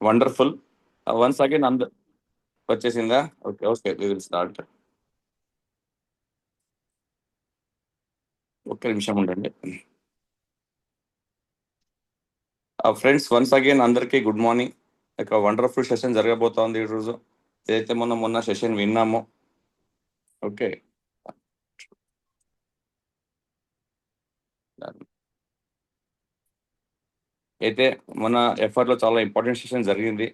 Wonderful. Once again వచ్చేసిందా? Okay okay, we will start. ఒక్క నిమిషం ఉండండి. ఫ్రెండ్స్, వన్స్ అగైన్ అందరికీ గుడ్ మార్నింగ్. ఒక వండర్ఫుల్ సెషన్ జరగబోతోంది ఈరోజు. ఏదైతే మొన్న సెషన్ విన్నామో, ఓకే, అయితే మన ఎఫ్ఆర్లో చాలా ఇంపార్టెంట్ సెషన్ జరిగింది.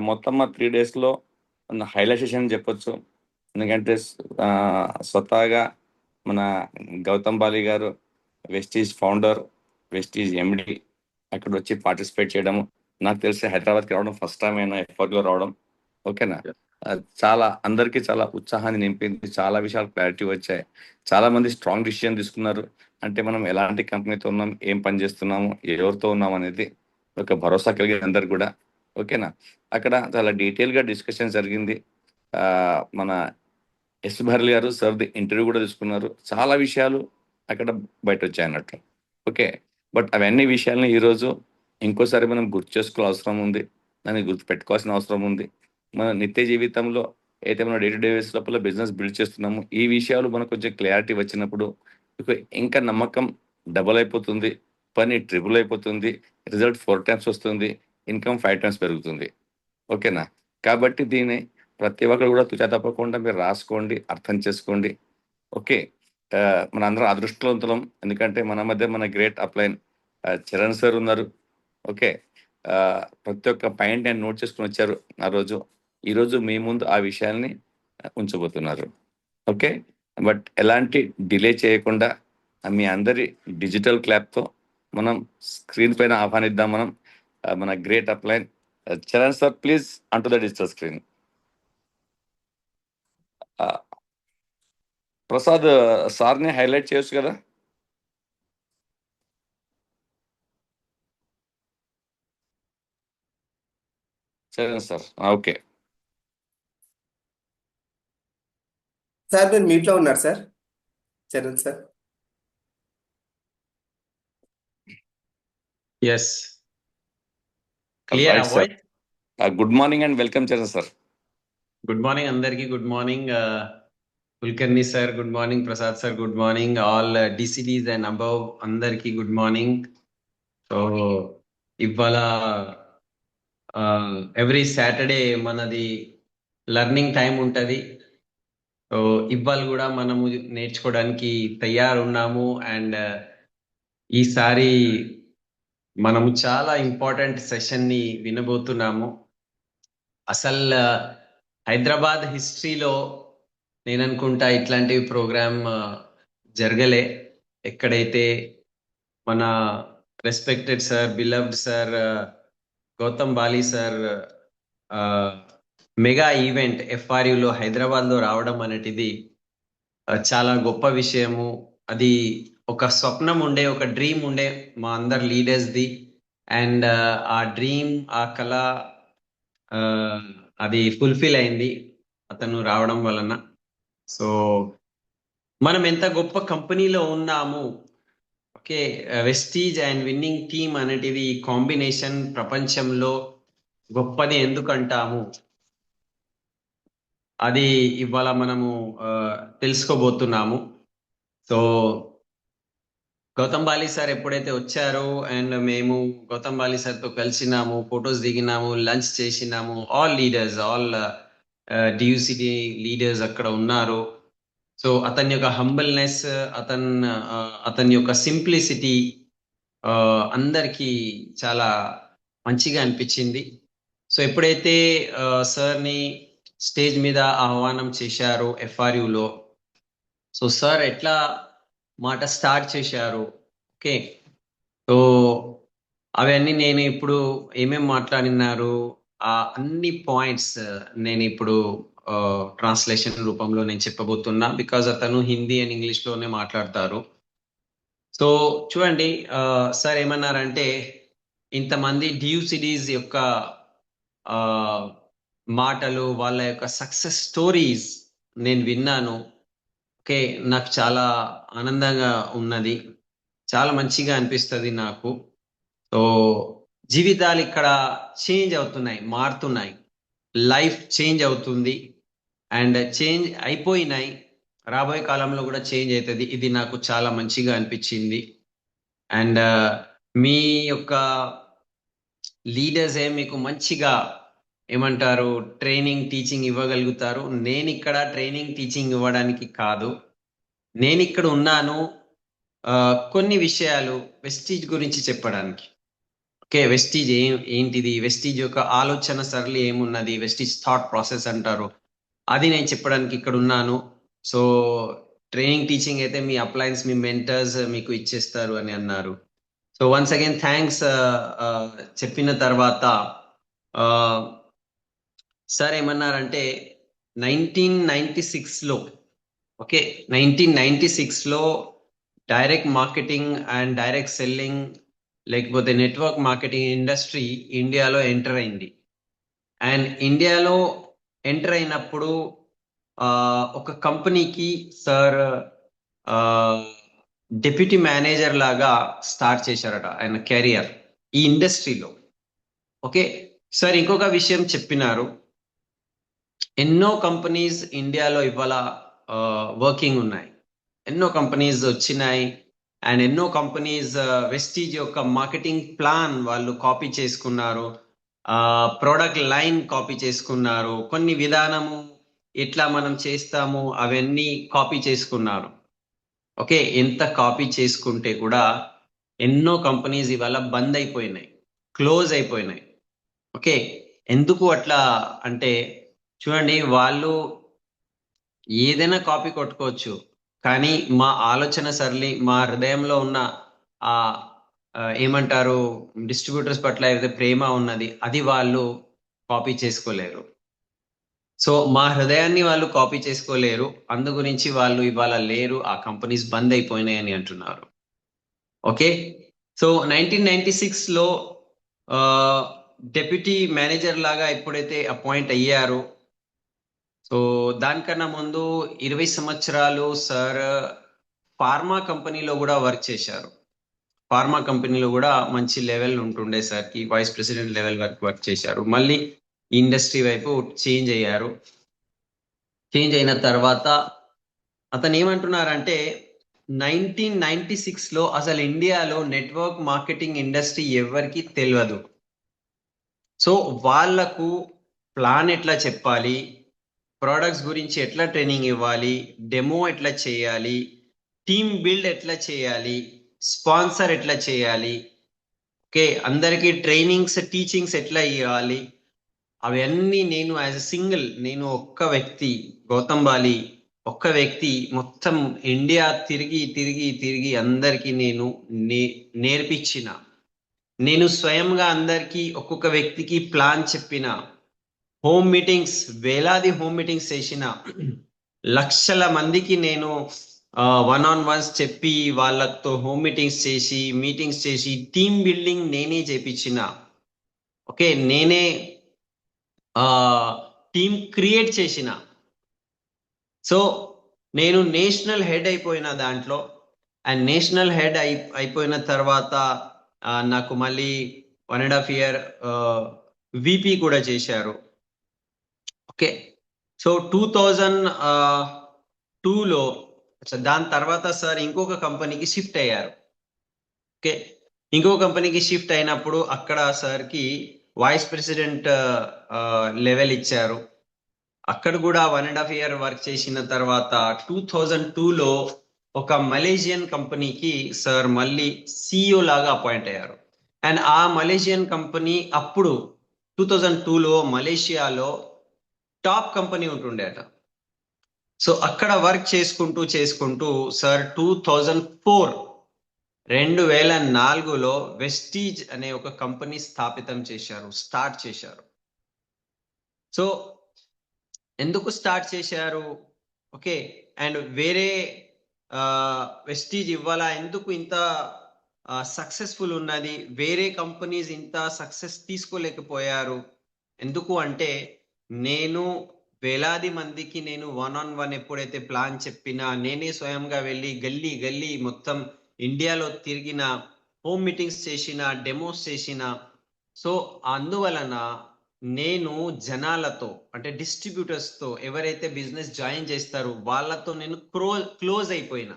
మొత్తం 3 డేస్లో హైలైట్ సెషన్ అని చెప్పొచ్చు. ఎందుకంటే స్వతహాగా మన గౌతమ్ బాలి గారు, వెస్టీజ్ ఫౌండర్, వెస్టీజ్ ఎండి, అక్కడ వచ్చి పార్టిసిపేట్ చేయడము. నాకు తెలిసి హైదరాబాద్కి రావడం ఫస్ట్ టైం అయినా ఎఫ్ఆర్లో రావడం. ఓకేనా? చాలా అందరికీ చాలా ఉత్సాహాన్ని నింపింది. చాలా విషయాలు క్లారిటీ వచ్చాయి. చాలా మంది స్ట్రాంగ్ డిసిషన్ తీసుకున్నారు. అంటే మనం ఎలాంటి కంపెనీతో ఉన్నాం, ఏం పని చేస్తున్నాము, ఎవరితో ఉన్నాం అనేది ఒక భరోసా కలిగింది అందరు కూడా. ఓకేనా? అక్కడ చాలా డీటెయిల్గా డిస్కషన్ జరిగింది. మన ఎస్ భర్లీ గారు సార్ది ఇంటర్వ్యూ కూడా తీసుకున్నారు. చాలా విషయాలు అక్కడ బయట వచ్చాయి అన్నట్లు. ఓకే, బట్ అవన్నీ విషయాలను ఈరోజు ఇంకోసారి మనం గుర్తు చేసుకోవాల్సిన అవసరం ఉంది, దాన్ని గుర్తు పెట్టుకోవాల్సిన అవసరం ఉంది. మన నిత్య జీవితంలో అయితే మనం డే టు డే బేస్ లోపల బిజినెస్ బిల్డ్ చేస్తున్నాము, ఈ విషయాలు మనకు కొంచెం క్లారిటీ వచ్చినప్పుడు ఇంకా నమ్మకం డబుల్ అయిపోతుంది, పని ట్రిపుల్ అయిపోతుంది, రిజల్ట్ 4 times వస్తుంది, ఇన్కమ్ 5 times పెరుగుతుంది. ఓకేనా? కాబట్టి దీన్ని ప్రతి ఒక్కరు కూడా తుచా తప్పకుండా మీరు రాసుకోండి, అర్థం చేసుకోండి. ఓకే, మన అందరం అదృష్టవంతులం. ఎందుకంటే మన మధ్య మన గ్రేట్ అప్లైన్ చరణ్ సార్ ఉన్నారు. ఓకే, ప్రతి ఒక్క పాయింట్ నేను నోట్ చేసుకుని వచ్చారు ఆ రోజు. ఈరోజు మీ ముందు ఆ విషయాల్ని ఉంచబోతున్నారు. ఓకే, బట్ ఎలాంటి డిలే చేయకుండా మీ అందరి డిజిటల్ క్లాప్తో మనం స్క్రీన్ పైన ఆహ్వానిద్దాం. మనం మన great upline Charan sir, please unto the digital screen. Prasad సార్ని హైలైట్ చేయొచ్చు కదా? చరణ్ సార్, ఓకే సార్ మీరు మీట్లో ఉన్నారు sir, Charan sir. Yes, clear sir. Good morning and welcome Charan sir. Good morning అందరికి. Good morning Kulkarni sir, good morning Prasad sir, good morning all DCDs and above అందరికి good morning. So ఇవాళ every Saturday మనది learning time ఉంటుంది. So ఇవాళ కూడా మనము నేర్చుకోవడానికి తయారున్నాము. And ఈసారి మనము చాలా ఇంపార్టెంట్ సెషన్ని వినబోతున్నాము. అసలు హైదరాబాద్ హిస్టరీలో నేను అనుకుంటా ఇట్లాంటి ప్రోగ్రామ్ జరగలే. ఎక్కడైతే మన respected sir, beloved sir Gautam Bali sir mega event ఎఫ్ఆర్యులో హైదరాబాద్లో రావడం అనేటిది చాలా గొప్ప విషయము. అది ఒక స్వప్నం ఉండే, ఒక డ్రీమ్ ఉండే మా అందరు లీడర్స్ది. అండ్ ఆ డ్రీమ్, ఆ కళ అది ఫుల్ఫిల్ అయింది అతను రావడం వలన. సో మనం ఎంత గొప్ప కంపెనీలో ఉన్నాము. Okay, Vestige and winning team అనేటిది ఈ కాంబినేషన్ ప్రపంచంలో గొప్పది ఎందుకంటాము అది ఇవాళ మనము తెలుసుకోబోతున్నాము. సో గౌతమ్ బాలి సార్ ఎప్పుడైతే వచ్చారో అండ్ మేము గౌతమ్ బాలి సార్తో కలిసినాము, ఫొటోస్ దిగినాము, లంచ్ చేసినాము. ఆల్ లీడర్స్, ఆల్ డియూసిటీ లీడర్స్ అక్కడ ఉన్నారు. సో అతని యొక్క హంబల్నెస్, అతని యొక్క సింప్లిసిటీ అందరికీ చాలా మంచిగా అనిపించింది. సో ఎప్పుడైతే సార్ని స్టేజ్ మీద ఆహ్వానం చేశారో ఎఫ్ఆర్యులో, సో సార్ ఎట్లా మాట స్టార్ట్ చేశారు. ఓకే, సో అవన్నీ నేను ఇప్పుడు ఏమేమి మాట్లాడినారు ఆ అన్ని పాయింట్స్ నేను ఇప్పుడు ట్రాన్స్లేషన్ రూపంలో నేను చెప్పబోతున్నా. బికాజ్ అతను హిందీ అండ్ ఇంగ్లీష్లోనే మాట్లాడతారు. సో చూడండి, సార్ ఏమన్నారంటే, ఇంతమంది డియూసిడీస్ యొక్క మాటలు, వాళ్ళ యొక్క సక్సెస్ స్టోరీస్ నేను విన్నాను. ఓకే, నాకు చాలా ఆనందంగా ఉన్నది, చాలా మంచిగా అనిపిస్తుంది నాకు. సో జీవితాలు ఇక్కడ చేంజ్ అవుతున్నాయి, మారుతున్నాయి, లైఫ్ చేంజ్ అవుతుంది అండ్ చేంజ్ అయిపోయినాయి. రాబోయే కాలంలో కూడా చేంజ్ అవుతుంది. ఇది నాకు చాలా మంచిగా అనిపించింది. అండ్ మీ యొక్క లీడర్స్ మీకు మంచిగా ఏమంటారు ట్రైనింగ్ టీచింగ్ ఇవ్వగలుగుతారు. నేను ఇక్కడ ట్రైనింగ్ టీచింగ్ ఇవ్వడానికి కాదు, నేను ఇక్కడ ఉన్నాను కొన్ని విషయాలు వెస్టీజ్ గురించి చెప్పడానికి. ఓకే, వెస్టీజ్ ఏంటిది, వెస్టీజ్ యొక్క ఆలోచన సరళి ఏమున్నది, వెస్టీజ్ థాట్ ప్రాసెస్ అంటారు, అది నేను చెప్పడానికి ఇక్కడ ఉన్నాను. సో ట్రైనింగ్ టీచింగ్ అయితే మీ అప్లయన్స్, మీ మెంటర్స్ మీకు ఇచ్చేస్తారు అని అన్నారు. So once again thanks. చెప్పిన తర్వాత సార్ ఏమన్నారంటే 1996లో, ఓకే 1996లో direct marketing and direct selling లేకపోతే నెట్వర్క్ మార్కెటింగ్ ఇండస్ట్రీ ఇండియాలో ఎంటర్ అయింది. అండ్ ఇండియాలో ఎంటర్ అయినప్పుడు ఒక కంపెనీకి సార్ డెప్యూటీ మేనేజర్ లాగా స్టార్ట్ చేశారట ఆయన కెరియర్ ఈ ఇండస్ట్రీలో. ఓకే సార్, ఇంకొక విషయం చెప్పినారు, ఎన్నో కంపెనీస్ ఇండియాలో ఇవాళ వర్కింగ్ ఉన్నాయి, ఎన్నో కంపెనీస్ వచ్చినాయి అండ్ ఎన్నో కంపెనీస్ వెస్టీజ్ యొక్క మార్కెటింగ్ ప్లాన్ వాళ్ళు కాపీ చేసుకున్నారు, ప్రోడక్ట్ లైన్ కాపీ చేసుకున్నారు, కొన్ని విధానము ఎట్లా మనం చేస్తాము అవన్నీ కాపీ చేసుకున్నారు. ఓకే, ఎంత కాపీ చేసుకుంటే కూడా ఎన్నో కంపెనీస్ ఇవాళ బంద్ అయిపోయినాయి, క్లోజ్ అయిపోయినాయి. ఓకే, ఎందుకు అట్లా అంటే చూడండి, వాళ్ళు ఏదైనా కాపీ కొట్టుకోవచ్చు, కానీ మా ఆలోచన సరళి, మా హృదయంలో ఉన్న ఆ ఏమంటారు డిస్ట్రిబ్యూటర్స్ పట్ల ఏదైతే ప్రేమ ఉన్నది అది వాళ్ళు కాపీ చేసుకోలేరు. సో మా హృదయాన్ని వాళ్ళు కాపీ చేసుకోలేరు, అందు గురించి వాళ్ళు ఇవాళ లేరు, ఆ కంపెనీస్ బంద్ అయిపోయినాయి అని అంటున్నారు. ఓకే, సో 1996లో డెప్యూటీ మేనేజర్ లాగా ఎప్పుడైతే అపాయింట్ అయ్యారో, సో దానికన్నా ముందు 20 సంవత్సరాలు సార్ ఫార్మా కంపెనీలో కూడా వర్క్ చేశారు. ఫార్మా కంపెనీలో కూడా మంచి లెవెల్ ఉంటుండే సార్కి, వైస్ ప్రెసిడెంట్ లెవెల్ వరకు వర్క్ చేశారు. మళ్ళీ ఇండస్ట్రీ వైపు చేంజ్ అయ్యారు. చేంజ్ అయిన తర్వాత అతను ఏమంటున్నారంటే 1996లో అసలు ఇండియాలో నెట్వర్క్ మార్కెటింగ్ ఇండస్ట్రీ ఎవరికి తెలియదు. సో వాళ్లకు ప్లాన్ ఎట్లా చెప్పాలి, ప్రోడక్ట్స్ గురించి ఎట్లా ట్రైనింగ్ ఇవ్వాలి, డెమో ఎట్లా చేయాలి, టీమ్ బిల్డ్ ఎట్లా చేయాలి, స్పాన్సర్ ఎట్లా చేయాలి, ఓకే అందరికి ట్రైనింగ్స్ టీచింగ్స్ ఎట్లా ఇవ్వాలి, అవన్నీ నేను యాజ్ ఎ సింగిల్, నేను ఒక్క వ్యక్తి గౌతమ్ బాలి ఒక్క వ్యక్తి మొత్తం ఇండియా తిరిగి తిరిగి తిరిగి అందరికీ నేను నేర్పించిన, నేను స్వయంగా అందరికీ ఒక్కొక్క వ్యక్తికి ప్లాన్ చెప్పిన, హోమ్ మీటింగ్స్ వేలాది హోమ్ మీటింగ్స్ చేసిన, లక్షల మందికి నేను 1-on-1s చెప్పి వాళ్ళతో హోమ్ మీటింగ్స్ చేసి టీమ్ బిల్డింగ్ నేనే చేపించిన. ఓకే, నేనే టీమ్ క్రియేట్ చేసిన. సో నేను నేషనల్ హెడ్ అయిపోయిన దాంట్లో, అండ్ నేషనల్ హెడ్ అయిపోయిన తర్వాత నాకు మళ్ళీ 1.5 year విపి కూడా చేశారు. ఓకే, సో 2002లో దాని తర్వాత సార్ ఇంకొక కంపెనీకి షిఫ్ట్ అయ్యారు. ఓకే, ఇంకో కంపెనీకి షిఫ్ట్ అయినప్పుడు అక్కడ సార్కి వైస్ ప్రెసిడెంట్ లెవెల్ ఇచ్చారు. అక్కడ కూడా 1.5 year వర్క్ చేసిన తర్వాత 2002లో ఒక మలేషియన్ కంపెనీకి సార్ మళ్ళీ సిఇఓ లాగా అపాయింట్ అయ్యారు. అండ్ ఆ మలేషియన్ కంపెనీ అప్పుడు 2002లో మలేషియాలో టాప్ కంపెనీ ఉంటుండేట. సో అక్కడ వర్క్ చేసుకుంటూ సార్ 2004లో వెస్టీజ్ అనే ఒక కంపెనీ స్టార్ట్ చేశారు. సో ఎందుకు స్టార్ట్ చేశారు, ఓకే, అండ్ వేరే వెస్టీజ్ ఇవ్వాల ఎందుకు ఇంత సక్సెస్ఫుల్ ఉన్నది, వేరే కంపెనీస్ ఇంత సక్సెస్ తీసుకోలేకపోయారు ఎందుకు అంటే, నేను వేలాది మందికి నేను 1-on-1 ఎప్పుడైతే ప్లాన్ చెప్పినా, నేనే స్వయంగా వెళ్ళి గల్లీ గల్లీ మొత్తం ఇండియాలో తిరిగిన, హోమ్ మీటింగ్స్ చేసిన, డెమోస్ చేసిన, సో అందువలన నేను జనాలతో అంటే డిస్ట్రిబ్యూటర్స్ తో ఎవరైతే బిజినెస్ జాయిన్ చేస్తారో వాళ్ళతో నేను క్లోజ్ అయిపోయినా,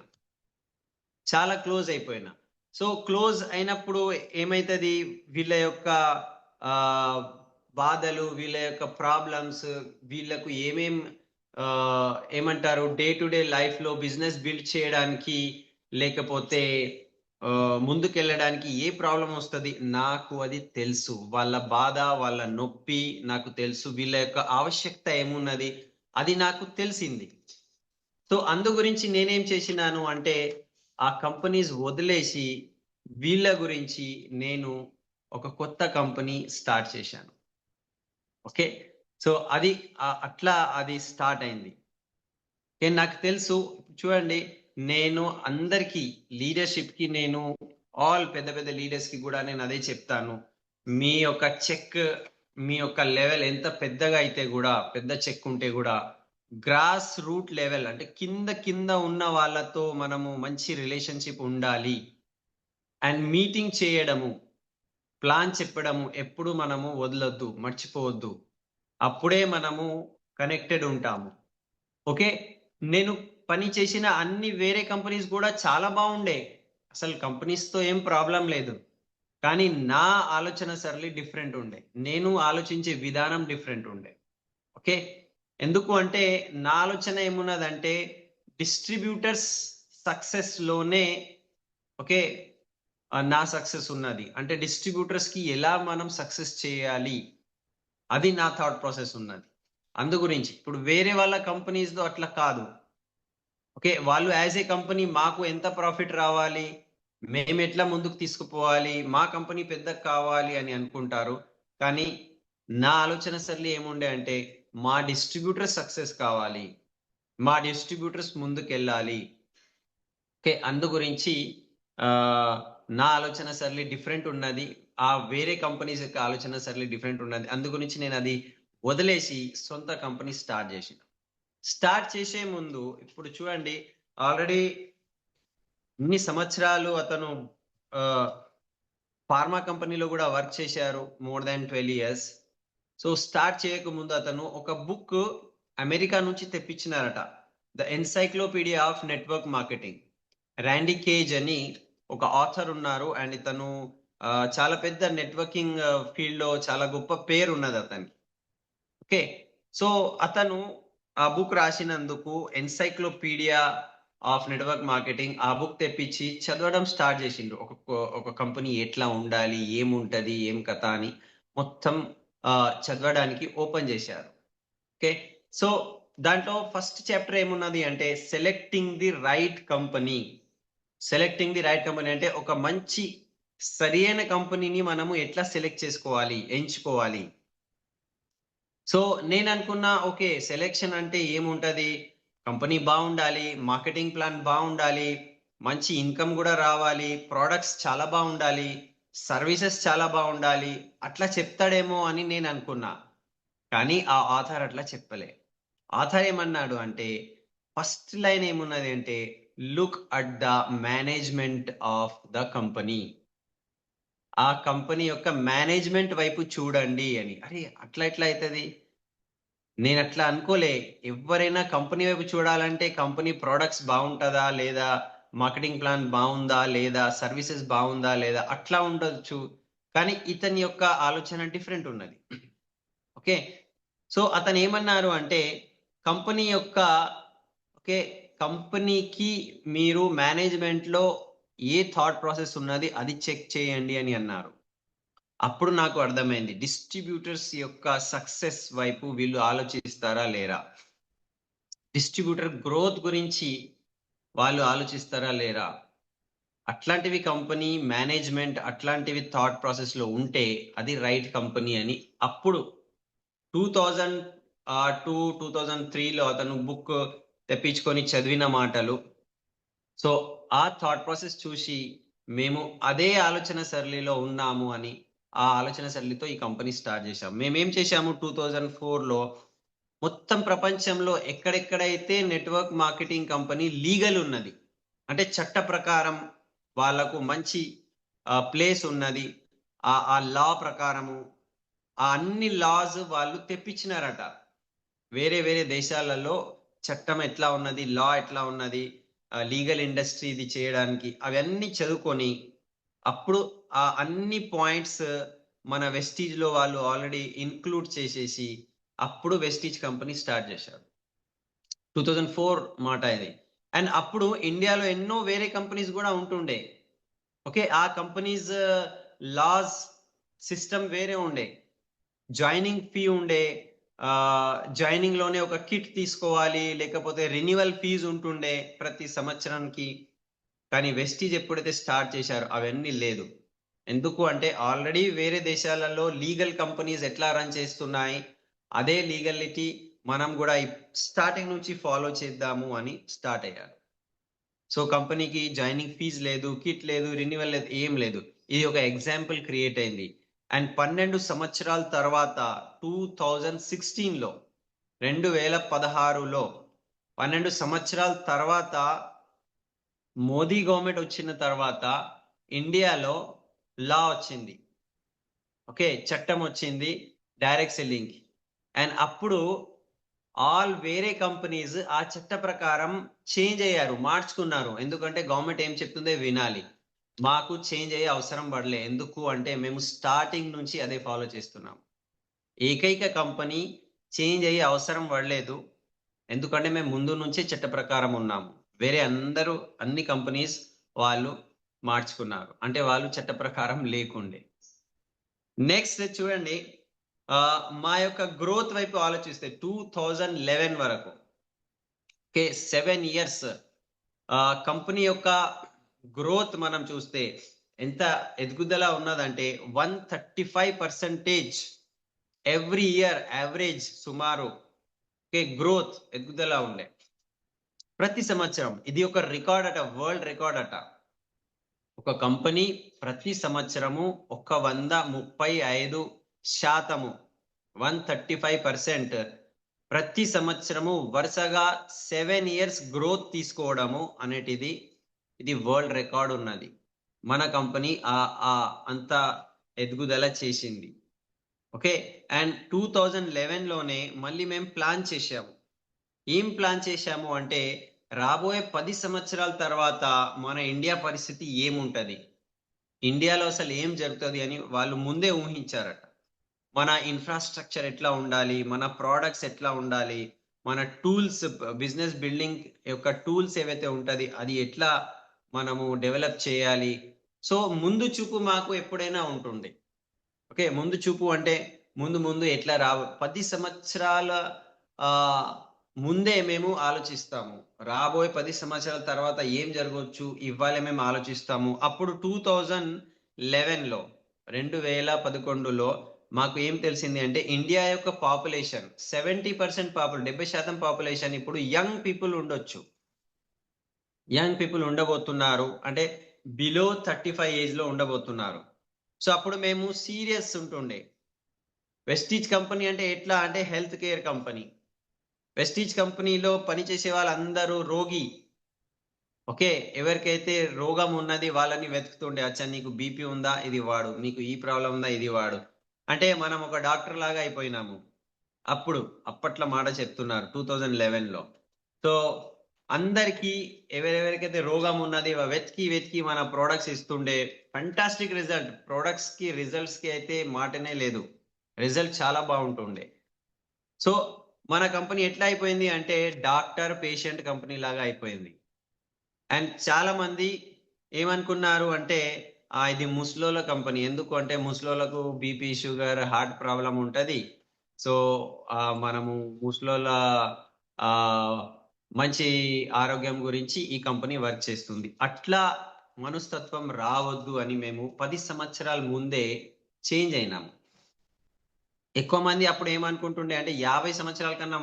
చాలా క్లోజ్ అయిపోయినా. సో క్లోజ్ అయినప్పుడు ఏమైతుంది, వీళ్ళ యొక్క ఆ బాధలు, వీళ్ళ యొక్క ప్రాబ్లమ్స్, వీళ్ళకు ఆ, ఏమంటారు డే టు డే లైఫ్ లో బిజినెస్ బిల్డ్ చేయడానికి లేకపోతే ముందుకెళ్ళడానికి ఏ ప్రాబ్లం వస్తుంది నాకు అది తెలుసు. వాళ్ళ బాధ, వాళ్ళ నొప్పి నాకు తెలుసు, వీళ్ళ యొక్క ఆవశ్యకత ఏమున్నది అది నాకు తెలిసింది. సో అందు గురించి నేనేం చేసినాను అంటే ఆ కంపెనీస్ వదిలేసి వీళ్ళ గురించి నేను ఒక కొత్త కంపెనీ స్టార్ట్ చేశాను. ఓకే, సో అది అట్లా అది స్టార్ట్ అయింది. నాకు తెలుసు, చూడండి, నేను అందరికీ లీడర్షిప్ కి నేను ఆల్ పెద్ద పెద్ద లీడర్స్ కి కూడా నేను అదే చెప్తాను. మీ యొక్క చెక్, మీ యొక్క లెవెల్ ఎంత పెద్దగా అయితే కూడా, పెద్ద చెక్ ఉంటే కూడా గ్రాస్ రూట్ లెవెల్ అంటే కింద కింద ఉన్న వాళ్ళతో మనము మంచి రిలేషన్షిప్ ఉండాలి. అండ్ మీటింగ్ చేయడము, ప్లాన్ చెప్పడము ఎప్పుడు మనము వదలొద్దు, మర్చిపోవద్దు. అప్పుడే మనము కనెక్టెడ్ ఉంటాము. ఓకే, నేను పని చేసిన అన్ని వేరే కంపెనీస్ కూడా చాలా బాగుండే, అసలు కంపెనీస్ తో ఏం ప్రాబ్లం లేదు. కానీ నా ఆలోచన సరళి డిఫరెంట్ ఉండే, నేను ఆలోచించే విధానం డిఫరెంట్ ఉండే. ఓకే, ఎందుకు అంటే నా ఆలోచన ఏమున్నదంటే డిస్ట్రిబ్యూటర్స్ సక్సెస్ లోనే ఓకే నా సక్సెస్ ఉన్నది. అంటే డిస్ట్రిబ్యూటర్స్ కి ఎలా మనం సక్సెస్ చేయాలి అది నా థాట్ ప్రాసెస్ ఉన్నది. అందు గురించి ఇప్పుడు వేరే వాళ్ళ కంపెనీస్ లో అట్లా కాదు. ఓకే, వాళ్ళు యాజ్ ఏ కంపెనీ మాకు ఎంత ప్రాఫిట్ రావాలి, మేము ఎట్లా ముందుకు తీసుకుపోవాలి, మా కంపెనీ పెద్ద కావాలి అని అనుకుంటారు. కానీ నా ఆలోచన సరళి ఏముండే అంటే మా డిస్ట్రిబ్యూటర్ సక్సెస్ కావాలి, మా డిస్ట్రిబ్యూటర్స్ ముందుకు వెళ్ళాలి. ఓకే, అందు గురించి నా ఆలోచన సరళి డిఫరెంట్ ఉన్నది, ఆ వేరే కంపెనీస్ యొక్క ఆలోచన సరళి డిఫరెంట్ ఉన్నది. అందు గురించి నేను అది వదిలేసి సొంత కంపెనీ స్టార్ట్ చేసే ముందు ఇప్పుడు చూడండి, ఆల్రెడీ ఇన్ని సంవత్సరాలు అతను ఫార్మా కంపెనీలో కూడా వర్క్ చేశారు, more than 12 years. So start చేయక ముందు అతను ఒక బుక్ అమెరికా నుంచి తెప్పించినారట, the encyclopedia of network marketing. Randy Gage అని ఒక ఆథర్ ఉన్నారు, అండ్ ఇతను చాలా పెద్ద నెట్వర్కింగ్ ఫీల్డ్ లో చాలా గొప్ప పేరు ఉన్నది అతనికి. ఓకే, సో అతను ఆ బుక్ రాసినందుకు ఎన్సైక్లోపీడియా ఆఫ్ నెట్వర్క్ మార్కెటింగ్ ఆ బుక్ తెప్పించి చదవడం స్టార్ట్ చేసిండ్రు. ఒక కంపెనీ ఎట్లా ఉండాలి, ఏముంటది, ఏం కథ అని మొత్తం చదవడానికి ఓపెన్ చేశారు. ఓకే, సో దాంట్లో ఫస్ట్ చాప్టర్ ఏమున్నది అంటే సెలెక్టింగ్ ది రైట్ కంపెనీ. అంటే ఒక మంచి సరైన కంపెనీని మనము ఎట్లా సెలెక్ట్ చేసుకోవాలి, ఎంచుకోవాలి. సో నేను అనుకున్నా, ఓకే, సెలెక్షన్ అంటే ఏముంటది, కంపెనీ బాగుండాలి, మార్కెటింగ్ ప్లాన్ బాగుండాలి, మంచి ఇన్కమ్ కూడా రావాలి, ప్రోడక్ట్స్ చాలా బాగుండాలి, సర్వీసెస్ చాలా బాగుండాలి, అట్లా చెప్తాడేమో అని నేను అనుకున్నా. కానీ ఆ ఆథర్ అట్లా చెప్పలే. ఆథర్ ఏమన్నాడు అంటే ఫస్ట్ లైన్ ఏమున్నది అంటే look at the management of the company. ఆ కంపెనీ యొక్క మేనేజ్మెంట్ వైపు చూడండి అని. అరే అట్లా ఎట్లా అవుతుంది, నేను అట్లా అనుకోలే. ఎవరైనా కంపెనీ వైపు చూడాలంటే కంపెనీ ప్రోడక్ట్స్ బాగుంటుందా లేదా, మార్కెటింగ్ ప్లాన్ బాగుందా లేదా, సర్వీసెస్ బాగుందా లేదా, అట్లా ఉండొచ్చు. కానీ ఇతని యొక్క ఆలోచన డిఫరెంట్ ఉన్నది. ఓకే, సో అతను ఏమన్నారు అంటే కంపెనీ యొక్క ఓకే కంపెనీకి మీరు మేనేజ్మెంట్ లో ఏ థాట్ ప్రాసెస్ ఉన్నది అది చెక్ చేయండి అని అన్నారు. అప్పుడు నాకు అర్థమైంది డిస్ట్రిబ్యూటర్స్ యొక్క సక్సెస్ వైపు వీళ్ళు ఆలోచిస్తారా లేరా, డిస్ట్రిబ్యూటర్ గ్రోత్ గురించి వాళ్ళు ఆలోచిస్తారా లేరా, అట్లాంటివి కంపెనీ మేనేజ్మెంట్ అట్లాంటివి థాట్ ప్రాసెస్ లో ఉంటే అది రైట్ కంపెనీ అని. అప్పుడు 2003లో అతను బుక్ తెప్పించుకొని చదివిన మాటలు. సో ఆ థాట్ ప్రాసెస్ చూసి మేము అదే ఆలోచన సరళిలో ఉన్నాము అని ఆ ఆలోచన సరళితో ఈ కంపెనీ స్టార్ట్ చేశాము. మేమేం చేశాము, 2004లో మొత్తం ప్రపంచంలో ఎక్కడెక్కడైతే నెట్వర్క్ మార్కెటింగ్ కంపెనీ లీగల్ ఉన్నది, అంటే చట్ట ప్రకారం వాళ్ళకు మంచి ప్లేస్ ఉన్నది, ఆ లా ప్రకారము ఆ అన్ని లాస్ వాళ్ళు తెప్పించినారట. వేరే వేరే దేశాలలో చట్టం ఎట్లా ఉన్నది, లా ఎట్లా ఉన్నది, లీగల్ ఇండస్ట్రీ ఇది చేయడానికి అవన్నీ చదువుకొని అప్పుడు ఆ అన్ని పాయింట్స్ మన వెస్టీజ్ లో వాళ్ళు ఆల్రెడీ ఇన్క్లూడ్ చేసేసి అప్పుడు వెస్టీజ్ కంపెనీ స్టార్ట్ చేశారు. 2004 మాట ఇది. అండ్ అప్పుడు ఇండియాలో ఎన్నో వేరే కంపెనీస్ కూడా ఉంటుండే. ఓకే, ఆ కంపెనీస్ లాస్ సిస్టమ్ వేరే ఉండే. జాయినింగ్ ఫీ ఉండే, జాయినింగ్ లోనే ఒక కిట్ తీసుకోవాలి, లేకపోతే రెన్యువల్ ఫీజు ఉంటుండే ప్రతి సంవత్సరానికి. కానీ వెస్టీజ్ ఎప్పుడైతే స్టార్ట్ చేశారో అవన్నీ లేదు. ఎందుకు అంటే ఆల్రెడీ వేరే దేశాలలో లీగల్ కంపెనీస్ ఎట్లా రన్ చేస్తున్నాయి, అదే లీగలిటీ మనం కూడా స్టార్టింగ్ నుంచి ఫాలో చేద్దాము అని స్టార్ట్ అయ్యారు. సో కంపెనీకి జాయినింగ్ ఫీజు లేదు, కిట్ లేదు, రెన్యువల్ లేదు, ఏం లేదు. ఇది ఒక ఎగ్జాంపుల్ క్రియేట్ అయింది. అండ్ 12 సంవత్సరాల తర్వాత 2016లో 2016లో 12 సంవత్సరాల తర్వాత మోదీ గవర్నమెంట్ వచ్చిన తర్వాత ఇండియాలో లా వచ్చింది. ఓకే, చట్టం వచ్చింది డైరెక్ట్ సెల్లింగ్. అండ్ అప్పుడు ఆల్ వేరే కంపెనీస్ ఆ చట్ట ప్రకారం చేంజ్ అయ్యారు, మార్చుకున్నారు. ఎందుకంటే గవర్నమెంట్ ఏం చెప్తుందో వినాలి. మాకు చేంజ్ అయ్యే అవసరం పడలే. ఎందుకు అంటే మేము స్టార్టింగ్ నుంచి అదే ఫాలో చేస్తున్నాం. ఏకైక కంపెనీ చేంజ్ అయ్యే అవసరం పడలేదు, ఎందుకంటే మేము ముందు నుంచే చట్ట ప్రకారం ఉన్నాము. వేరే అందరూ అన్ని కంపెనీస్ వాళ్ళు మార్చుకున్నారు, అంటే వాళ్ళు చట్ట ప్రకారం లేకుండే. నెక్స్ట్ చూడండి, మా యొక్క గ్రోత్ వైపు ఆలోచిస్తే 2011 వరకు, ఓకే 7 years కంపెనీ యొక్క గ్రోత్ మనం చూస్తే ఎంత ఎదుగుదల ఉన్నదంటే 135% ఎవ్రీ ఇయర్ యావరేజ్ సుమారు. ఓకే, గ్రోత్ ఎదుగుదల ఉండే ప్రతి సంవత్సరం. ఇది ఒక రికార్డ్ అట, వరల్డ్ రికార్డ్ అట. ఒక కంపెనీ ప్రతి సంవత్సరము 135% 135% ప్రతి సంవత్సరము వరుసగా 7 years గ్రోత్ తీసుకోవడము అనేటిది ఇది వరల్డ్ రికార్డ్ ఉన్నది. మన కంపెనీ అంత ఎదుగుదల చేసింది. ఓకే, అండ్ 2011లోనే మళ్ళీ మేము ప్లాన్ చేశాము. ఏం ప్లాన్ చేశాము అంటే రాబోయే 10 సంవత్సరాల తర్వాత మన ఇండియా పరిస్థితి ఏముంటది, ఇండియాలో అసలు ఏం జరుగుతుంది అని వాళ్ళు ముందే ఊహించారట. మన ఇన్ఫ్రాస్ట్రక్చర్ ఎట్లా ఉండాలి, మన ప్రోడక్ట్స్ ఎట్లా ఉండాలి, మన టూల్స్, బిజినెస్ బిల్డింగ్ యొక్క టూల్స్ ఏవైతే ఉంటది అది ఎట్లా మనము డెవలప్ చేయాలి. సో ముందు చూపు మాకు ఎప్పుడైనా ఉంటుంది. ఓకే, ముందు చూపు అంటే ముందు ఎట్లా 10 సంవత్సరాల ముందే మేము ఆలోచిస్తాము. రాబోయే 10 సంవత్సరాల తర్వాత ఏం జరగవచ్చు ఇవ్వాలి మేము ఆలోచిస్తాము. అప్పుడు 2011లో 2011లో మాకు ఏం తెలిసింది అంటే ఇండియా యొక్క పాపులేషన్ 70% 70% పాపులేషన్ ఇప్పుడు యంగ్ పీపుల్ ఉండొచ్చు. యంగ్ పీపుల్ ఉండబోతున్నారు, అంటే బిలో 35 ఏజ్ లో ఉండబోతున్నారు. సో అప్పుడు మేము సీరియస్ ఉంటుండే. వెస్టీజ్ కంపెనీ అంటే ఎట్లా అంటే హెల్త్ కేర్ కంపెనీ. వెస్టీజ్ కంపెనీలో పనిచేసే వాళ్ళందరూ రోగి. ఓకే, ఎవరికైతే రోగం ఉన్నది వాళ్ళని వెతుకుతుండే. అచ్చా నీకు బీపీ ఉందా, ఇది వాడు. నీకు ఈ ప్రాబ్లం ఉందా, ఇది వాడు. అంటే మనం ఒక డాక్టర్ లాగా అయిపోయినాము. అప్పట్లో మాట చెప్తున్నారు 2011లో. సో అందరికి ఎవరెవరికైతే రోగం ఉన్నది వెతికి మన ప్రోడక్ట్స్ ఇస్తుండే. Fantastic result. ప్రోడక్ట్స్ కి రిజల్ట్స్ కి అయితే మాటనే లేదు, రిజల్ట్ చాలా బాగుంటుండే. సో మన కంపెనీ ఎట్లా అయిపోయింది అంటే డాక్టర్ పేషెంట్ కంపెనీ లాగా అయిపోయింది. అండ్ చాలా మంది ఏమనుకున్నారు అంటే ఇది ముస్లోల కంపెనీ. ఎందుకు అంటే ముస్లోలకు బీపీ, షుగర్, హార్ట్ ప్రాబ్లం ఉంటది. సో మనము ముస్లోల మంచి ఆరోగ్యం గురించి ఈ కంపెనీ వర్క్ చేస్తుంది. అట్లా మనస్తత్వం రావద్దు అని మేము 10 సంవత్సరాల ముందే చేంజ్ అయినాము. ఎక్కువ మంది అప్పుడు ఏమనుకుంటుండే అంటే 50 సంవత్సరాల కన్నా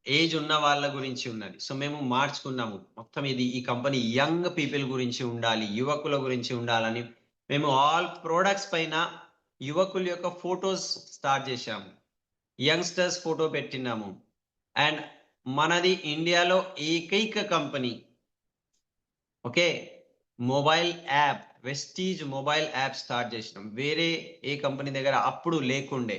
ఏజ్ ఉన్న వాళ్ళ గురించి ఉన్నది. సో మేము మార్చుకున్నాము మొత్తం. ఈ కంపెనీ యంగ్ పీపుల్ గురించి ఉండాలి, యువకుల గురించి ఉండాలని మేము ఆల్ ప్రోడక్ట్స్ పైన యువకుల యొక్క ఫొటోస్ స్టార్ట్ చేశాము. యంగ్స్టర్స్ ఫోటో పెట్టినాము. అండ్ మనది ఇండియాలో ఏకైక company, okay, mobile app Vestige mobile app start చేసినాం. వేరే ఏ కంపెనీ దగ్గర అప్పుడు లేకుండే.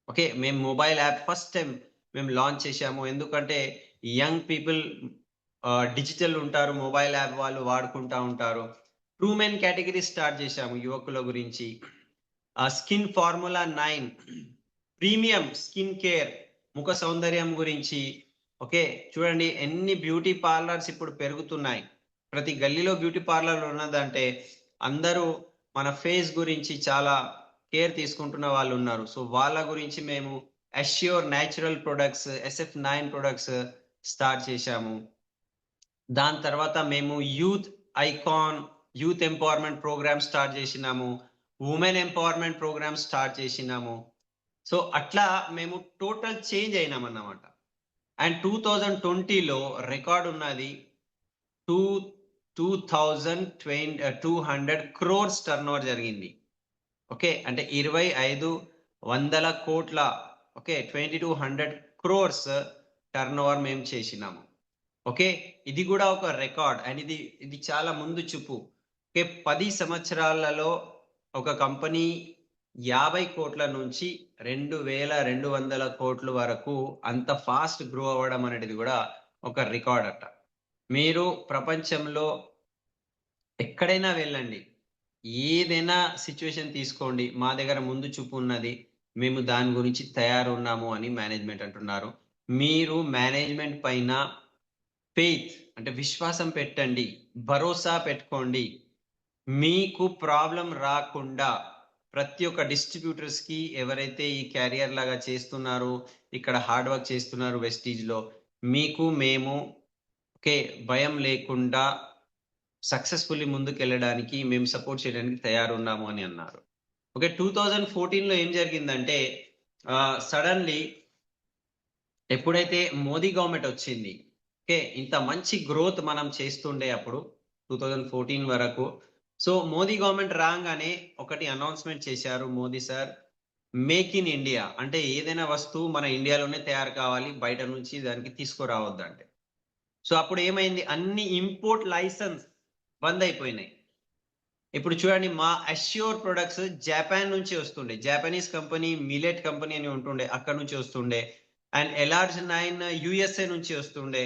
ఓకే, మేము మొబైల్ యాప్ ఫస్ట్ టైం మేము లాంచ్ చేశాము. ఎందుకంటే యంగ్ పీపుల్ డిజిటల్ ఉంటారు, మొబైల్ యాప్ వాళ్ళు వాడుకుంటా ఉంటారు. ట్రూమెన్ కేటగిరీ స్టార్ట్ చేశాము యువకుల గురించి. Skin formula 9 premium skin care, ముఖ సౌందర్యం గురించి. ఓకే, చూడండి ఎన్ని బ్యూటీ పార్లర్స్ ఇప్పుడు పెరుగుతున్నాయి. ప్రతి గల్లీలో బ్యూటీ పార్లర్ ఉన్నదంటే అందరూ మన ఫేస్ గురించి చాలా కేర్ తీసుకుంటున్న వాళ్ళు ఉన్నారు. సో వాళ్ళ గురించి మేము assure natural products, SF9 products start చేశాము. దాని తర్వాత మేము youth icon, youth empowerment program start చేసినాము. ఉమెన్ ఎంపవర్మెంట్ ప్రోగ్రామ్ స్టార్ట్ చేసినాము. సో అట్లా మేము టోటల్ చేంజ్ అయినామన్నమాట. అండ్ 2020లో రికార్డ్ ఉన్నది 2,200 crores టర్న్ ఓవర్ జరిగింది. ఓకే, అంటే 2,500 కోట్ల, ఓకే 2,200 crores టర్న్ ఓవర్ మేము చేసినాము. ఓకే, ఇది కూడా ఒక రికార్డ్. అండ్ ఇది చాలా ముందు చూపు. ఓకే, 10 సంవత్సరాలలో ఒక కంపెనీ 50 కోట్ల నుంచి 2,200 కోట్ల వరకు అంత ఫాస్ట్ గ్రో అవ్వడం అనేది కూడా ఒక రికార్డ్ అట. మీరు ప్రపంచంలో ఎక్కడైనా వెళ్ళండి, ఏదైనా సిచ్యువేషన్ తీసుకోండి, మా దగ్గర ముందు చూపు ఉన్నది, మేము దాని గురించి తయారున్నాము అని మేనేజ్మెంట్ అంటున్నారు. మీరు మేనేజ్మెంట్ పైన ఫెయిత్ అంటే విశ్వాసం పెట్టండి, భరోసా పెట్టుకోండి. మీకు ప్రాబ్లం రాకుండా ప్రతి ఒక్క డిస్ట్రిబ్యూటర్స్ కి ఎవరైతే ఈ క్యారియర్ లాగా చేస్తున్నారో, ఇక్కడ హార్డ్ వర్క్ చేస్తున్నారు వెస్టీజ్ లో, మీకు మేము ఓకే భయం లేకుండా సక్సెస్ఫుల్లీ ముందుకు వెళ్ళడానికి మేము సపోర్ట్ చేయడానికి తయారున్నాము అని అన్నారు. ఓకే, 2014లో ఏం జరిగిందంటే సడన్లీ ఎప్పుడైతే మోదీ గవర్నమెంట్ వచ్చింది, ఓకే ఇంత మంచి గ్రోత్ మనం చేస్తుండే అప్పుడు 2014 వరకు. సో మోదీ గవర్నమెంట్ రాగానే ఒకటి అనౌన్స్మెంట్ చేశారు Modi sir, make in India, అంటే ఏదైనా వస్తువు మన ఇండియాలోనే తయారు కావాలి, బయట నుంచి దానికి తీసుకురావద్దంటే. సో అప్పుడు ఏమైంది, అన్ని ఇంపోర్ట్ లైసెన్స్ బంద్ అయిపోయినాయి. ఇప్పుడు చూడండి, మా అష్యూర్ ప్రొడక్ట్స్ జపాన్ నుంచి వస్తుండే, జపానీస్ కంపెనీ మిలెట్ కంపెనీ అని ఉంటుండే, అక్కడ నుంచి వస్తుండే. అండ్ LR9 USA నుంచి వస్తుండే.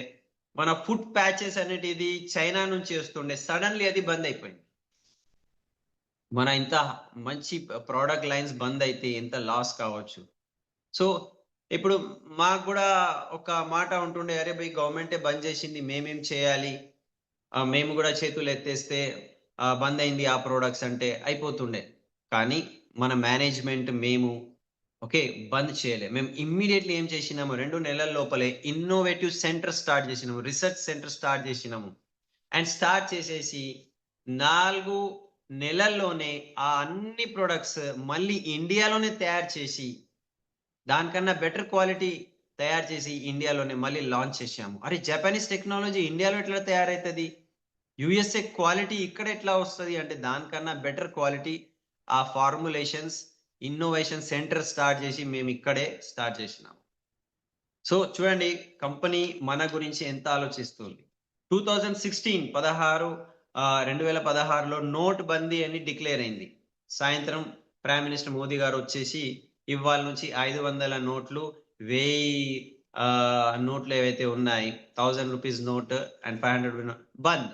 మన ఫుడ్ ప్యాచెస్ అనేది చైనా నుంచి వస్తుండే. సడన్లీ అది బంద్ అయిపోయింది. మన ఇంత మంచి ప్రోడక్ట్ లైన్స్ బంద్ అయితే ఎంత లాస్ కావచ్చు. సో ఇప్పుడు మాకు కూడా ఒక మాట ఉంటుండే, అరే భయ్ గవర్నమెంటే బంద్ చేసింది, మేమేం చేయాలి, మేము కూడా చేతులు ఎత్తేస్తే బంద్ అయింది ఆ ప్రోడక్ట్స్ అంటే అయిపోతుండే. కానీ మన మేనేజ్మెంట్ మేము ఓకే బంద్ చేయలే. మేము ఇమ్మీడియట్లీ ఏం చేసినాము, 2 నెలల లోపలే ఇన్నోవేటివ్ సెంటర్ స్టార్ట్ చేసినాము, రీసెర్చ్ సెంటర్ స్టార్ట్ చేసినాము. అండ్ స్టార్ట్ చేసేసి 4 నెలల్లోనే ఆ అన్ని ప్రొడక్ట్స్ మళ్ళీ ఇండియాలోనే తయారు చేసి, దానికన్నా బెటర్ క్వాలిటీ తయారు చేసి ఇండియాలోనే మళ్ళీ లాంచ్ చేసాము. అరే జపానీస్ టెక్నాలజీ ఇండియాలో ఎట్లా తయారవుతుంది, USA క్వాలిటీ ఇక్కడ ఎట్లా వస్తుంది అంటే దానికన్నా బెటర్ క్వాలిటీ ఆ ఫార్ములేషన్స్ ఇన్నోవేషన్ సెంటర్ స్టార్ట్ చేసి మేము ఇక్కడే స్టార్ట్ చేసినాము. సో చూడండి కంపెనీ మన గురించి ఎంత ఆలోచిస్తుంది. 2016లో నోట్ బందీ అని డిక్లేర్ అయింది. సాయంత్రం ప్రైమ్ మినిస్టర్ మోదీ గారు వచ్చేసి ఇవాళ నుంచి 500 నోట్లు, 1000 నోట్లు ఏవైతే ఉన్నాయి, 1000 రూపీస్ నోట్ అండ్ 500 బంద్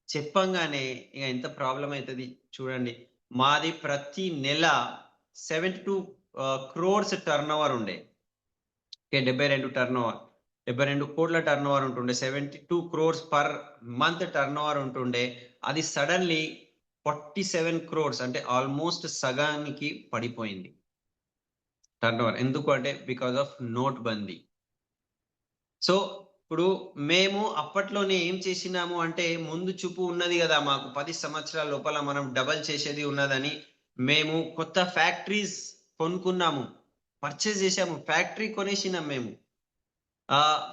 చెప్పంగానే ఇక ఎంత ప్రాబ్లం అవుతుంది చూడండి. మాది ప్రతి నెల 72 crores టర్న్ ఓవర్ ఉండే, 72 కోట్ల టర్న్ ఓవర్ ఉంటుండే, 72 crores per month turn over ఉంటుండే. అది సడన్లీ 47 crores అంటే ఆల్మోస్ట్ సగానికి పడిపోయింది టర్న్ ఓవర్. ఎందుకు అంటే బికాస్ ఆఫ్ నోట్ బందీ. సో ఇప్పుడు మేము అప్పట్లోనే ఏం చేసినాము అంటే, ముందు చూపు ఉన్నది కదా మాకు, 10 సంవత్సరాల లోపల మనం డబల్ చేసేది ఉన్నదని మేము కొత్త ఫ్యాక్టరీస్ కొనుక్కున్నాము, పర్చేస్ చేసాము, ఫ్యాక్టరీ కొనేసినాం మేము.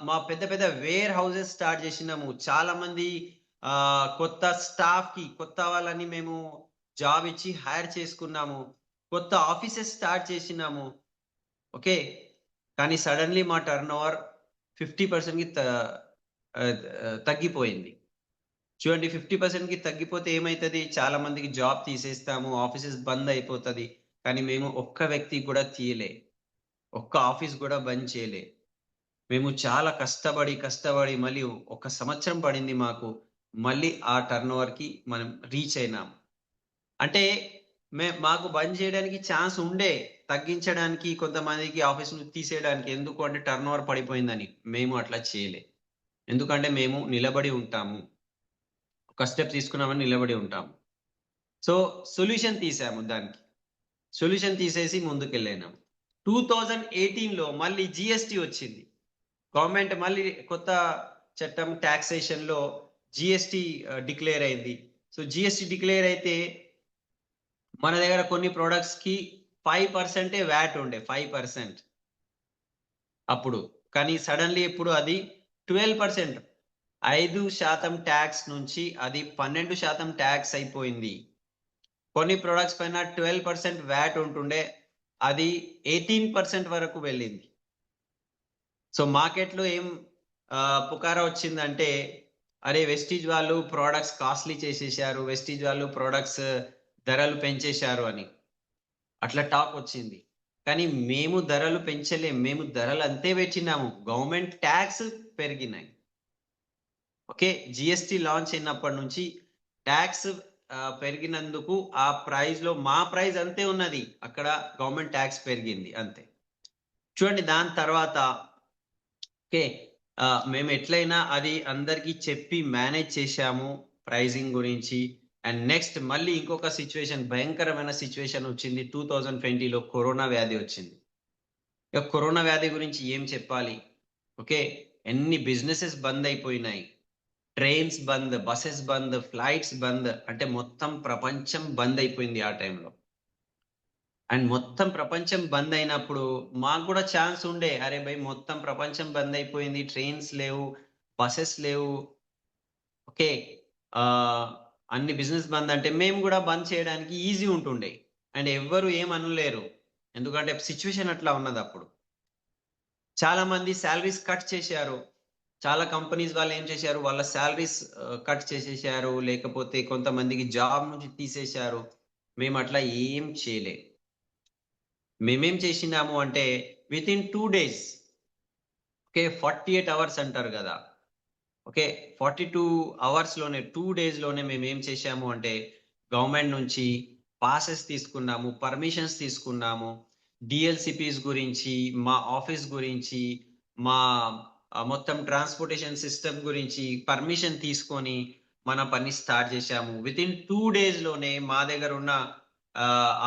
మా పెద్ద పెద్ద వేర్ హౌసెస్ స్టార్ట్ చేసినాము, చాలా మంది కొత్త స్టాఫ్ కి కొత్త వాళ్ళని మేము జాబ్ ఇచ్చి హైర్ చేసుకున్నాము, కొత్త ఆఫీసెస్ స్టార్ట్ చేసినాము. ఓకే, కానీ సడన్లీ మా టర్న్ ఓవర్ 50% కి తగ్గిపోయింది. చూడండి 50% కి తగ్గిపోతే ఏమైతుంది, చాలా మందికి జాబ్ తీసేస్తాము, ఆఫీసెస్ బంద్ అయిపోతుంది. కానీ మేము ఒక్క వ్యక్తి కూడా తీయలే, ఒక్క ఆఫీస్ కూడా బంద్ చేయలే. మేము చాలా కష్టపడి మళ్ళీ ఒక సంవత్సరం పడింది మాకు మళ్ళీ ఆ టర్న్ కి మనం రీచ్ అయినాం. అంటే మాకు బంద్ చేయడానికి ఛాన్స్ ఉండే, తగ్గించడానికి, కొంతమందికి ఆఫీస్ నుంచి తీసేయడానికి. ఎందుకు అంటే టర్న్ పడిపోయిందని. మేము అట్లా చేయలే, ఎందుకంటే మేము నిలబడి ఉంటాము, ఒక స్టెప్ తీసుకున్నామని నిలబడి ఉంటాము. సో సొల్యూషన్ తీసాము, దానికి సొల్యూషన్ తీసేసి ముందుకెళ్ళాము. 2018లో మళ్ళీ జిఎస్టి వచ్చింది. గవర్నమెంట్ మళ్ళీ కొత్త చట్టం టాక్సేషన్ లో జిఎస్టి డిక్లేర్ అయింది. సో జిఎస్టి డిక్లేర్ అయితే మన దగ్గర కొన్ని ప్రొడక్ట్స్ కి 5% వ్యాట్ ఉండే, 5% అప్పుడు. కానీ సడన్లీ ఇప్పుడు అది 12%, 5% ట్యాక్స్ నుంచి అది 12% ట్యాక్స్ అయిపోయింది. కొన్ని ప్రొడక్ట్స్ పైన 12% వ్యాట్ ఉంటుండే, అది 18% వరకు వెళ్ళింది. సో మార్కెట్లో ఏం పుకారా వచ్చిందంటే, అరే వెస్టీజ్ వాళ్ళు ప్రోడక్ట్స్ కాస్ట్లీ చేసేసారు, వెస్టీజ్ వాళ్ళు ప్రోడక్ట్స్ ధరలు పెంచేశారు అని అట్లా టాక్ వచ్చింది. కానీ మేము ధరలు పెంచలేం, మేము ధరలు అంతే పెట్టినాము, గవర్నమెంట్ ట్యాక్స్ పెరిగినాయి. ఓకే, జిఎస్టి లాంచ్ అయినప్పటి నుంచి ట్యాక్స్ పెరిగినందుకు ఆ ప్రైస్ లో మా ప్రైస్ అంతే ఉన్నది, అక్కడ గవర్నమెంట్ ట్యాక్స్ పెరిగింది అంతే. చూడండి దాని తర్వాత ఓకే, మేము ఎట్లయినా అది అందరికీ చెప్పి మేనేజ్ చేశాము ప్రైజింగ్ గురించి. అండ్ నెక్స్ట్ మళ్ళీ ఇంకొక సిచ్యువేషన్, భయంకరమైన సిచ్యువేషన్ వచ్చింది 2020లో, కరోనా వ్యాధి వచ్చింది. ఇక కరోనా వ్యాధి గురించి ఏం చెప్పాలి. ఓకే, ఎన్ని బిజినెసెస్ బంద్ అయిపోయినాయి, ట్రైన్స్ బంద్, బసెస్ బంద్, ఫ్లైట్స్ బంద్, అంటే మొత్తం ప్రపంచం బంద్ అయిపోయింది ఆ టైంలో. అండ్ మొత్తం ప్రపంచం బంద్ అయినప్పుడు మాకు కూడా ఛాన్స్ ఉండే, అరే భయ్ మొత్తం ప్రపంచం బంద్ అయిపోయింది, ట్రైన్స్ లేవు, బసెస్ లేవు, ఓకే, ఆ అన్ని బిజినెస్ బంద్ అంటే మేము కూడా బంద్ చేయడానికి ఈజీ ఉంటుండే, అండ్ ఎవ్వరు ఏం అనలేరు, ఎందుకంటే సిచ్యువేషన్ అట్లా ఉన్నది అప్పుడు. చాలా మంది శాలరీస్ కట్ చేశారు, చాలా కంపెనీస్ వాళ్ళు ఏం చేశారు, వాళ్ళ శాలరీస్ కట్ చేసేసారు, లేకపోతే కొంతమందికి జాబ్ నుంచి తీసేశారు. మేము అట్లా ఏం చేయలే. మేమేం చేసినాము అంటే with in 2 days, okay, 48 hours అంటారు కదా, ఓకే, 42 అవర్స్ లోనే, 2 days లోనే మేము ఏం చేశాము అంటే గవర్నమెంట్ నుంచి పాసెస్ తీసుకున్నాము, పర్మిషన్స్ తీసుకున్నాము, డిఎల్సిపిస్ గురించి, మా ఆఫీస్ గురించి, మా మొత్తం ట్రాన్స్పోర్టేషన్ సిస్టమ్ గురించి పర్మిషన్ తీసుకొని మన పని స్టార్ట్ చేశాము. విత్ ఇన్ 2 days లోనే మా దగ్గర ఉన్న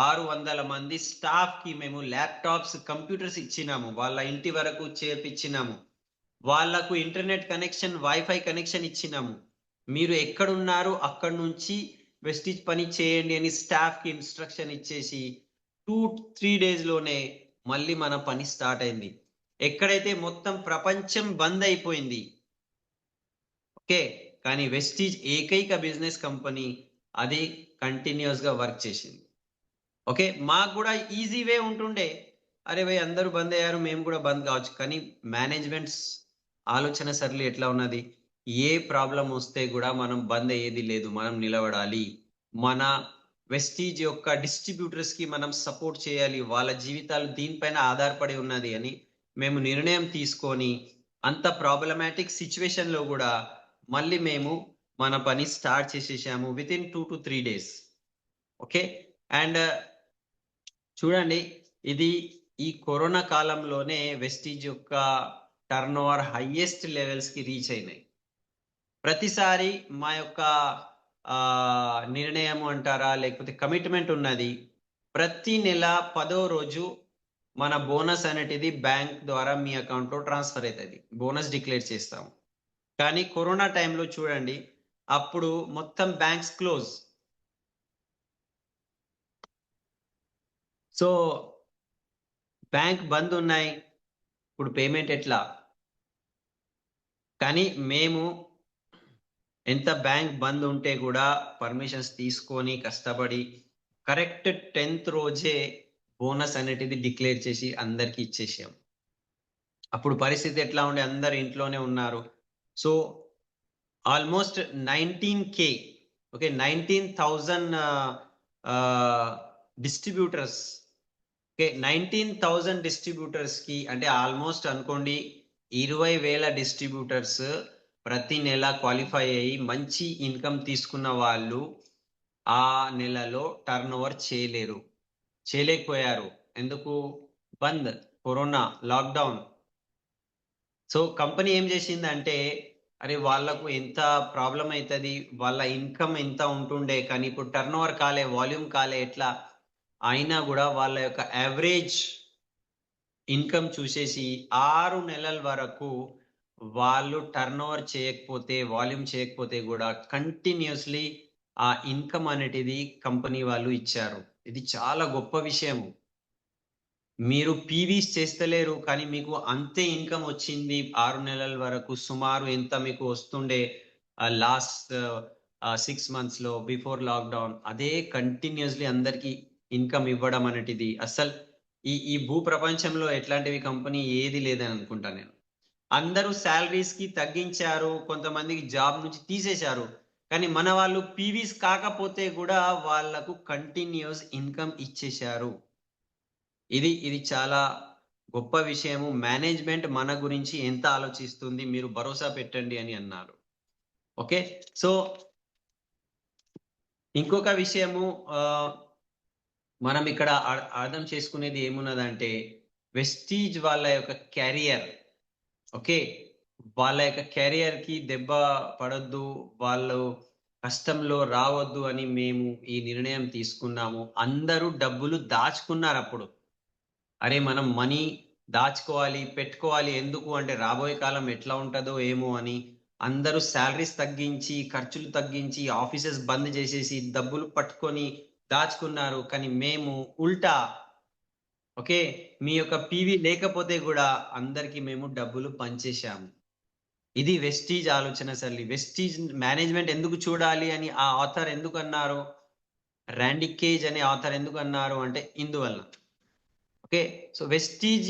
600 మంది స్టాఫ్ కి మేము ల్యాప్టాప్స్, కంప్యూటర్స్ ఇచ్చినాము, వాళ్ళ ఇంటి వరకు చేర్పించినాము, వాళ్లకు ఇంటర్నెట్ కనెక్షన్, వైఫై కనెక్షన్ ఇచ్చినాము. మీరు ఎక్కడున్నారు అక్కడ నుంచి వెస్టిజ్ పని చేయండి అని స్టాఫ్ కి ఇన్స్ట్రక్షన్ ఇచ్చేసి 2-3 days లోనే మళ్ళీ మన పని స్టార్ట్ అయింది. ఎక్కడైతే మొత్తం ప్రపంచం బంద్ అయిపోయింది, ఓకే, కానీ వెస్టిజ్ ఏకైక బిజినెస్ కంపెనీ అది కంటిన్యూస్ గా వర్క్ చేసింది. ఓకే, మాకు కూడా ఈజీ వే ఉంటుండే, అరే భయ్ అందరూ బంద్ అయ్యారు, మేము కూడా బంద్ కావచ్చు. కానీ మేనేజ్మెంట్స్ ఆలోచన సరళి ఎట్లా ఉన్నది, ఏ ప్రాబ్లం వస్తే కూడా మనం బంద్ అయ్యేది లేదు, మనం నిలబడాలి, మన వెస్టీజ్ యొక్క డిస్ట్రిబ్యూటర్స్ కి మనం సపోర్ట్ చేయాలి, వాళ్ళ జీవితాలు దీనిపైన ఆధారపడి ఉన్నది అని మేము నిర్ణయం తీసుకొని, అంత ప్రాబ్లమాటిక్ సిచ్యువేషన్ లో కూడా మళ్ళీ మేము మన పని స్టార్ట్ చేసేసాము with in 2 to 3 days. Okay, and చూడండి ఇది ఈ కరోనా కాలంలోనే వెస్టీజ్ యొక్క టర్న్ ఓవర్ హైయెస్ట్ లెవెల్స్ కి రీచ్ అయినాయి. ప్రతిసారి మా యొక్క నిర్ణయం అంటారా లేకపోతే కమిట్మెంట్ ఉన్నది, ప్రతి నెల 10వ రోజు మన బోనస్ అనేటిది బ్యాంక్ ద్వారా మీ అకౌంట్ లో ట్రాన్స్ఫర్ అవుతుంది, బోనస్ డిక్లేర్ చేస్తాము. కానీ కరోనా టైంలో చూడండి, అప్పుడు మొత్తం బ్యాంక్స్ క్లోజ్. సో బ్యాంక్ బంద్ ఉన్నాయి, ఇప్పుడు పేమెంట్ ఎట్లా. కానీ మేము ఎంత బ్యాంక్ బంద్ ఉంటే కూడా పర్మిషన్స్ తీసుకొని కష్టపడి కరెక్ట్ 10th రోజే బోనస్ అనేటిది డిక్లేర్ చేసి అందరికి ఇచ్చేసాం. అప్పుడు పరిస్థితి ఎట్లా ఉండే, అందరు ఇంట్లోనే ఉన్నారు. So almost 19K, okay, 19,000 distributors. Okay, 19,000 distributors కి అంటే ఆల్మోస్ట్ అనుకోండి 20,000 డిస్ట్రిబ్యూటర్స్ ప్రతి నెల క్వాలిఫై అయ్యి మంచి ఇన్కమ్ తీసుకున్న వాళ్ళు ఆ నెలలో టర్న్ ఓవర్ చేయలేకపోయారు. ఎందుకు? బంద్, కరోనా, లాక్డౌన్. సో కంపెనీ ఏం చేసిందంటే, అరే వాళ్ళకు ఎంత ప్రాబ్లం అవుతుంది, వాళ్ళ ఇన్కమ్ ఎంత ఉంటుండే, కానీ ఇప్పుడు టర్న్ ఓవర్ కాలే, వాల్యూమ్ కాలే, ఎట్లా అయినా కూడా వాళ్ళ యొక్క యావరేజ్ ఇన్కమ్ చూసేసి 6 నెలల వరకు వాళ్ళు టర్న్ ఓవర్ చేయకపోతే, వాల్యూమ్ చేయకపోతే కూడా కంటిన్యూస్లీ ఆ ఇన్కమ్ అనేటిది కంపెనీ వాళ్ళు ఇచ్చారు. ఇది చాలా గొప్ప విషయము. మీరు పీవీస్ చేస్తలేరు, కానీ మీకు అంతే ఇన్కమ్ వచ్చింది 6 నెలల వరకు. సుమారు ఎంత మీకు వస్తుండే లాస్ట్ 6 months లో బిఫోర్ లాక్డౌన్, అదే కంటిన్యూస్లీ అందరికి ఇన్కమ్ ఇవ్వడం అనేటిది అసలు ఈ భూ ప్రపంచంలో ఎట్లాంటివి కంపెనీ ఏది లేదని అనుకుంటా నేను. అందరూ శాలరీస్ కి తగ్గించారు, కొంతమందికి జాబ్ నుంచి తీసేశారు, కానీ మన వాళ్ళు పీవీస్ కాకపోతే కూడా వాళ్ళకు కంటిన్యూస్ ఇన్కమ్ ఇచ్చేశారు. ఇది చాలా గొప్ప విషయము. మేనేజ్మెంట్ మన గురించి ఎంత ఆలోచిస్తుంది, మీరు భరోసా పెట్టండి అని అన్నారు. ఓకే, సో ఇంకొక విషయము మనం ఇక్కడ అర్థం చేసుకునేది ఏమున్నదంటే, వెస్టీజ్ వాళ్ళ యొక్క కెరియర్, ఓకే, వాళ్ళ యొక్క కెరియర్ కి దెబ్బ పడొద్దు, వాళ్ళు కష్టంలో రావద్దు అని మేము ఈ నిర్ణయం తీసుకున్నాము. అందరూ డబ్బులు దాచుకున్నారు అప్పుడు. అరే మనం మనీ దాచుకోవాలి, పెట్టుకోవాలి. ఎందుకు అంటే రాబోయే కాలం ఎట్లా ఉంటుందో ఏమో అని అందరూ శాలరీస్ తగ్గించి, ఖర్చులు తగ్గించి, ఆఫీసెస్ బంద్ చేసేసి డబ్బులు పట్టుకొని దాచుకున్నారు. కానీ మేము ఉల్టా, ఓకే, మీ యొక్క పీవీ లేకపోతే కూడా అందరికి మేము డబ్బులు పంచేశాము. ఇది వెస్టీజ్ ఆలోచన సర్లి. వెస్టీజ్ మేనేజ్మెంట్ ఎందుకు చూడాలి అని ఆ ఆథర్ ఎందుకు అన్నారు, ర్యాండీ కేజ్ అనే ఆథర్ ఎందుకు అన్నారు అంటే ఇందువల్ల. ఓకే, సో వెస్టీజ్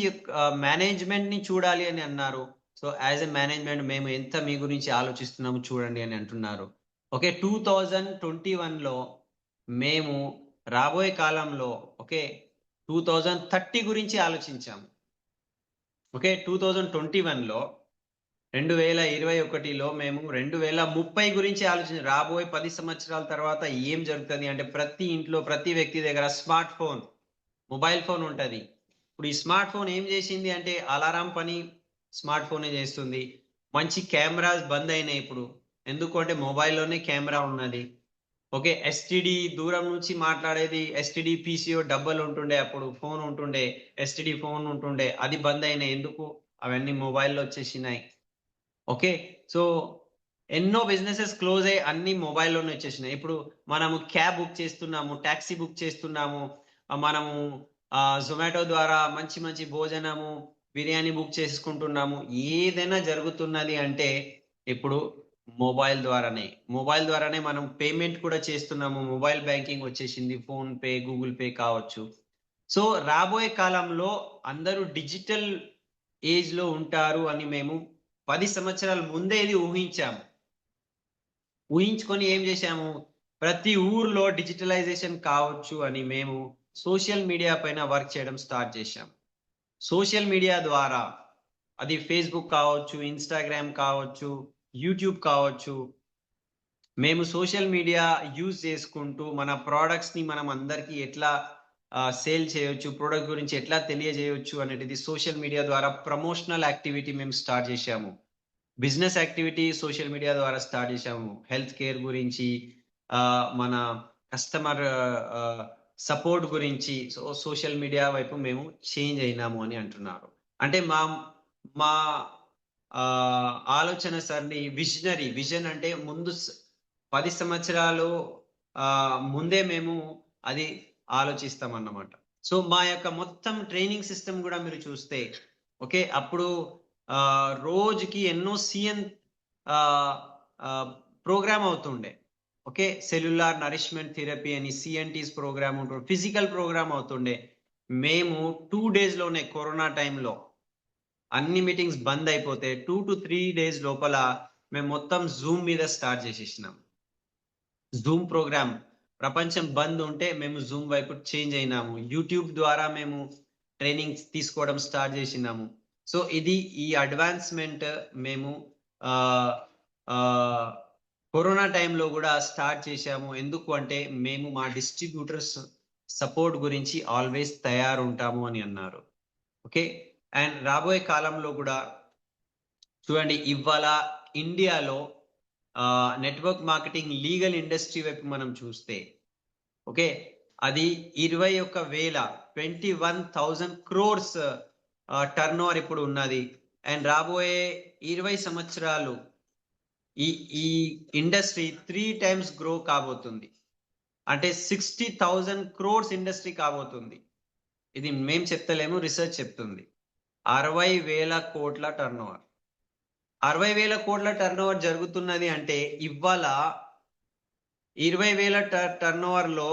మేనేజ్మెంట్ ని చూడాలి అని అన్నారు. సో యాజ్ ఎ మేనేజ్మెంట్ మేము ఎంత మీ గురించి ఆలోచిస్తున్నాము చూడండి అని అంటున్నారు. ఓకే, 2021లో మేము రాబోయే కాలంలో, ఓకే, 2030 గురించి ఆలోచించాము. ఓకే, 2021లో 2021లో మేము 2030 గురించి ఆలోచించాం. రాబోయే 10 సంవత్సరాల తర్వాత ఏం జరుగుతుంది అంటే ప్రతి ఇంట్లో, ప్రతి వ్యక్తి దగ్గర స్మార్ట్ ఫోన్, మొబైల్ ఫోన్ ఉంటుంది. ఇప్పుడు ఈ స్మార్ట్ ఫోన్ ఏం చేసింది అంటే అలారం పని స్మార్ట్ ఫోనే చేస్తుంది. మంచి కెమెరాస్ బంద్ అయినాయి ఇప్పుడు, ఎందుకు అంటే మొబైల్లోనే కెమెరా ఉన్నది. ఓకే, ఎస్టిడి దూరం నుంచి మాట్లాడేది, ఎస్టిడి పీసీఓ డబ్బలు ఉంటుండే, అప్పుడు ఫోన్ ఉంటుండే, ఎస్టిడి ఫోన్ ఉంటుండే, అది బంద్ అయినాయి. ఎందుకు? అవన్నీ మొబైల్లో వచ్చేసినాయి. ఓకే, సో ఎన్నో బిజినెసెస్ క్లోజ్ అయ్యి అన్ని మొబైల్లోనే వచ్చేసినాయి. ఇప్పుడు మనము క్యాబ్ బుక్ చేస్తున్నాము, ట్యాక్సీ బుక్ చేస్తున్నాము, మనము జొమాటో ద్వారా మంచి మంచి భోజనము, బిర్యానీ బుక్ చేసుకుంటున్నాము. ఏదైనా జరుగుతున్నది అంటే ఇప్పుడు మొబైల్ ద్వారానే మనం పేమెంట్ కూడా చేస్తున్నాము. మొబైల్ బ్యాంకింగ్ వచ్చేసింది, ఫోన్ పే, గూగుల్ పే కావచ్చు. సో రాబోయే కాలంలో అందరూ డిజిటల్ ఏజ్ లో ఉంటారు అని మేము 10 సంవత్సరాల ముందే ఇది ఊహించుకొని ఏం చేశాము, ప్రతి ఊర్లో డిజిటలైజేషన్ కావచ్చు అని మేము సోషల్ మీడియా పైన వర్క్ చేయడం స్టార్ట్ చేశాము. సోషల్ మీడియా ద్వారా, అది ఫేస్బుక్ కావచ్చు, ఇన్స్టాగ్రామ్ కావచ్చు, యూట్యూబ్ కావచ్చు, మేము సోషల్ మీడియా యూజ్ చేసుకుంటూ మన ప్రోడక్ట్స్ ని మనం అందరికీ ఎట్లా సేల్ చేయొచ్చు, ప్రోడక్ట్ గురించి ఎట్లా తెలియజేయొచ్చు అనేది సోషల్ మీడియా ద్వారా ప్రమోషనల్ యాక్టివిటీ మేము స్టార్ట్ చేశాము. బిజినెస్ యాక్టివిటీ సోషల్ మీడియా ద్వారా స్టార్ట్ చేశాము. హెల్త్ కేర్ గురించి, మన కస్టమర్ సపోర్ట్ గురించి సోషల్ మీడియా వైపు మేము చేంజ్ అయినాము అని అంటున్నారు. అంటే మా ఆలోచన సర్ని విజన్ అంటే ముందు 10 సంవత్సరాలు ముందే మేము అది ఆలోచిస్తాం అన్నమాట. సో మా యొక్క మొత్తం ట్రైనింగ్ సిస్టమ్ కూడా మీరు చూస్తే, ఓకే, అప్పుడు రోజుకి ఎన్నో సిఎన్ ప్రోగ్రామ్ అవుతుండే. ఓకే, సెల్యులార్ నరిష్మెంట్ థెరపీ అని సిఎన్టీస్ ప్రోగ్రామ్ ఉంటుండే, ఫిజికల్ ప్రోగ్రామ్ అవుతుండే. మేము 2 days లోనే కరోనా టైంలో అన్ని మీటింగ్స్ బంద్ అయిపోతే 2 to 3 days లోపల మేము మొత్తం జూమ్ మీద స్టార్ట్ చేసేసినాం. జూమ్ ప్రోగ్రామ్ ప్రపంచం బంద్ ఉంటే మేము జూమ్ వైపు చేంజ్ అయినాము. యూట్యూబ్ ద్వారా మేము ట్రైనింగ్ తీసుకోవడం స్టార్ట్ చేసినాము. సో ఇది ఈ అడ్వాన్స్మెంట్ మేము ఆ ఆ కరోనా టైంలో కూడా స్టార్ట్ చేశాము. ఎందుకు అంటే మేము మా డిస్ట్రిబ్యూటర్స్ సపోర్ట్ గురించి ఆల్వేస్ తయారుంటాము అని అన్నారు. ఓకే, అండ్ రాబోయే కాలంలో కూడా చూడండి, ఇవాళ ఇండియాలో నెట్వర్క్ మార్కెటింగ్ లీగల్ ఇండస్ట్రీ వైపు మనం చూస్తే, ఓకే, అది 21,000 crores టర్న్ ఓవర్ ఇప్పుడు ఉన్నది. అండ్ రాబోయే 20 సంవత్సరాలు ఈ ఈ ఇండస్ట్రీ 3 times గ్రో కాబోతుంది. అంటే 60,000 crores ఇండస్ట్రీ కాబోతుంది. ఇది మేం చెప్తలేము, రీసెర్చ్ చెప్తుంది. 60,000 కోట్ల టర్న్ ఓవర్. 60,000 కోట్ల టర్న్ ఓవర్ జరుగుతున్నది అంటే ఇవాళ 20,000 టర్న్ ఓవర్ లో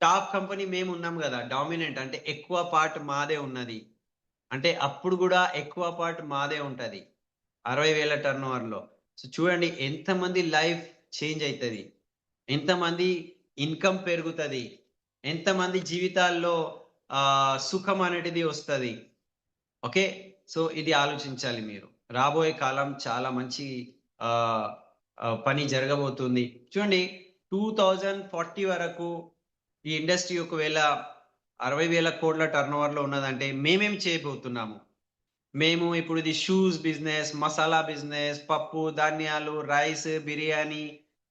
టాప్ కంపెనీ మేము ఉన్నాం కదా, డామినెంట్, అంటే ఎక్కువ పార్ట్ మాదే ఉన్నది. అంటే అప్పుడు కూడా ఎక్కువ పార్ట్ మాదే ఉంటది 60,000 టర్న్ ఓవర్ లో. సో చూడండి ఎంతమంది లైఫ్ చేంజ్ అవుతుంది, ఎంతమంది ఇన్కమ్ పెరుగుతుంది, ఎంతమంది జీవితాల్లో సుఖం అనేటిది వస్తుంది. ఓకే, సో ఇది ఆలోచించాలి మీరు. రాబోయే కాలం చాలా మంచి పని జరగబోతుంది. చూడండి 2040 వరకు ఈ ఇండస్ట్రీ ఒకవేళ 60,000 కోట్ల టర్న్ ఓవర్ లో ఉన్నదంటే మేమేం చేయబోతున్నాము? మేము ఇప్పుడు ఇది షూస్ బిజినెస్, మసాలా బిజినెస్, పప్పు ధాన్యాలు, రైస్, బిర్యానీ,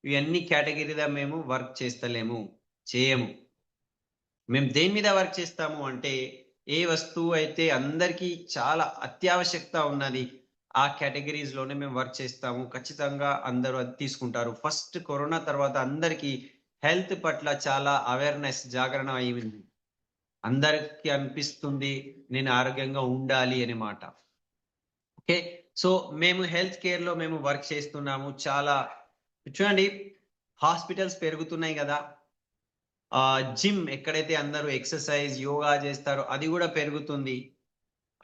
ఇవన్నీ కేటగిరీగా మేము వర్క్ చేస్తలేము, చేయము. మేము దేని మీద వర్క్ చేస్తాము అంటే ఏ వస్తువు అయితే అందరికీ చాలా అత్యావశ్యకత ఉన్నది ఆ కేటగిరీస్ లోనే మేము వర్క్ చేస్తాము. ఖచ్చితంగా అందరూ అది తీసుకుంటారు. ఫస్ట్ కరోనా తర్వాత అందరికీ హెల్త్ పట్ల చాలా అవేర్నెస్, జాగరణ అయింది. అందరికి అనిపిస్తుంది నేను ఆరోగ్యంగా ఉండాలి అనే మాట. ఓకే, సో మేము హెల్త్ కేర్ లో మేము వర్క్ చేస్తున్నాము. చాలా చూడండి, హాస్పిటల్స్ పెరుగుతున్నాయి కదా, జిమ్ ఎక్కడైతే అందరూ ఎక్సర్సైజ్ యోగా చేస్తారో అది కూడా పెరుగుతుంది.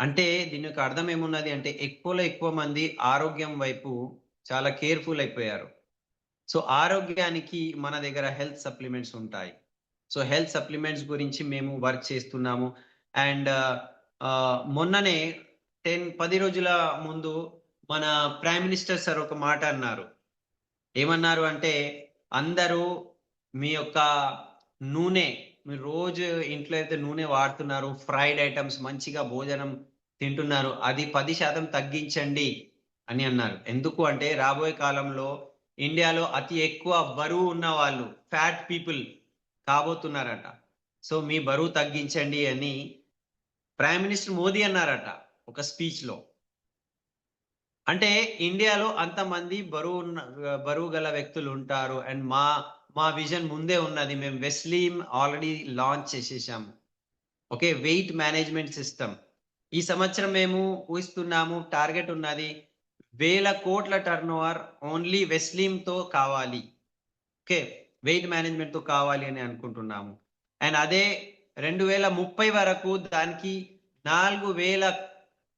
అంటే దీని యొక్క అర్థం ఏమున్నది అంటే ఎక్కువలో ఎక్కువ మంది ఆరోగ్యం వైపు చాలా కేర్ఫుల్ అయిపోయారు. సో ఆరోగ్యానికి మన దగ్గర హెల్త్ సప్లిమెంట్స్ ఉంటాయి. సో హెల్త్ సప్లిమెంట్స్ గురించి మేము వర్క్ చేస్తున్నాము. అండ్ మొన్ననే 10 రోజుల ముందు మన ప్రైమ్ మినిస్టర్ సార్ ఒక మాట అన్నారు. ఏమన్నారు అంటే అందరూ మీ యొక్క నూనె, మీరు రోజు ఇంట్లో అయితే నూనె వాడుతున్నారు, ఫ్రైడ్ ఐటమ్స్, మంచిగా భోజనం తింటున్నారు, అది 10% తగ్గించండి అని అన్నారు. ఎందుకు అంటే రాబోయే కాలంలో ఇండియాలో అతి ఎక్కువ బరువు ఉన్న వాళ్ళు, ఫ్యాట్ పీపుల్ కాబోతున్నారట. సో మీ బరువు తగ్గించండి అని ప్రైమ్ మినిస్టర్ మోదీ అన్నారట ఒక స్పీచ్ లో. అంటే ఇండియాలో అంతమంది బరువు గల వ్యక్తులు ఉంటారు. అండ్ మా విజన్ ముందే ఉన్నది. మేము వెస్లీమ్ ఆల్రెడీ లాంచ్ చేసేసాము. ఓకే, వెయిట్ మేనేజ్మెంట్ సిస్టమ్ ఈ సంవత్సరం మేము ఊహిస్తున్నాము. టార్గెట్ ఉన్నది 1,000 కోట్ల టర్న్ ఓవర్ ఓన్లీ వెస్లీమ్ తో కావాలి. ఓకే, వెయిట్ మేనేజ్మెంట్ తో కావాలి అని అనుకుంటున్నాము. అండ్ అదే 2030 వరకు దానికి 4,000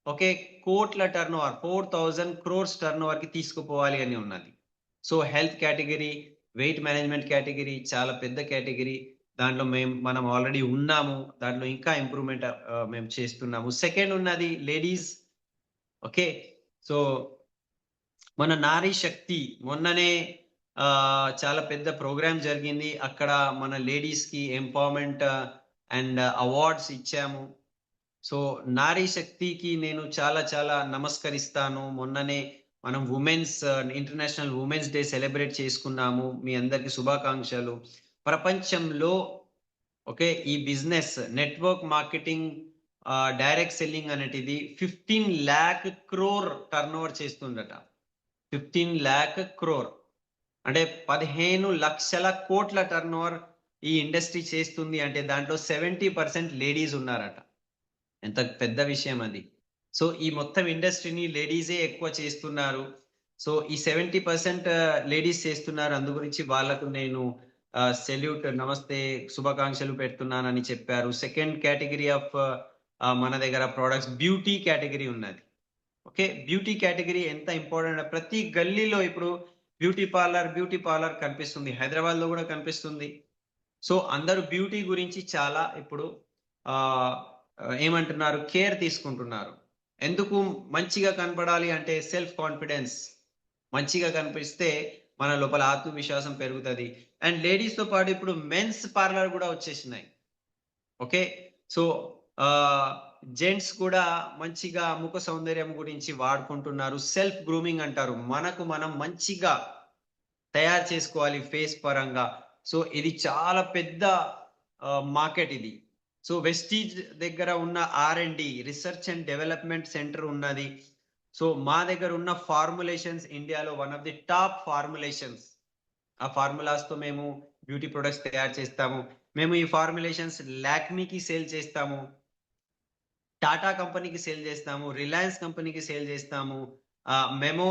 ఓకే కోట్ల turn over, 4,000 crores turn over కి తీసుకుపోవాలి అని ఉన్నది. So health category, weight management category చాలా పెద్ద కేటగిరీ. దాంట్లో మనం ఆల్రెడీ ఉన్నాము. దాంట్లో ఇంకా ఇంప్రూవ్మెంట్ మేము చేస్తున్నాము. సెకండ్ ఉన్నది లేడీస్. ఓకే, సో మన నారీ శక్తి మొన్ననే చాలా పెద్ద ప్రోగ్రామ్ జరిగింది. అక్కడ మన లేడీస్ కి ఎంపవర్మెంట్ అండ్ అవార్డ్స్ ఇచ్చాము. సో నారీ శక్తికి నేను చాలా చాలా నమస్కరిస్తాను. మొన్ననే మనం ఇంటర్నేషనల్ ఉమెన్స్ డే సెలబ్రేట్ చేసుకున్నాము. మీ అందరికి శుభాకాంక్షలు. ప్రపంచంలో ఓకే ఈ business network marketing direct selling అనేది 15 lakh crore టర్న్ ఓవర్ చేస్తుందట. 15 lakh crore అంటే 15 లక్షల కోట్ల టర్న్ ఓవర్ ఈ ఇండస్ట్రీ చేస్తుంది. అంటే దాంట్లో 70% లేడీస్ ఉన్నారట. ఎంత పెద్ద విషయం అది. సో ఈ మొత్తం ఇండస్ట్రీని లేడీసే ఎక్కువ చేస్తున్నారు. సో ఈ 70% లేడీస్ చేస్తున్నారు. అందు గురించి వాళ్ళకు నేను సెల్యూట్, నమస్తే, శుభాకాంక్షలు పెడుతున్నానని చెప్పారు. సెకండ్ కేటగిరీ ఆఫ్ మన దగ్గర ప్రొడక్ట్స్ బ్యూటీ కేటగిరీ ఉన్నది. ఓకే, బ్యూటీ కేటగిరీ ఎంత ఇంపార్టెంట్. ప్రతి గల్లీలో ఇప్పుడు బ్యూటీ పార్లర్ కనిపిస్తుంది, హైదరాబాద్ లో కూడా కనిపిస్తుంది. సో అందరూ బ్యూటీ గురించి చాలా ఇప్పుడు ఆ ఏమంటున్నారు, కేర్ తీసుకుంటున్నారు. ఎందుకు? మంచిగా కనపడాలి అంటే సెల్ఫ్ కాన్ఫిడెన్స్. మంచిగా కనిపిస్తే మన లోపల ఆత్మవిశ్వాసం పెరుగుతుంది. అండ్ లేడీస్ తో పాటు ఇప్పుడు మెన్స్ పార్లర్ కూడా వచ్చేసినాయి. ఓకే, సో జెంట్స్ కూడా మంచిగా ముఖ సౌందర్యం గురించి వాడుకుంటున్నారు. సెల్ఫ్ గ్రూమింగ్ అంటారు, మనకు మనం మంచిగా తయారు చేసుకోవాలి ఫేస్ పరంగా. సో ఇది చాలా పెద్ద మార్కెట్ ఇది. సో వెస్టీజ్ దగ్గర ఉన్న R&D, research and development centre ఉన్నది. సో మా దగ్గర ఉన్న ఫార్ములేషన్స్ ఇండియాలో one of the top formulations. ఆ ఫార్ములాస్ తో మేము బ్యూటీ ప్రొడక్ట్స్ తయారు చేస్తాము. మేము ఈ ఫార్ములేషన్స్ లాక్మీకి సేల్ చేస్తాము, టాటా కంపెనీకి సేల్ చేస్తాము, రిలయన్స్ కంపెనీకి సేల్ చేస్తాము, మెమో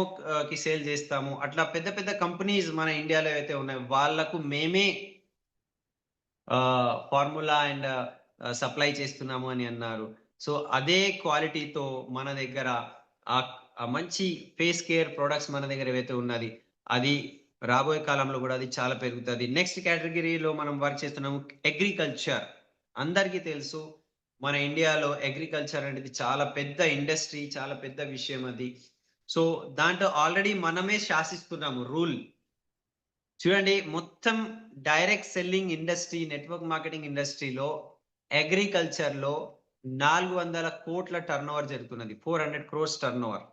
కి సేల్ చేస్తాము. అట్లా పెద్ద పెద్ద కంపెనీస్ మన ఇండియాలో అయితే ఉన్నాయి, వాళ్లకు మేమే ఫార్ములా అండ్ సప్లై చేస్తున్నాము అని అన్నారు. సో అదే క్వాలిటీతో మన దగ్గర ఆ మంచి ఫేస్ కేర్ ప్రొడక్ట్స్ మన దగ్గర ఏవైతే ఉన్నది, అది రాబోయే కాలంలో కూడా అది చాలా పెరుగుతుంది. నెక్స్ట్ కేటగిరీలో మనం వర్క్ చేస్తున్నాము అగ్రికల్చర్. అందరికీ తెలుసు మన ఇండియాలో అగ్రికల్చర్ అనేది చాలా పెద్ద ఇండస్ట్రీ, చాలా పెద్ద విషయం అది. సో దాంట్లో ఆల్రెడీ మనమే శాసిస్తున్నాము రూల్. చూడండి, మొత్తం direct selling industry, network marketing ఇండస్ట్రీలో అగ్రికల్చర్ లో 400 కోట్ల టర్న్ ఓవర్ జరుగుతున్నది, 400 crores టర్న్ ఓవర్.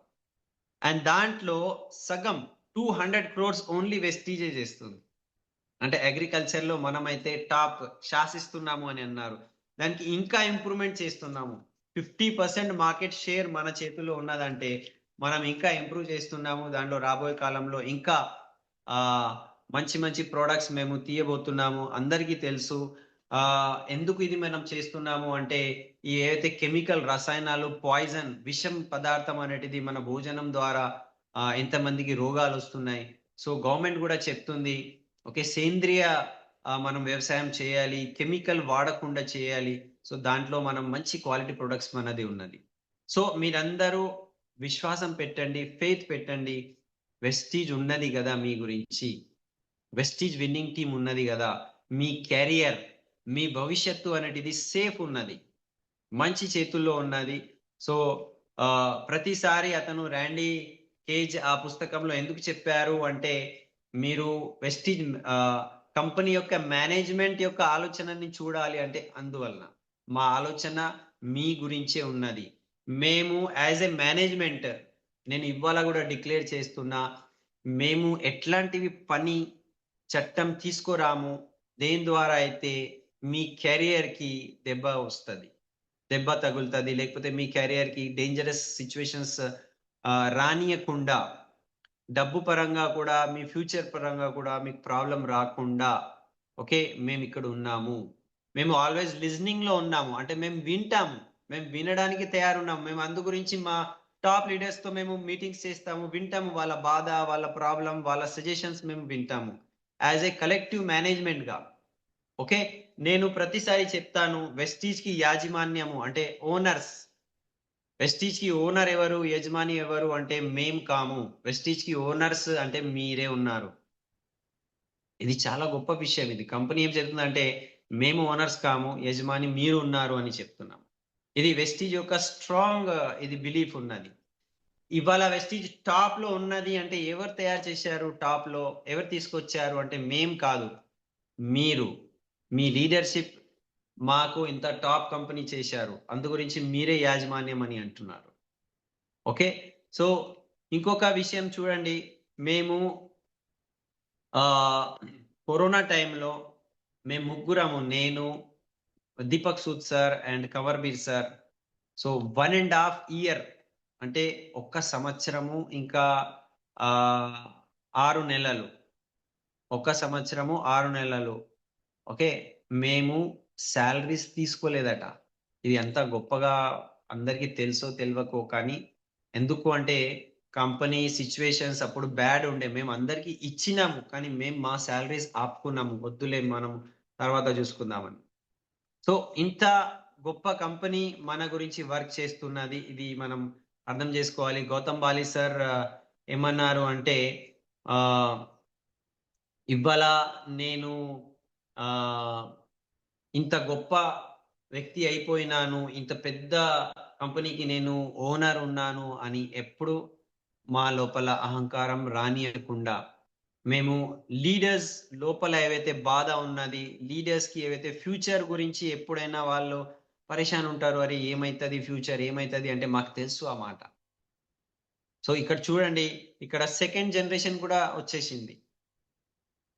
అండ్ దాంట్లో సగం 200 crores ఓన్లీ వెస్టీజే చేస్తుంది. అంటే అగ్రికల్చర్ లో మనమైతే టాప్ శాసిస్తున్నాము అని అన్నారు. దానికి ఇంకా ఇంప్రూవ్మెంట్ చేస్తున్నాము. 50% మార్కెట్ షేర్ మన చేతిలో ఉన్నదంటే మనం ఇంకా ఇంప్రూవ్ చేస్తున్నాము. దాంట్లో రాబోయే కాలంలో ఇంకా మంచి మంచి ప్రోడక్ట్స్ మేము తీయబోతున్నాము. అందరికీ తెలుసు ఎందుకు ఇది మనం చేస్తున్నాము అంటే, ఈ ఏవైతే కెమికల్ రసాయనాలు, పాయిజన్, విషం పదార్థం అనేటిది మన భోజనం ద్వారా ఎంతమందికి రోగాలు వస్తున్నాయి. సో గవర్నమెంట్ కూడా చెప్తుంది, ఓకే, సేంద్రియ మనం వ్యవసాయం చేయాలి, కెమికల్ వాడకుండా చేయాలి. సో దాంట్లో మనం మంచి క్వాలిటీ ప్రొడక్ట్స్ మనది ఉన్నది. సో మీరందరూ విశ్వాసం పెట్టండి, ఫెయిత్ పెట్టండి. వెస్టీజ్ ఉన్నది కదా మీ గురించి, వెస్టీజ్ విన్నింగ్ టీమ్ ఉన్నది కదా. మీ కెరియర్, మీ భవిష్యత్తు అనేటిది సేఫ్ ఉన్నది, మంచి చేతుల్లో ఉన్నది. సో ప్రతిసారి అతను ర్యాండీ కేజ్ ఆ పుస్తకంలో ఎందుకు చెప్పారు అంటే, మీరు వెస్టీజ్ కంపెనీ యొక్క మేనేజ్మెంట్ యొక్క ఆలోచనని చూడాలి అంటే అందువలన. మా ఆలోచన మీ గురించే ఉన్నది. మేము యాజ్ ఎ మేనేజ్మెంట్, నేను ఇవాళ కూడా డిక్లేర్ చేస్తున్నా, మేము ఎట్లాంటివి పని చట్టం తీసుకురాము దేని ద్వారా అయితే మీ కెరియర్ కి దెబ్బ వస్తుంది, దెబ్బ తగులుతుంది, లేకపోతే మీ కెరియర్ కి డేంజరస్ సిచ్యువేషన్స్ రానియకుండా, డబ్బు పరంగా కూడా మీ ఫ్యూచర్ పరంగా కూడా మీకు ప్రాబ్లం రాకుండా, ఓకే, మేము ఇక్కడ ఉన్నాము. మేము ఆల్వేస్ లిజనింగ్ లో ఉన్నాము, అంటే మేము వింటాము, మేము వినడానికి తయారున్నాము. మేము అందు గురించి మా టాప్ లీడర్స్ తో మేము మీటింగ్స్ చేస్తాము, వింటాము వాళ్ళ బాధ, వాళ్ళ ప్రాబ్లం, వాళ్ళ సజెషన్స్ మేము వింటాము యాజ్ ఏ కలెక్టివ్ మేనేజ్మెంట్ గా. ఓకే, నేను ప్రతిసారి చెప్తాను, వెస్టీజ్ కి యాజమాన్యము అంటే ఓనర్స్, వెస్టీజ్ కి ఓనర్ ఎవరు, యజమాని ఎవరు అంటే మేం కాము. వెస్టీజ్ కి ఓనర్స్ అంటే మీరే ఉన్నారు. ఇది చాలా గొప్ప విషయం. ఇది కంపెనీ ఏం చెప్తుందంటే, మేము ఓనర్స్ కాము, యజమాని మీరు ఉన్నారు అని చెప్తున్నాం. ఇది వెస్టీజ్ యొక్క స్ట్రాంగ్ ఇది బిలీఫ్ ఉన్నది. ఇవాళ వెస్టీజ్ టాప్ లో ఉన్నది అంటే ఎవరు తయారు చేశారు, టాప్ లో ఎవరు తీసుకొచ్చారు అంటే మేం కాదు, మీరు. మీ లీడర్షిప్ మాకు ఇంత టాప్ కంపెనీ చేశారు, అందు గురించి మీరే యాజమాన్యం అని అంటున్నారు. ఓకే, సో ఇంకొక విషయం చూడండి, మేము కరోనా టైంలో మేము ముగ్గురము, నేను, దీపక్ సూద్ సార్ అండ్ కవర్బీర్ సార్, సో 1.5 year అంటే 1 సంవత్సరము ఇంకా 6 నెలలు, 1 సంవత్సరము 6 నెలలు, ఓకే, మేము శాలరీస్ తీసుకోలేదట. ఇది ఎంత గొప్పగా అందరికీ తెలుసో తెలియకో కానీ, ఎందుకు అంటే కంపెనీ సిచ్యువేషన్స్ అప్పుడు బ్యాడ్ ఉండే, మేము అందరికి ఇచ్చినాము కానీ మేము మా శాలరీస్ ఆపుకున్నాము, వద్దులే మనం తర్వాత చూసుకుందామని. సో ఇంత గొప్ప కంపెనీ మన గురించి వర్క్ చేస్తున్నది, ఇది మనం అర్థం చేసుకోవాలి. గౌతమ్ బాలి సార్ ఏమన్నారు అంటే ఇవాళ నేను ఇంత గొప్ప వ్యక్తి అయిపోయినాను, ఇంత పెద్ద కంపెనీకి నేను ఓనర్ ఉన్నాను అని ఎప్పుడు మా లోపల అహంకారం రానియకుండా మేము లీడర్స్ లోపల ఏవైతే బాధ ఉన్నది, లీడర్స్ కి ఏవైతే ఫ్యూచర్ గురించి ఎప్పుడైనా వాళ్ళు పరేషాన్ ఉంటారు, అరే ఏమైతుంది ఫ్యూచర్ ఏమైతుంది అంటే మాకు తెలుసు ఆ మాట. సో ఇక్కడ చూడండి, ఇక్కడ సెకండ్ జనరేషన్ కూడా వచ్చేసింది.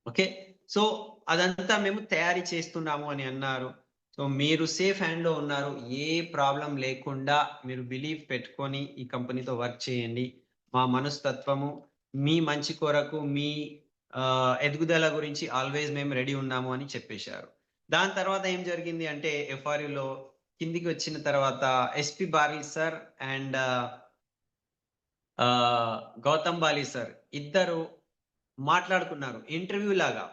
ఓకే, సో అదంతా మేము తయారీ చేస్తున్నాము అని అన్నారు. సో మీరు సేఫ్ హ్యాండ్ లో ఉన్నారు, ఏ ప్రాబ్లం లేకుండా మీరు బిలీవ్ పెట్టుకొని ఈ కంపెనీతో వర్క్ చేయండి. మా మనస్తత్వము మీ మంచి కొరకు, మీ ఎదుగుదల గురించి ఆల్వేస్ మేము రెడీ ఉన్నాము అని చెప్పేశారు. దాని తర్వాత ఏం జరిగింది అంటే ఎఫ్ఆర్యులో కిందికి వచ్చిన తర్వాత SP Bharill sir and Gautam Bali sir ఇద్దరు మాట్లాడుకున్నారు ఇంటర్వ్యూ లాగా.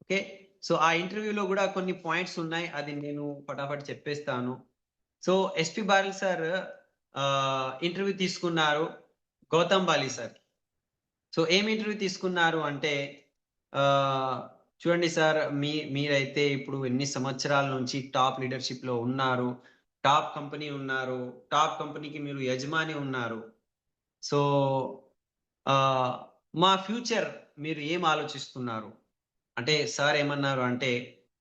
ఓకే, సో ఆ ఇంటర్వ్యూలో కూడా కొన్ని పాయింట్స్ ఉన్నాయి, అది నేను ఫటాఫట్ చెప్పేస్తాను. So SP Bharill sir interview తీసుకున్నారు గౌతమ్ బాలి సార్. సో ఏం ఇంటర్వ్యూ తీసుకున్నారు అంటే చూడండి సార్, మీరైతే ఇప్పుడు ఎన్ని సంవత్సరాల నుంచి టాప్ లీడర్షిప్ లో ఉన్నారు, టాప్ కంపెనీ ఉన్నారు, టాప్ కంపెనీకి మీరు యజమాని ఉన్నారు. సో మా ఫ్యూచర్ మీరు ఏం ఆలోచిస్తున్నారు అంటే సార్ ఏమన్నారు అంటే,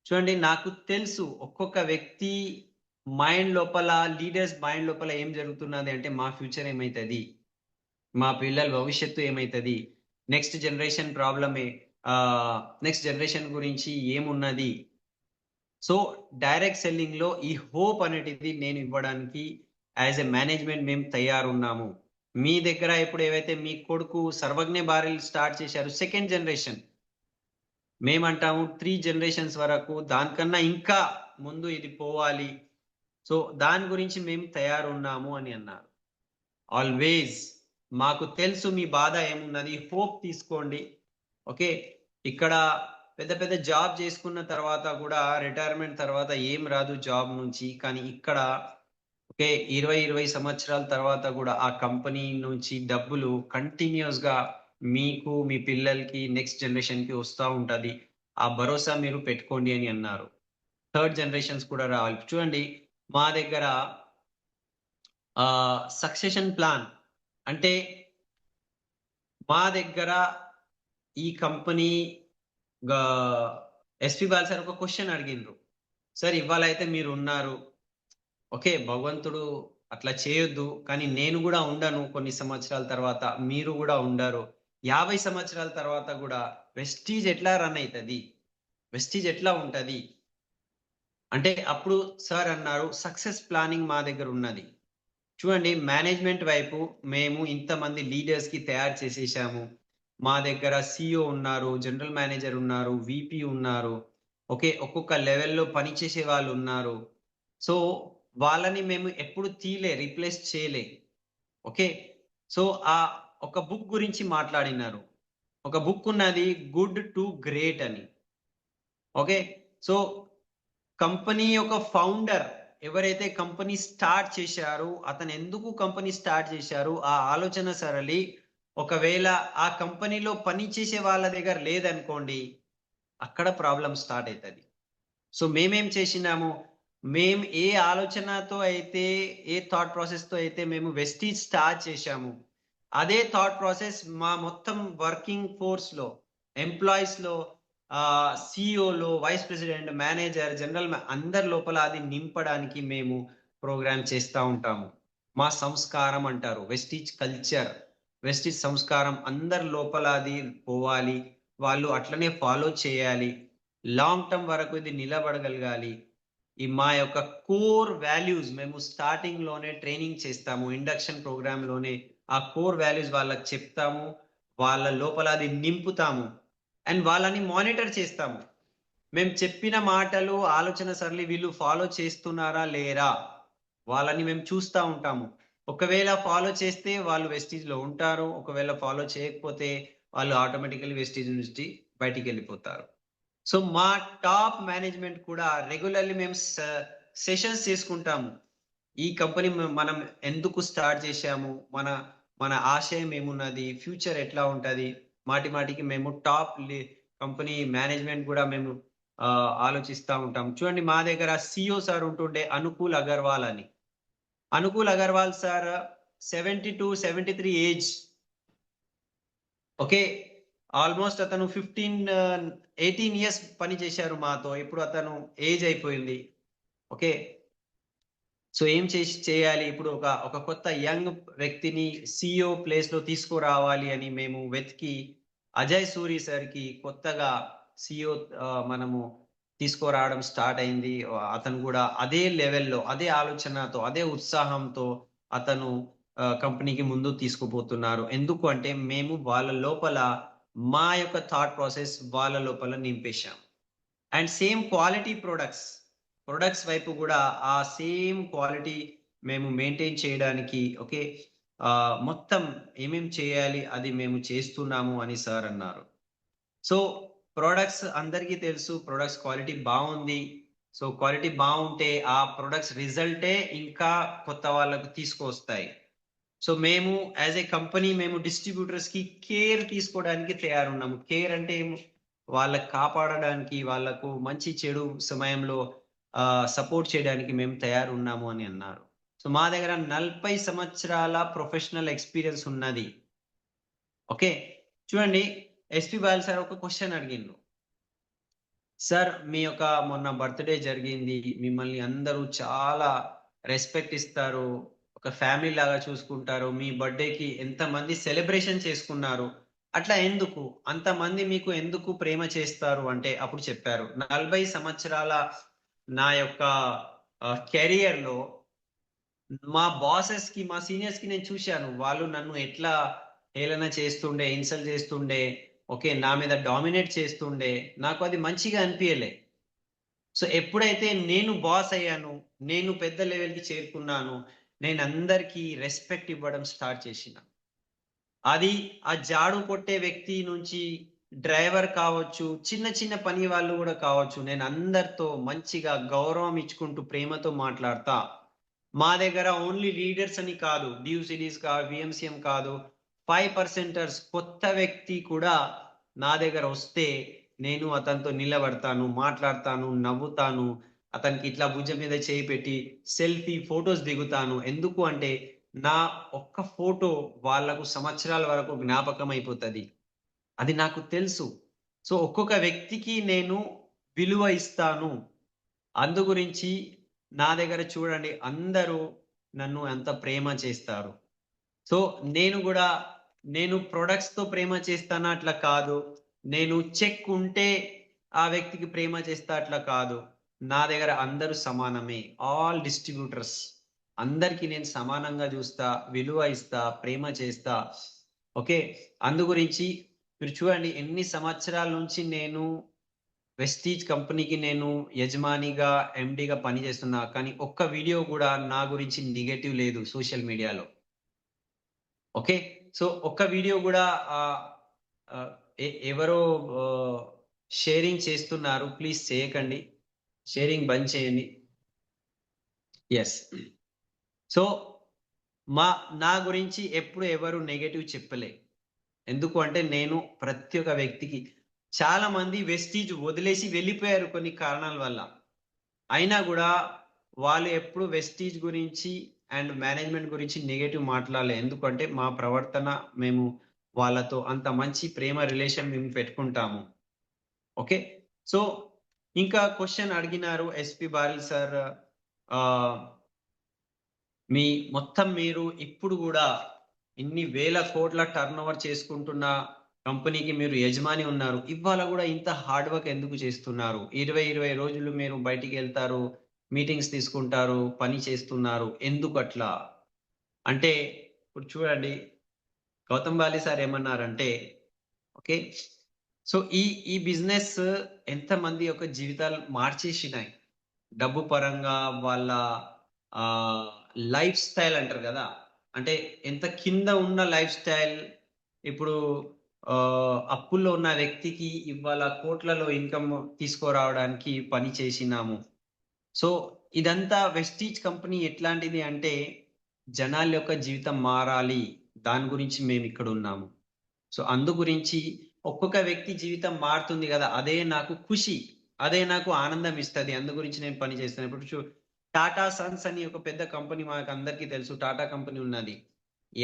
చూడండి నాకు తెలుసు ఒక్కొక్క వ్యక్తి మైండ్ లోపల, లీడర్స్ మైండ్ లోపల ఏం జరుగుతున్నది అంటే మా ఫ్యూచర్ ఏమైతుంది, మా పిల్లల భవిష్యత్తు ఏమైతుంది, నెక్స్ట్ జనరేషన్ ప్రాబ్లమే, నెక్స్ట్ జనరేషన్ గురించి ఏమున్నది. సో డైరెక్ట్ సెల్లింగ్ లో ఈ హోప్ అనేటిది నేను ఇవ్వడానికి యాజ్ ఎ మేనేజ్మెంట్ మేము తయారున్నాము. మీ దగ్గర ఇప్పుడు ఏవైతే మీ కొడుకు సర్వజ్ఞ బారిల్ స్టార్ట్ చేశారు సెకండ్ జనరేషన్, మేమంటాము 3 జనరేషన్స్ వరకు, దానికన్నా ఇంకా ముందు ఇది పోవాలి. సో దాని గురించి మేము తయారున్నాము అని అన్నారు. ఆల్వేస్ మాకు తెలుసు మీ బాధ ఏమున్నది, హోప్ తీసుకోండి. ఓకే, ఇక్కడ పెద్ద పెద్ద జాబ్ చేసుకున్న తర్వాత కూడా రిటైర్మెంట్ తర్వాత ఏం రాదు జాబ్ నుంచి, కానీ ఇక్కడ ఓకే 20 సంవత్సరాల తర్వాత కూడా ఆ కంపెనీ నుంచి డబ్బులు కంటిన్యూస్ గా మీకు, మీ పిల్లలకి, నెక్స్ట్ జనరేషన్ కి వస్తూ ఉంటది. ఆ భరోసా మీరు పెట్టుకోండి అని అన్నారు. థర్డ్ జనరేషన్స్ కూడా రావాలి. చూడండి మా దగ్గర సక్సెషన్ ప్లాన్ అంటే మా దగ్గర ఈ కంపెనీ ఎస్పి బాల్ సార్ ఒక క్వశ్చన్ అడిగినారు, సార్ ఇవాళ అయితే మీరు ఉన్నారు, ఓకే భగవంతుడు అట్లా చేయొద్దు, కానీ నేను కూడా ఉండను కొన్ని సంవత్సరాల తర్వాత, మీరు కూడా ఉండరు, 50 సంవత్సరాల తర్వాత కూడా వెస్టీజ్ ఎట్లా రన్ అవుతుంది, వెస్టీజ్ ఎట్లా ఉంటది అంటే అప్పుడు సార్ అన్నారు సక్సెస్ ప్లానింగ్ మా దగ్గర ఉన్నది. చూడండి మేనేజ్మెంట్ వైపు మేము ఇంతమంది లీడర్స్ కి తయారు చేసేసాము, మా దగ్గర సిఇఓ ఉన్నారు, జనరల్ మేనేజర్ ఉన్నారు, విపి ఉన్నారు, ఓకే ఒక్కొక్క లెవెల్లో పనిచేసే వాళ్ళు ఉన్నారు. సో వాళ్ళని మేము ఎప్పుడు రీప్లేస్ చేయలే. ఓకే, సో ఆ ఒక బుక్ గురించి మాట్లాడినారు, ఒక బుక్ ఉన్నది గుడ్ టు గ్రేట్ అని. ఓకే, సో కంపెనీ యొక్క ఫౌండర్ ఎవరైతే కంపెనీ స్టార్ట్ చేశారో అతను ఎందుకు కంపెనీ స్టార్ట్ చేశారు, ఆ ఆలోచన సరళి ఒకవేళ ఆ కంపెనీలో పని చేసే వాళ్ళ దగ్గర లేదనుకోండి, అక్కడ ప్రాబ్లం స్టార్ట్ అవుతుంది. సో మేమేం చేసినాము, మేము ఏ ఆలోచనతో అయితే, ఏ థాట్ ప్రాసెస్ తో అయితే మేము వెస్టీజ్ స్టార్ట్ చేశాము, అదే థాట్ ప్రాసెస్ మా మొత్తం వర్కింగ్ ఫోర్స్ లో, ఎంప్లాయీస్ లో, సిఇఓలో, వైస్ ప్రెసిడెంట్, మేనేజర్, జనరల్ అందరి లోపల అది నింపడానికి మేము ప్రోగ్రామ్ చేస్తూ ఉంటాము. మా సంస్కారం అంటారు వెస్టీజ్ కల్చర్, వెస్టీజ్ సంస్కారం అందరి లోపల అది పోవాలి, వాళ్ళు అట్లనే ఫాలో చేయాలి, లాంగ్ టర్మ్ వరకు ఇది నిలబడగలగాలి. ఈ మా యొక్క కోర్ వాల్యూస్ మేము స్టార్టింగ్ లోనే ట్రైనింగ్ చేస్తాము, ఇండక్షన్ ప్రోగ్రామ్ లోనే ఆ కోర్ వాల్యూస్ వాళ్ళకి చెప్తాము, వాళ్ళ లోపల అది నింపుతాము అండ్ వాళ్ళని మానిటర్ చేస్తాము. మేము చెప్పిన మాటలు, ఆలోచన సరళి వీళ్ళు ఫాలో చేస్తున్నారా లేరా వాళ్ళని మేము చూస్తూ ఉంటాము. ఒకవేళ ఫాలో చేస్తే వాళ్ళు వెస్టీజ్ లో ఉంటారు, ఒకవేళ ఫాలో చేయకపోతే వాళ్ళు ఆటోమేటికల్లీ వెస్టీజ్ నుంచి బయటికి వెళ్ళిపోతారు. సో మా టాప్ మేనేజ్మెంట్ కూడా రెగ్యులర్లీ మేము సెషన్స్ చేసుకుంటాము. ఈ కంపెనీ మనం ఎందుకు స్టార్ట్ చేశాము, మన మన ఆశయం ఏమున్నది, ఫ్యూచర్ ఎట్లా ఉంటది, మాటి మాటికి మేము టాప్ కంపెనీ మేనేజ్మెంట్ కూడా మేము ఆలోచిస్తూ ఉంటాం. చూడండి, మా దగ్గర సిఓ సార్ ఉంటుండే, అనుకూల్ అగర్వాల్ అని. Anukul Agarwal sir 72-73 age. Okay, almost అతను 18 ఇయర్స్ పని చేశారు మాతో. ఇప్పుడు అతను ఏజ్ అయిపోయింది. ఓకే, సో ఏం చేయాలి ఇప్పుడు, ఒక కొత్త యంగ్ వ్యక్తిని సిఇఓ ప్లేస్ లో తీసుకురావాలి అని మేము వెతికి అజయ్ సూరి సార్ కి కొత్తగా సిఇఓ మనము తీసుకురావడం స్టార్ట్ అయింది. అతను కూడా అదే లెవెల్లో, అదే ఆలోచనతో, అదే ఉత్సాహంతో అతను కంపెనీకి ముందు తీసుకుపోతున్నారు. ఎందుకు అంటే మేము వాళ్ళ లోపల మా యొక్క థాట్ ప్రాసెస్ వాళ్ళ లోపల నింపేశాం. అండ్ సేమ్ క్వాలిటీ ప్రొడక్ట్స్ వైపు కూడా ఆ సేమ్ క్వాలిటీ మేము మెయింటైన్ చేయడానికి, ఓకే, మొత్తం ఏమేం చేయాలి అది మేము చేస్తున్నాము అని సార్ అన్నారు. సో ప్రొడక్ట్స్ అందరికీ తెలుసు, ప్రొడక్ట్స్ క్వాలిటీ బాగుంది. సో క్వాలిటీ బాగుంటే ఆ ప్రొడక్ట్స్ రిజల్టే ఇంకా కొత్త వాళ్ళకు తీసుకొస్తాయి. సో మేము యాజ్ ఏ కంపెనీ మేము డిస్ట్రిబ్యూటర్స్ కి కేర్ తీసుకోవడానికి తయారున్నాము. కేర్ అంటే వాళ్ళకి కాపాడడానికి, వాళ్ళకు మంచి చెడు సమయంలో సపోర్ట్ చేయడానికి మేము తయారున్నాము అని అన్నారు. సో మా దగ్గర 40 సంవత్సరాల ప్రొఫెషనల్ ఎక్స్పీరియన్స్ ఉన్నది. ఓకే, చూడండి, ఎస్పి బాల్ సార్ ఒక క్వశ్చన్ అడిగిండు. సార్, మీ యొక్క మొన్న బర్త్డే జరిగింది, మిమ్మల్ని అందరూ చాలా రెస్పెక్ట్ ఇస్తారు, ఒక ఫ్యామిలీ లాగా చూసుకుంటారు, మీ బర్త్డేకి ఎంతమంది సెలబ్రేషన్ చేసుకున్నారు, అట్లా ఎందుకు అంతమంది మీకు ఎందుకు ప్రేమ చేస్తారు అంటే అప్పుడు చెప్పారు, 40 సంవత్సరాల నా యొక్క కెరియర్ లో మా బాసెస్ కి, మా సీనియర్స్ కి నేను చూశాను, వాళ్ళు నన్ను ఎట్లా హేళన చేస్తుండే, ఇన్సల్ట్ చేస్తుండే, ఓకే, నా మీద డామినేట్ చేస్తుండే, నాకు అది మంచిగా అనిపించలే. సో ఎప్పుడైతే నేను బాస్ అయ్యాను, నేను పెద్ద లెవెల్కి చేరుకున్నాను, నేను అందరికీ రెస్పెక్ట్ ఇవ్వడం స్టార్ట్ చేసిన. అది ఆ జాడు కొట్టే వ్యక్తి నుంచి డ్రైవర్ కావచ్చు, చిన్న చిన్న పని వాళ్ళు కూడా కావచ్చు, నేను అందరితో మంచిగా గౌరవం ఇచ్చుకుంటూ ప్రేమతో మాట్లాడతా. మా దగ్గర ఓన్లీ లీడర్స్ అని కాదు, డియూసిడీస్ కాదు, విఎంసిఎం కాదు, 5%ers కొత్త వ్యక్తి కూడా నా దగ్గర వస్తే నేను అతనితో నిలబడతాను, మాట్లాడతాను, నవ్వుతాను, అతనికి ఇట్లా భుజం మీద చేయి పెట్టి సెల్ఫీ ఫొటోస్ దిగుతాను. ఎందుకు అంటే నా ఒక్క ఫోటో వాళ్ళకు సంవత్సరాల వరకు జ్ఞాపకం అయిపోతుంది, అది నాకు తెలుసు. సో ఒక్కొక్క వ్యక్తికి నేను విలువ ఇస్తాను. అందు గురించి నా దగ్గర చూడండి, అందరూ నన్ను ఎంత ప్రేమ చేస్తారు. సో నేను ప్రొడక్ట్స్ తో ప్రేమ చేస్తానా అట్లా కాదు, నేను చెక్ ఉంటే ఆ వ్యక్తికి ప్రేమ చేస్తా అట్లా కాదు. నా దగ్గర అందరూ సమానమే, ఆల్ డిస్ట్రిబ్యూటర్స్ అందరికి నేను సమానంగా చూస్తా, విలువ ఇస్తా, ప్రేమ చేస్తా. ఓకే, అందు గురించి మీరు చూడండి, ఎన్ని సంవత్సరాల నుంచి నేను వెస్టీజ్ కంపెనీకి నేను యజమానిగా, ఎండిగా పనిచేస్తున్నా, కానీ ఒక్క వీడియో కూడా నా గురించి నెగటివ్ లేదు సోషల్ మీడియాలో. ఓకే, సో ఒక్క వీడియో కూడా ఎవరో షేరింగ్ చేస్తున్నారు, ప్లీజ్ చేయకండి, షేరింగ్ బంద్ చేయండి. ఎస్, సో నా గురించి ఎప్పుడు ఎవరు నెగటివ్ చెప్పలే. ఎందుకు అంటే నేను ప్రతి ఒక్క వ్యక్తికి, చాలా మంది వెస్టీజ్ వదిలేసి వెళ్ళిపోయారు కొన్ని కారణాల వల్ల, అయినా కూడా వాళ్ళు ఎప్పుడు వెస్టీజ్ గురించి అండ్ మేనేజ్మెంట్ గురించి నెగటివ్ మాట్లాడలే. ఎందుకంటే మా ప్రవర్తన, మేము వాళ్ళతో అంత మంచి ప్రేమ రిలేషన్ మేము పెట్టుకుంటాము. ఓకే, సో ఇంకా క్వశ్చన్ అడిగినారు ఎస్పి బారిల్ సార్, మీరు ఇప్పుడు కూడా ఇన్ని వేల కోట్ల టర్న్ ఓవర్ చేసుకుంటున్న కంపెనీకి మీరు యజమాని ఉన్నారు, ఇవాళ కూడా ఇంత హార్డ్ వర్క్ ఎందుకు చేస్తున్నారు? 20 రోజులు మీరు బయటికి వెళ్తారు, మీటింగ్స్ తీసుకుంటారు, పని చేస్తున్నారు, ఎందుకు అట్లా అంటే ఇప్పుడు చూడండి, గౌతమ్ బాలి సార్ ఏమన్నారంటే, ఓకే, సో ఈ బిజినెస్ ఎంతమంది యొక్క జీవితాలు మార్చేసినాయి, డబ్బు పరంగా, వాళ్ళ లైఫ్ స్టైల్ అంటారు కదా, అంటే ఎంత కింద ఉన్న లైఫ్ స్టైల్ ఇప్పుడు అప్పుల్లో ఉన్న వ్యక్తికి ఇవాళ కోట్లలో ఇన్కమ్ తీసుకురావడానికి పని చేసినాము. సో ఇదంతా వెస్టీజ్ కంపెనీ ఎట్లాంటిది అంటే జనాల యొక్క జీవితం మారాలి, దాని గురించి మేము ఇక్కడ ఉన్నాము. సో అందు గురించి ఒక్కొక్క వ్యక్తి జీవితం మారుతుంది కదా, అదే నాకు ఖుషి, అదే నాకు ఆనందం ఇస్తుంది. అందు గురించి నేను పని చేస్తాను. ఇప్పుడు టాటా సన్స్ అని ఒక పెద్ద కంపెనీ మనకు అందరికీ తెలుసు. టాటా కంపెనీ ఉన్నది,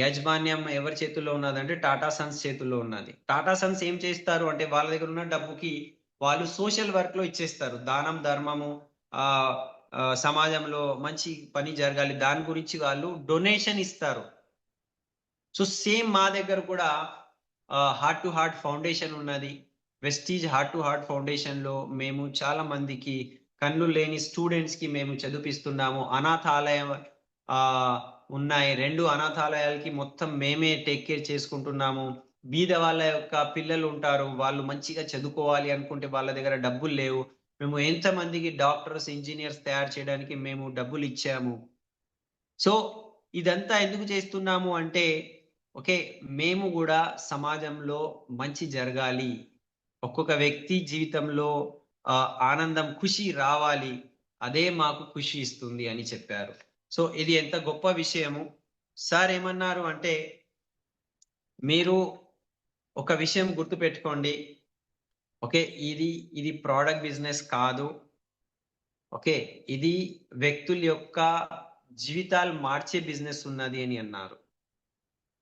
యాజమాన్యం ఎవరి చేతుల్లో ఉన్నదంటే టాటా సన్స్ చేతుల్లో ఉన్నది. టాటా సన్స్ ఏం చేస్తారు అంటే వాళ్ళ దగ్గర ఉన్న డబ్బుకి వాళ్ళు సోషల్ వర్క్ లో ఇచ్చేస్తారు. దానం ధర్మము, ఆ సమాజంలో మంచి పని జరగాలి, దాని గురించి వాళ్ళు డొనేషన్ ఇస్తారు. సో సేమ్ మా దగ్గర కూడా హార్ట్ టు హార్ట్ ఫౌండేషన్ ఉన్నది. Vestige heart to heart foundation లో మేము చాలా మందికి, కన్ను లేని స్టూడెంట్స్ కి మేము చదివిస్తున్నాము. అనాథాలయం ఆ ఉన్నాయి, 2 అనాథాలయాలకి మొత్తం మేమే టేక్ కేర్ చేసుకుంటున్నాము. బీద వాళ్ళ యొక్క పిల్లలు ఉంటారు, వాళ్ళు మంచిగా చదువుకోవాలి అనుకుంటే వాళ్ళ దగ్గర డబ్బులు లేవు. మేము ఎంతమందికి డాక్టర్స్, ఇంజనీర్స్ తయారు చేయడానికి మేము డబ్బులు ఇచ్చాము. సో ఇదంతా ఎందుకు చేస్తున్నాము అంటే ఓకే, మేము కూడా సమాజంలో మంచి జరగాలి, ఒక్కొక్క వ్యక్తి జీవితంలో ఆనందం, ఖుషి రావాలి, అదే మాకు ఖుషి ఇస్తుంది అని చెప్పారు. సో ఇది ఎంత గొప్ప విషయము. సార్ ఏమన్నారు అంటే మీరు ఒక విషయం గుర్తుపెట్టుకోండి, ఓకే, ఇది ప్రోడక్ట్ బిజినెస్ కాదు, ఓకే, ఇది వ్యక్తుల యొక్క జీవితాలు మార్చే బిజినెస్ ఉన్నది అని అన్నారు.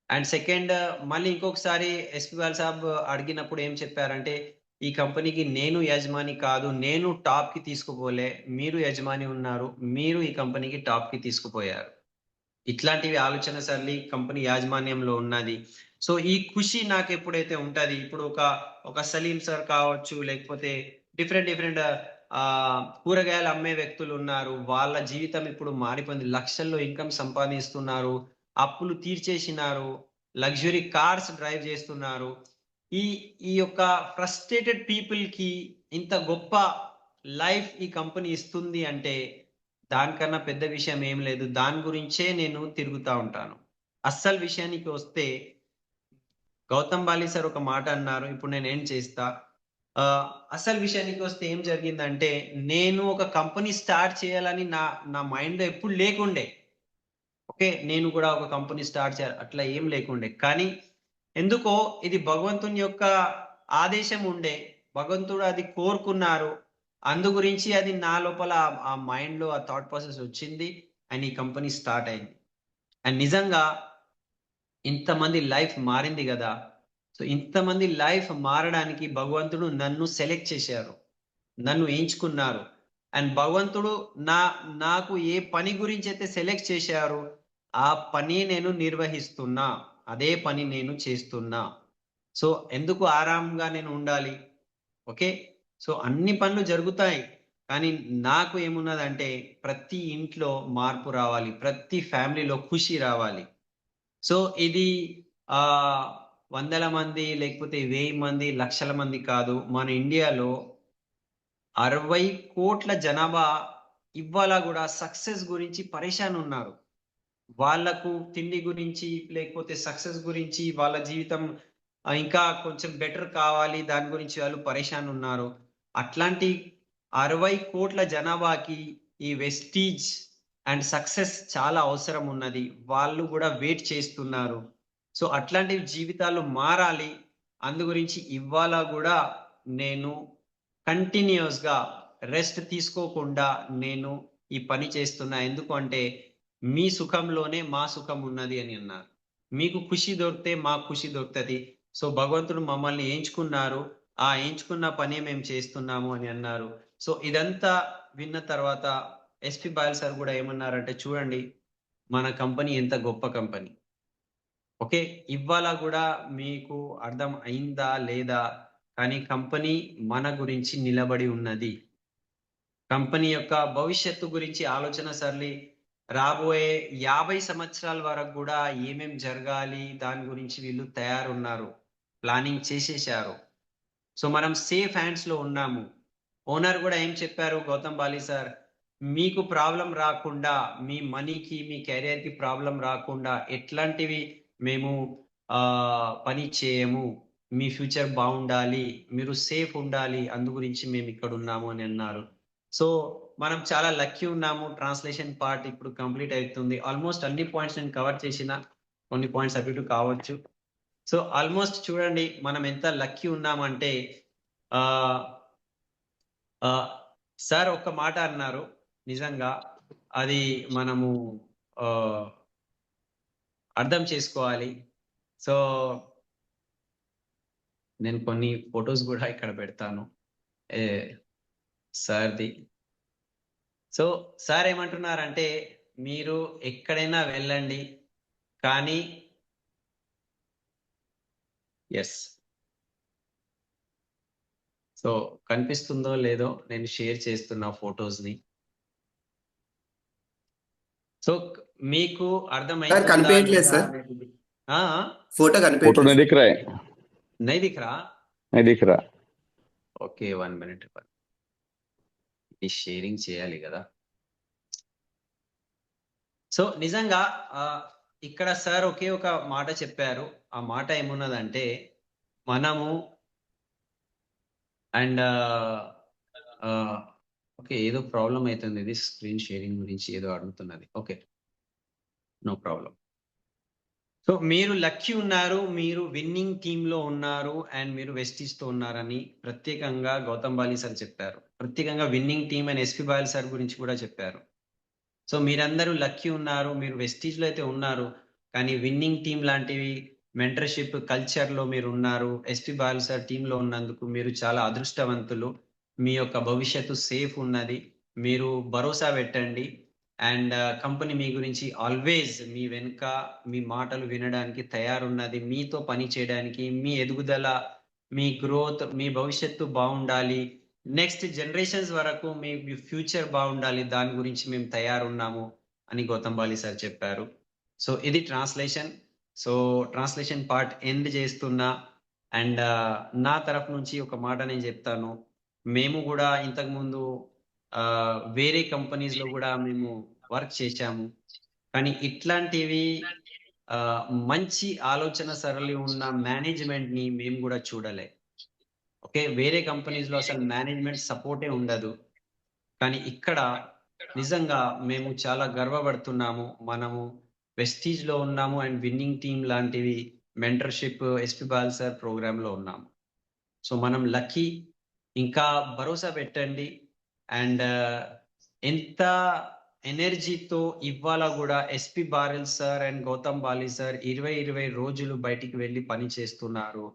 అండ్ సెకండ్, మళ్ళీ ఇంకొకసారి ఎస్పీ బాల్ సాబ్ అడిగినప్పుడు ఏం చెప్పారంటే ఈ కంపెనీకి నేను యజమాని కాదు, నేను టాప్ కి తీసుకుపోలే, మీరు యజమాని ఉన్నారు, మీరు ఈ కంపెనీకి టాప్ కి తీసుకుపోయారు. ఇట్లాంటివి ఆలోచన సరళి కంపెనీ యాజమాన్యంలో ఉన్నది. సో ఈ ఖుషి నాకు ఎప్పుడైతే ఉంటది, ఇప్పుడు ఒక సలీం సార్ కావచ్చు, లేకపోతే డిఫరెంట్ కూరగాయలు అమ్మే వ్యక్తులు ఉన్నారు, వాళ్ళ జీవితం ఇప్పుడు మారిపోయింది, లక్షల్లో ఇన్కమ్ సంపాదిస్తున్నారు, అప్పులు తీర్చేసినారు, లగ్జరీ కార్స్ డ్రైవ్ చేస్తున్నారు. ఈ ఈ యొక్క ఫ్రస్ట్రేటెడ్ పీపుల్ కి ఇంత గొప్ప లైఫ్ ఈ కంపెనీ ఇస్తుంది అంటే దానికన్నా పెద్ద విషయం ఏం లేదు. దాని గురించే నేను తిరుగుతా ఉంటాను. అస్సలు విషయానికి వస్తే గౌతమ్ బాలి సార్ ఒక మాట అన్నారు, ఇప్పుడు నేను ఏం చేస్తా. అసలు విషయానికి వస్తే ఏం జరిగిందంటే నేను ఒక కంపెనీ స్టార్ట్ చేయాలని నా మైండ్ లో ఎప్పుడు లేకుండే. ఓకే, నేను కూడా ఒక కంపెనీ స్టార్ట్ చేయాలి అట్లా ఏం లేకుండే, కానీ ఎందుకో ఇది భగవంతుని యొక్క ఆదేశం ఉండే, భగవంతుడు అది కోరుకున్నారు, అందు గురించి అది నా లోపల ఆ మైండ్ లో ఆ థాట్ ప్రాసెస్ వచ్చింది అండ్ ఈ కంపెనీ స్టార్ట్ అయింది. అండ్ నిజంగా ఇంతమంది లైఫ్ మారింది కదా. సో ఇంతమంది లైఫ్ మారడానికి భగవంతుడు నన్ను సెలెక్ట్ చేశారు, నన్ను ఎంచుకున్నారు. అండ్ భగవంతుడు నాకు ఏ పని గురించి అయితే సెలెక్ట్ చేశారు ఆ పని నేను నిర్వహిస్తున్నా, అదే పని నేను చేస్తున్నా. సో ఎందుకు ఆరాంగా నేను ఉండాలి? ఓకే, సో అన్ని పనులు జరుగుతాయి, కానీ నాకు ఏమున్నదంటే ప్రతి ఇంట్లో మార్పు రావాలి, ప్రతి ఫ్యామిలీలో ఖుషి రావాలి. సో ఇది ఆ వందల మంది, లేకపోతే 1000 మంది, లక్షల మంది కాదు, మన ఇండియాలో 60 కోట్ల జనాభా ఇవాళ కూడా సక్సెస్ గురించి పరేషాన్ ఉన్నారు. వాళ్ళకు తిండి గురించి, లేకపోతే సక్సెస్ గురించి, వాళ్ళ జీవితం ఇంకా కొంచెం బెటర్ కావాలి, దాని గురించి వాళ్ళు పరేషాన్ ఉన్నారు. అట్లాంటి 60 కోట్ల జనాభాకి ఈ వెస్టీజ్ అండ్ సక్సెస్ చాలా అవసరం ఉన్నది, వాళ్ళు కూడా వెయిట్ చేస్తున్నారు. సో అట్లాంటి జీవితాలు మారాలి, అందు గురించి ఇవాళ కూడా నేను కంటిన్యూస్ గా రెస్ట్ తీసుకోకుండా నేను ఈ పని చేస్తున్నా. ఎందుకు అంటే మీ సుఖంలోనే మా సుఖం ఉన్నది అని అన్నారు. మీకు ఖుషి దొరికితే మాకు ఖుషి దొరుకుతుంది. సో భగవంతుడు మమ్మల్ని ఎంచుకున్నారు, ఆ ఎంచుకున్న పని మేము చేస్తున్నాము అని అన్నారు. సో ఇదంతా విన్న తర్వాత ఎస్పి బాయల్ సార్ కూడా ఏమన్నారంటే చూడండి మన కంపెనీ ఎంత గొప్ప కంపెనీ. ఓకే, ఇవాళ కూడా మీకు అర్థం అయిందా లేదా, కానీ కంపెనీ మన గురించి నిలబడి ఉన్నది. కంపెనీ యొక్క భవిష్యత్తు గురించి ఆలోచన సరళి రాబోయే 50 సంవత్సరాల వరకు కూడా ఏమేం జరగాలి దాని గురించి వీళ్ళు తయారున్నారు, ప్లానింగ్ చేసేశారు. సో మనం సేఫ్ హ్యాండ్స్ లో ఉన్నాము. ఓనర్ కూడా ఏం చెప్పారు గౌతమ్ బాలి సార్, మీకు ప్రాబ్లం రాకుండా, మీ మనీకి మీ కెరియర్ కి ప్రాబ్లం రాకుండా ఎట్లాంటివి మేము పని చేయము, మీ ఫ్యూచర్ బాగుండాలి, మీరు సేఫ్ ఉండాలి, అందు గురించి మేము ఇక్కడ ఉన్నాము అని అన్నారు. సో మనం చాలా లక్కీ ఉన్నాము. ట్రాన్స్లేషన్ పార్ట్ ఇప్పుడు కంప్లీట్ అవుతుంది. ఆల్మోస్ట్ అన్ని పాయింట్స్ నేను కవర్ చేసిన, కొన్ని పాయింట్స్ అటు ఇటు కావచ్చు. సో ఆల్మోస్ట్ చూడండి మనం ఎంత లక్కీ ఉన్నామంటే సార్ ఒక్క మాట అన్నారు, నిజంగా అది మనము అర్థం చేసుకోవాలి. సో నేను కొన్ని ఫొటోస్ కూడా ఇక్కడ పెడతాను సార్ది. సో సార్ ఏమంటున్నారంటే మీరు ఎక్కడైనా వెళ్ళండి, కానీ ఎస్, సో కనిపిస్తుందో లేదో నేను షేర్ చేస్తున్న ఫొటోస్ని. సో మీకు సార్ అర్థమైందా కనిపించట్లేదు లేదా సార్, అనేది? ఫోటో फोटो కనిపించట్లేదు नहीं సార్. दिख रहा है, नहीं दिख रहा? नहीं दिख रहा. ఓకే 1 minute, ఇది షేరింగ్ చేయాలి కదా. సో నిజంగా ఇక్కడ సార్ ఒకే ఒక మాట చెప్పారు. ఆ మాట ఏమున్నదంటే మనము అండ్ ఓకే ఏదో ప్రాబ్లం అవుతుంది, ఇది స్క్రీన్ షేరింగ్ గురించి ఏదో అడుగుతున్నది. Okay, no problem. సో మీరు లక్కీ ఉన్నారు, మీరు విన్నింగ్ టీమ్ లో ఉన్నారు అండ్ మీరు వెస్టీజ్ తో ఉన్నారని ప్రత్యేకంగా గౌతమ్ బాలి సార్ చెప్పారు. ప్రత్యేకంగా winning team and SP Bali sir గురించి కూడా చెప్పారు. సో మీరందరూ లక్కీ ఉన్నారు, మీరు వెస్టీజ్ లో అయితే ఉన్నారు, కానీ విన్నింగ్ టీమ్ లాంటివి మెంటర్షిప్ కల్చర్ లో మీరు ఉన్నారు. ఎస్పీ బాలి సార్ టీమ్ లో ఉన్నందుకు మీరు చాలా అదృష్టవంతులు. మీ యొక్క భవిష్యత్తు సేఫ్ ఉన్నది, మీరు భరోసా పెట్టండి. అండ్ కంపెనీ మీ గురించి ఆల్వేస్ మీ వెనుక మీ మాటలు వినడానికి తయారున్నది, మీతో పని చేయడానికి. మీ ఎదుగుదల, మీ గ్రోత్, మీ భవిష్యత్తు బాగుండాలి, నెక్స్ట్ జనరేషన్స్ వరకు మీ ఫ్యూచర్ బాగుండాలి, దాని గురించి మేము తయారున్నాము అని గౌతమ్ బాలి సార్ చెప్పారు. సో ఇది translation. So translation part end చేస్తున్నా. అండ్ నా తరఫు నుంచి ఒక మాట నేను చెప్తాను. మేము కూడా ఇంతకుముందు వేరే కంపెనీస్ లో కూడా మేము వర్క్ చేశాము, కానీ ఇట్లాంటివి మంచి ఆలోచన సరళి ఉన్న మేనేజ్మెంట్ ని మేము కూడా చూడలే. ఓకే, వేరే కంపెనీస్ లో అసలు మేనేజ్మెంట్ సపోర్టే ఉండదు, కానీ ఇక్కడ నిజంగా మేము చాలా గర్వపడుతున్నాము. మనము వెస్టీజ్ లో ఉన్నాము అండ్ విన్నింగ్ టీమ్ లాంటివి మెంటర్షిప్ ఎస్పీ బాల్ సార్ ప్రోగ్రామ్ లో ఉన్నాము. సో మనం లక్కీ, ఇంకా భరోసా పెట్టండి. అండ్ ఎంత ఎనర్జీతో ఇవాళ కూడా SP Bharill sir and Gautam Bali sir 20 రోజులు బయటికి వెళ్ళి పని చేస్తున్నారు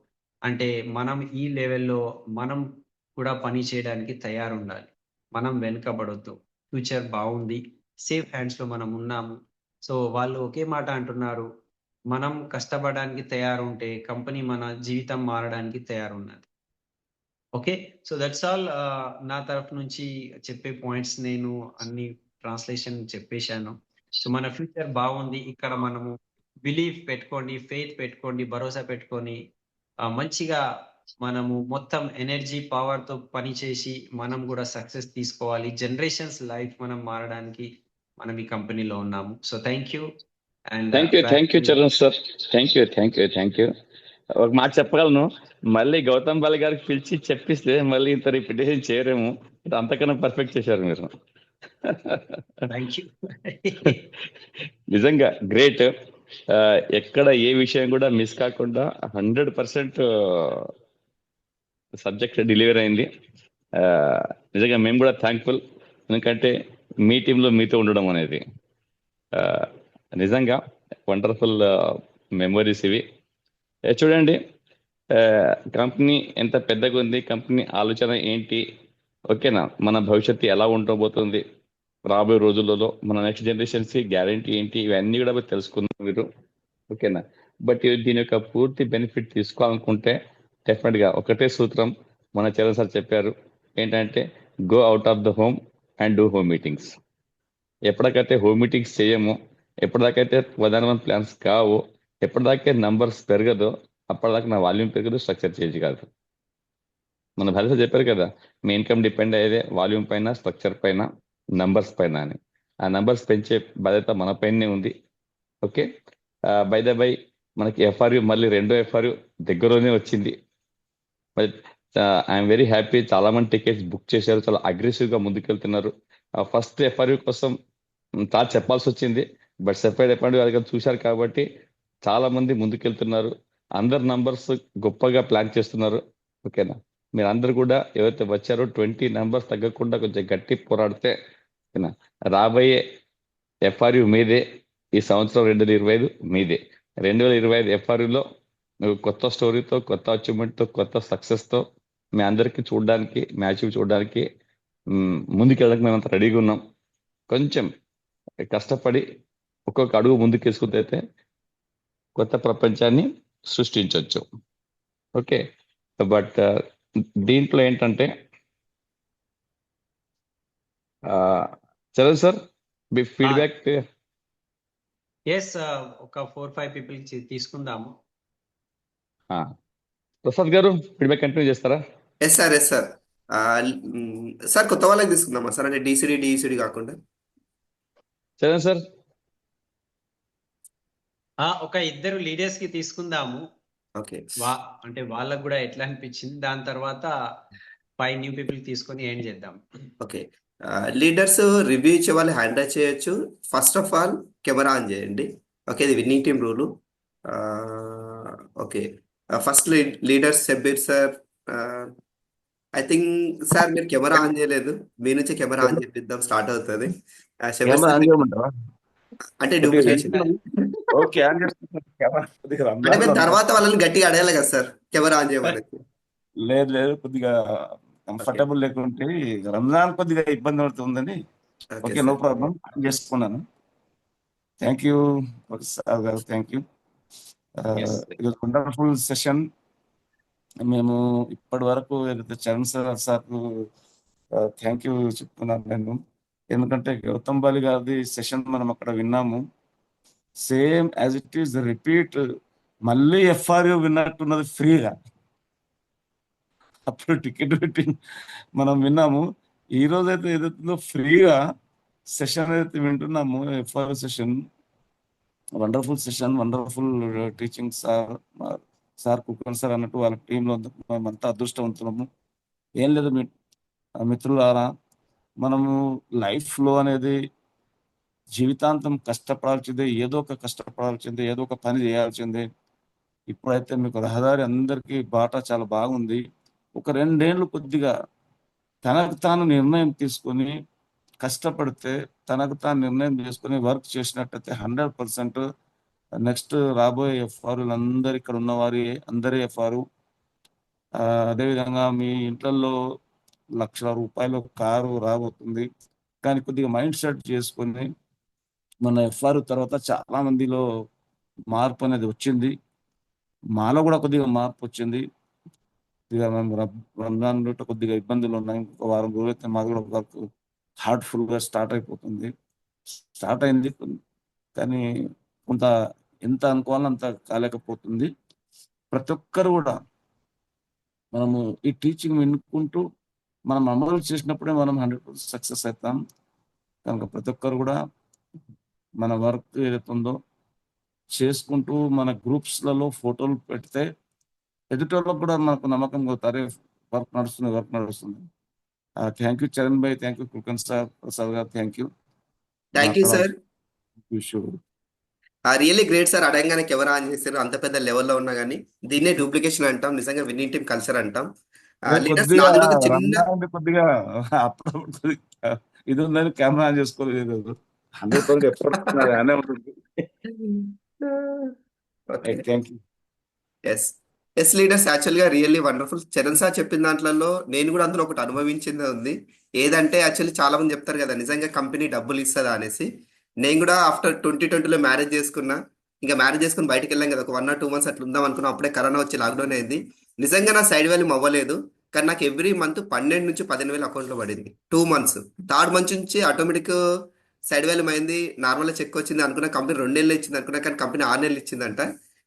అంటే మనం ఈ లెవెల్లో మనం కూడా పని చేయడానికి తయారుండాలి. మనం వెనుకబడొద్దు, ఫ్యూచర్ బాగుంది, సేఫ్ హ్యాండ్స్ లో మనం ఉన్నాము. సో వాళ్ళు ఒకే మాట అంటున్నారు, మనం కష్టపడడానికి తయారుంటే కంపెనీ మన జీవితం మారడానికి తయారున్నది. Okay, so that's all. నా తరఫు నుంచి చెప్పే పాయింట్స్ నేను అన్ని ట్రాన్స్లేషన్ చెప్పేశాను. సో మన ఫ్యూచర్ బాగుంది, ఇక్కడ మనము బిలీఫ్ పెట్టుకోండి, ఫెయిత్ పెట్టుకోండి, భరోసా పెట్టుకొని మంచిగా మనము మొత్తం ఎనర్జీ పవర్ తో పని చేసి మనం కూడా సక్సెస్ తీసుకోవాలి. జనరేషన్స్ లైఫ్ మనం మారడానికి మనం ఈ కంపెనీలో ఉన్నాము. So thank you. And thank you Charan sir, thank you. ఒక మాట చెప్పగలను, మళ్ళీ గౌతమ్ బాలి గారికి పిలిచి చెప్పిస్తే మళ్ళీ ఇంత రిపిటేషన్ చేయరేమో, అంతకన్నా పర్ఫెక్ట్ చేశారు మీరు. Thank you. నిజంగా గ్రేట్. ఎక్కడ ఏ విషయం కూడా మిస్ కాకుండా 100% సబ్జెక్ట్ డెలివరీ అయింది. నిజంగా మేము కూడా థ్యాంక్ఫుల్, ఎందుకంటే మీ టీంలో మీతో ఉండడం అనేది నిజంగా వండర్ఫుల్ మెమరీస్ ఇవి. చూడండి కంపెనీ ఎంత పెద్దగా ఉంది, కంపెనీ ఆలోచన ఏంటి, ఓకేనా, మన భవిష్యత్తు ఎలా ఉండబోతుంది రాబోయే రోజులలో, మన నెక్స్ట్ జనరేషన్స్ గ్యారంటీ ఏంటి, ఇవన్నీ కూడా మీరు తెలుసుకున్నారు మీరు, ఓకేనా. బట్ దీని యొక్క పూర్తి బెనిఫిట్ తీసుకోవాలనుకుంటే డెఫినెట్గా ఒకటే సూత్రం మన చరణ్ సార్ చెప్పారు, ఏంటంటే go out of the home and do home meetings. ఎప్పటికైతే హోమ్ మీటింగ్స్ చేయమో, ఎప్పటిదాకైతే ప్రధానమైన ప్లాన్స్ కావు, ఎప్పటిదాకే నంబర్స్ పెరగదో అప్పటిదాకా నా వాల్యూమ్ పెరగదు, స్ట్రక్చర్ చేంజ్ కాదు. మన భరత చెప్పారు కదా, మీ ఇన్కమ్ డిపెండ్ అయ్యేదే వాల్యూమ్ పైన, స్ట్రక్చర్ పైన, నంబర్స్ పైన అని. ఆ నంబర్స్ పెంచే బాధ్యత మన పైనే ఉంది. ఓకే, బై ద బై మనకి ఎఫ్ఆర్యు మళ్ళీ 2వ ఎఫ్ఆర్యు దగ్గరలోనే వచ్చింది. I'm very happy. చాలా మంది టికెట్స్ బుక్ చేశారు, చాలా అగ్రెసివ్ గా ముందుకెళ్తున్నారు. ఫస్ట్ ఎఫ్ఆర్యూ కోసం చాలా చెప్పాల్సి వచ్చింది. బట్ సెపరేట్ ఎఫ్ఆర్యూ అది చూశారు కాబట్టి చాలా మంది ముందుకెళ్తున్నారు. అందరు నంబర్స్ గొప్పగా ప్లాన్ చేస్తున్నారు. ఓకేనా, మీరు అందరు కూడా ఎవరైతే వచ్చారో 20 నంబర్స్ తగ్గకుండా కొంచెం గట్టి పోరాడితే, ఓకేనా, రాబోయే ఎఫ్ఆర్యూ మీదే. ఈ సంవత్సరం 2025 మీదే. 2025 ఎఫ్ఆర్యూలో కొత్త స్టోరీతో, కొత్త అచీవ్మెంట్తో, కొత్త సక్సెస్తో మీ అందరికీ చూడడానికి, మ్యాచ్ చూడడానికి ముందుకెళ్ళడానికి మేమంతా రెడీగా ఉన్నాం. కొంచెం కష్టపడి ఒక్కొక్క అడుగు ముందుకేసుకుంటే కొత్త ప్రపంచాన్ని సృష్టించవచ్చు. ఓకే, బట్ దీంట్లో ఏంటంటే చలో సార్, మీ ఫీడ్బ్యాక్. ఎస్, ఒక 4-5 పీపుల్ తీసుకుందాము. ప్రసాద్ గారు ఫీడ్బ్యాక్ కంటిన్యూ చేస్తారా? Yes sir, yes sir. Sir కొత్త వాళ్ళకి తీసుకుందామా సార్, అంటే డిఈసిడి కాకుండా? చలో సార్. ఒక 2 లీడర్స్ కి తీసుకుందాము. ఓకే, అంటే వాళ్ళకు కూడా ఎట్లా అనిపించింది, దాని తర్వాత 5 న్యూ పీపుల్ తీసుకొని ఏం చేద్దాం. ఓకే. లీడర్స్ రివ్యూ ఇచ్చే వాళ్ళు హ్యాండ్ రైజ్ చేయొచ్చు. First of all camera on చేయండి. ఓకే, ఇది winning team rule. Okay, first leader Shabbir sir. I think sir మీరు కెమెరా ఆన్ చేయలేదు. మీ నుంచి కెమెరా ఆన్ చేపిద్దాం, స్టార్ట్ అవుతుంది. షబ్బీర్ సార్ అంటే డూప్లికేషన్. ఓకే, అంటే మీరు తర్వాత వాళ్ళని గట్టిగా అడగాలి కదా సార్ కెమెరా ఆన్ చేయమని. లేదు లేదు, కొద్దిగా కంఫర్టబుల్ లేకుంటే రంజాన్ కొద్దిగా ఇబ్బంది పడుతుందని. ఓకే, నో ప్రాబ్లం, చేసుకున్నాను. థ్యాంక్ యూ గారు, థ్యాంక్ యూ. ఇది వండర్ఫుల్ సెషన్. మేము ఇప్పటి వరకు ఏదైతే చరణ్ సార్ థ్యాంక్ యూ చెప్తున్నాను నేను. ఎందుకంటే గౌతమ్ బాలి గారిది సెషన్ మనం అక్కడ విన్నాము. Same as it is repeat, మళ్ళీ ఎఫ్ఆర్యూ విన్నట్టున్నది ఫ్రీగా. అప్పుడు టికెట్ పెట్టి మనం విన్నాము. ఈ రోజు అయితే ఏదైతుందో ఫ్రీగా సెషన్ అయితే వింటున్నాము, FRU session. Wonderful session, wonderful teaching sir కుక్కన్ సార్ అన్నట్టు వాళ్ళ టీంలో మేమంతా అదృష్టవంతులము. ఏం లేదు మిత్రులారా, మనము లైఫ్లో అనేది జీవితాంతం కష్టపడాల్సిందే, ఏదో ఒక కష్టపడాల్సిందే, ఏదో ఒక పని చేయాల్సిందే. ఇప్పుడైతే మీకు రహదారి అందరికీ బాట చాలా బాగుంది. ఒక 2 ఏళ్ళు కొద్దిగా తనకు తాను నిర్ణయం తీసుకొని కష్టపడితే, తనకు తాను నిర్ణయం చేసుకొని వర్క్ చేసినట్టయితే 100% నెక్స్ట్ రాబోయే ఎఫ్ఆర్లు అందరు ఇక్కడ ఉన్నవారి అందరి ఎఫ్ఆర్. అదేవిధంగా మీ ఇంట్లో ₹1,00,000 కారు రాబోతుంది. కానీ కొద్దిగా మైండ్ సెట్ చేసుకొని మన ఎఫ్ఆర్ తర్వాత చాలా మందిలో మార్పు అనేది వచ్చింది. మాలో కూడా కొద్దిగా మార్పు వచ్చింది. ఇక మేము రంజాన్ కొద్దిగా ఇబ్బందులు ఉన్నాయి. ఇంకొక వారం రోజులైతే మాది కూడా వర్క్ హార్ట్ఫుల్గా స్టార్ట్ అయిపోతుంది. స్టార్ట్ అయింది కానీ కొంత ఎంత అనుకోవాలో అంత కాలేకపోతుంది. ప్రతి ఒక్కరు కూడా మనము ఈ టీచింగ్ వినుకుంటూ మనం అమలు చేసినప్పుడే మనం 100% సక్సెస్ అవుతాం. కనుక ప్రతి ఒక్కరు కూడా మన వర్క్ ఏదైతుందో చేసుకుంటూ మన గ్రూప్స్లలో ఫోటోలు పెడితే ఎదుటోళ్ళకు కూడా మనకు నమ్మకం అవుతారే, వర్క్ నడుస్తుంది. థ్యాంక్ యూ చరణ్ భాయ్, థ్యాంక్ యూ కుల్కన్ sir, Prasad garu, thank you. Thank you sir. Really great sir. అడగంగానే కెమెరా ఆన్ చేశారు, అంత పెద్ద లెవెల్లో ఉన్నా కానీ. దీన్నే డూప్లికేషన్ అంటాం, నిజంగా విన్నింగ్ టీమ్ కల్చర్ అంటాం. లీడర్స్ నాది ఒక చిన్న కొద్దిగా అప్పుడు ఇది ఉందని కెమెరా ఆన్ చేసుకోలేదు. 100% ఎప్పుడు అనే ఉంటుంది. Thank you. ఎస్ లీడర్స్ యాక్చువల్గా రియల్లీ వండర్ఫుల్. చరణ్ సార్ చెప్పిన దాంట్లో నేను కూడా అందులో ఒకటి అనుభవించింది ఉంది. ఏదంటే యాక్చువల్లీ చాలా మంది చెప్తారు కదా నిజంగా కంపెనీ డబ్బులు ఇస్తుందా అనేసి. నేను కూడా ఆఫ్టర్ 2020లో మ్యారేజ్ చేసుకున్నా. ఇంకా మ్యారేజ్ చేసుకుని బయటకు వెళ్ళాం కదా, ఒక 1 or 2 months అట్లా ఉందాం అనుకున్నా. అప్పుడే కరోనా వచ్చి లాక్డౌన్ అయింది. నిజంగా నా సైడ్ వాల్యూమ్ అవ్వలేదు, కానీ నాకు ఎవ్రీ మంత్ 12 నుంచి 15,000 అకౌంట్లో పడింది 2 months. థర్డ్ మంత్ నుంచి ఆటోమేటిక్ సైడ్ వాల్యూమ్ అయింది. నార్మల్గా చెక్ వచ్చింది అనుకున్న, కంపెనీ 2 నెలలు ఇచ్చింది అనుకున్నా, కానీ కంపెనీ 6 నెలలు ఇచ్చిందంట.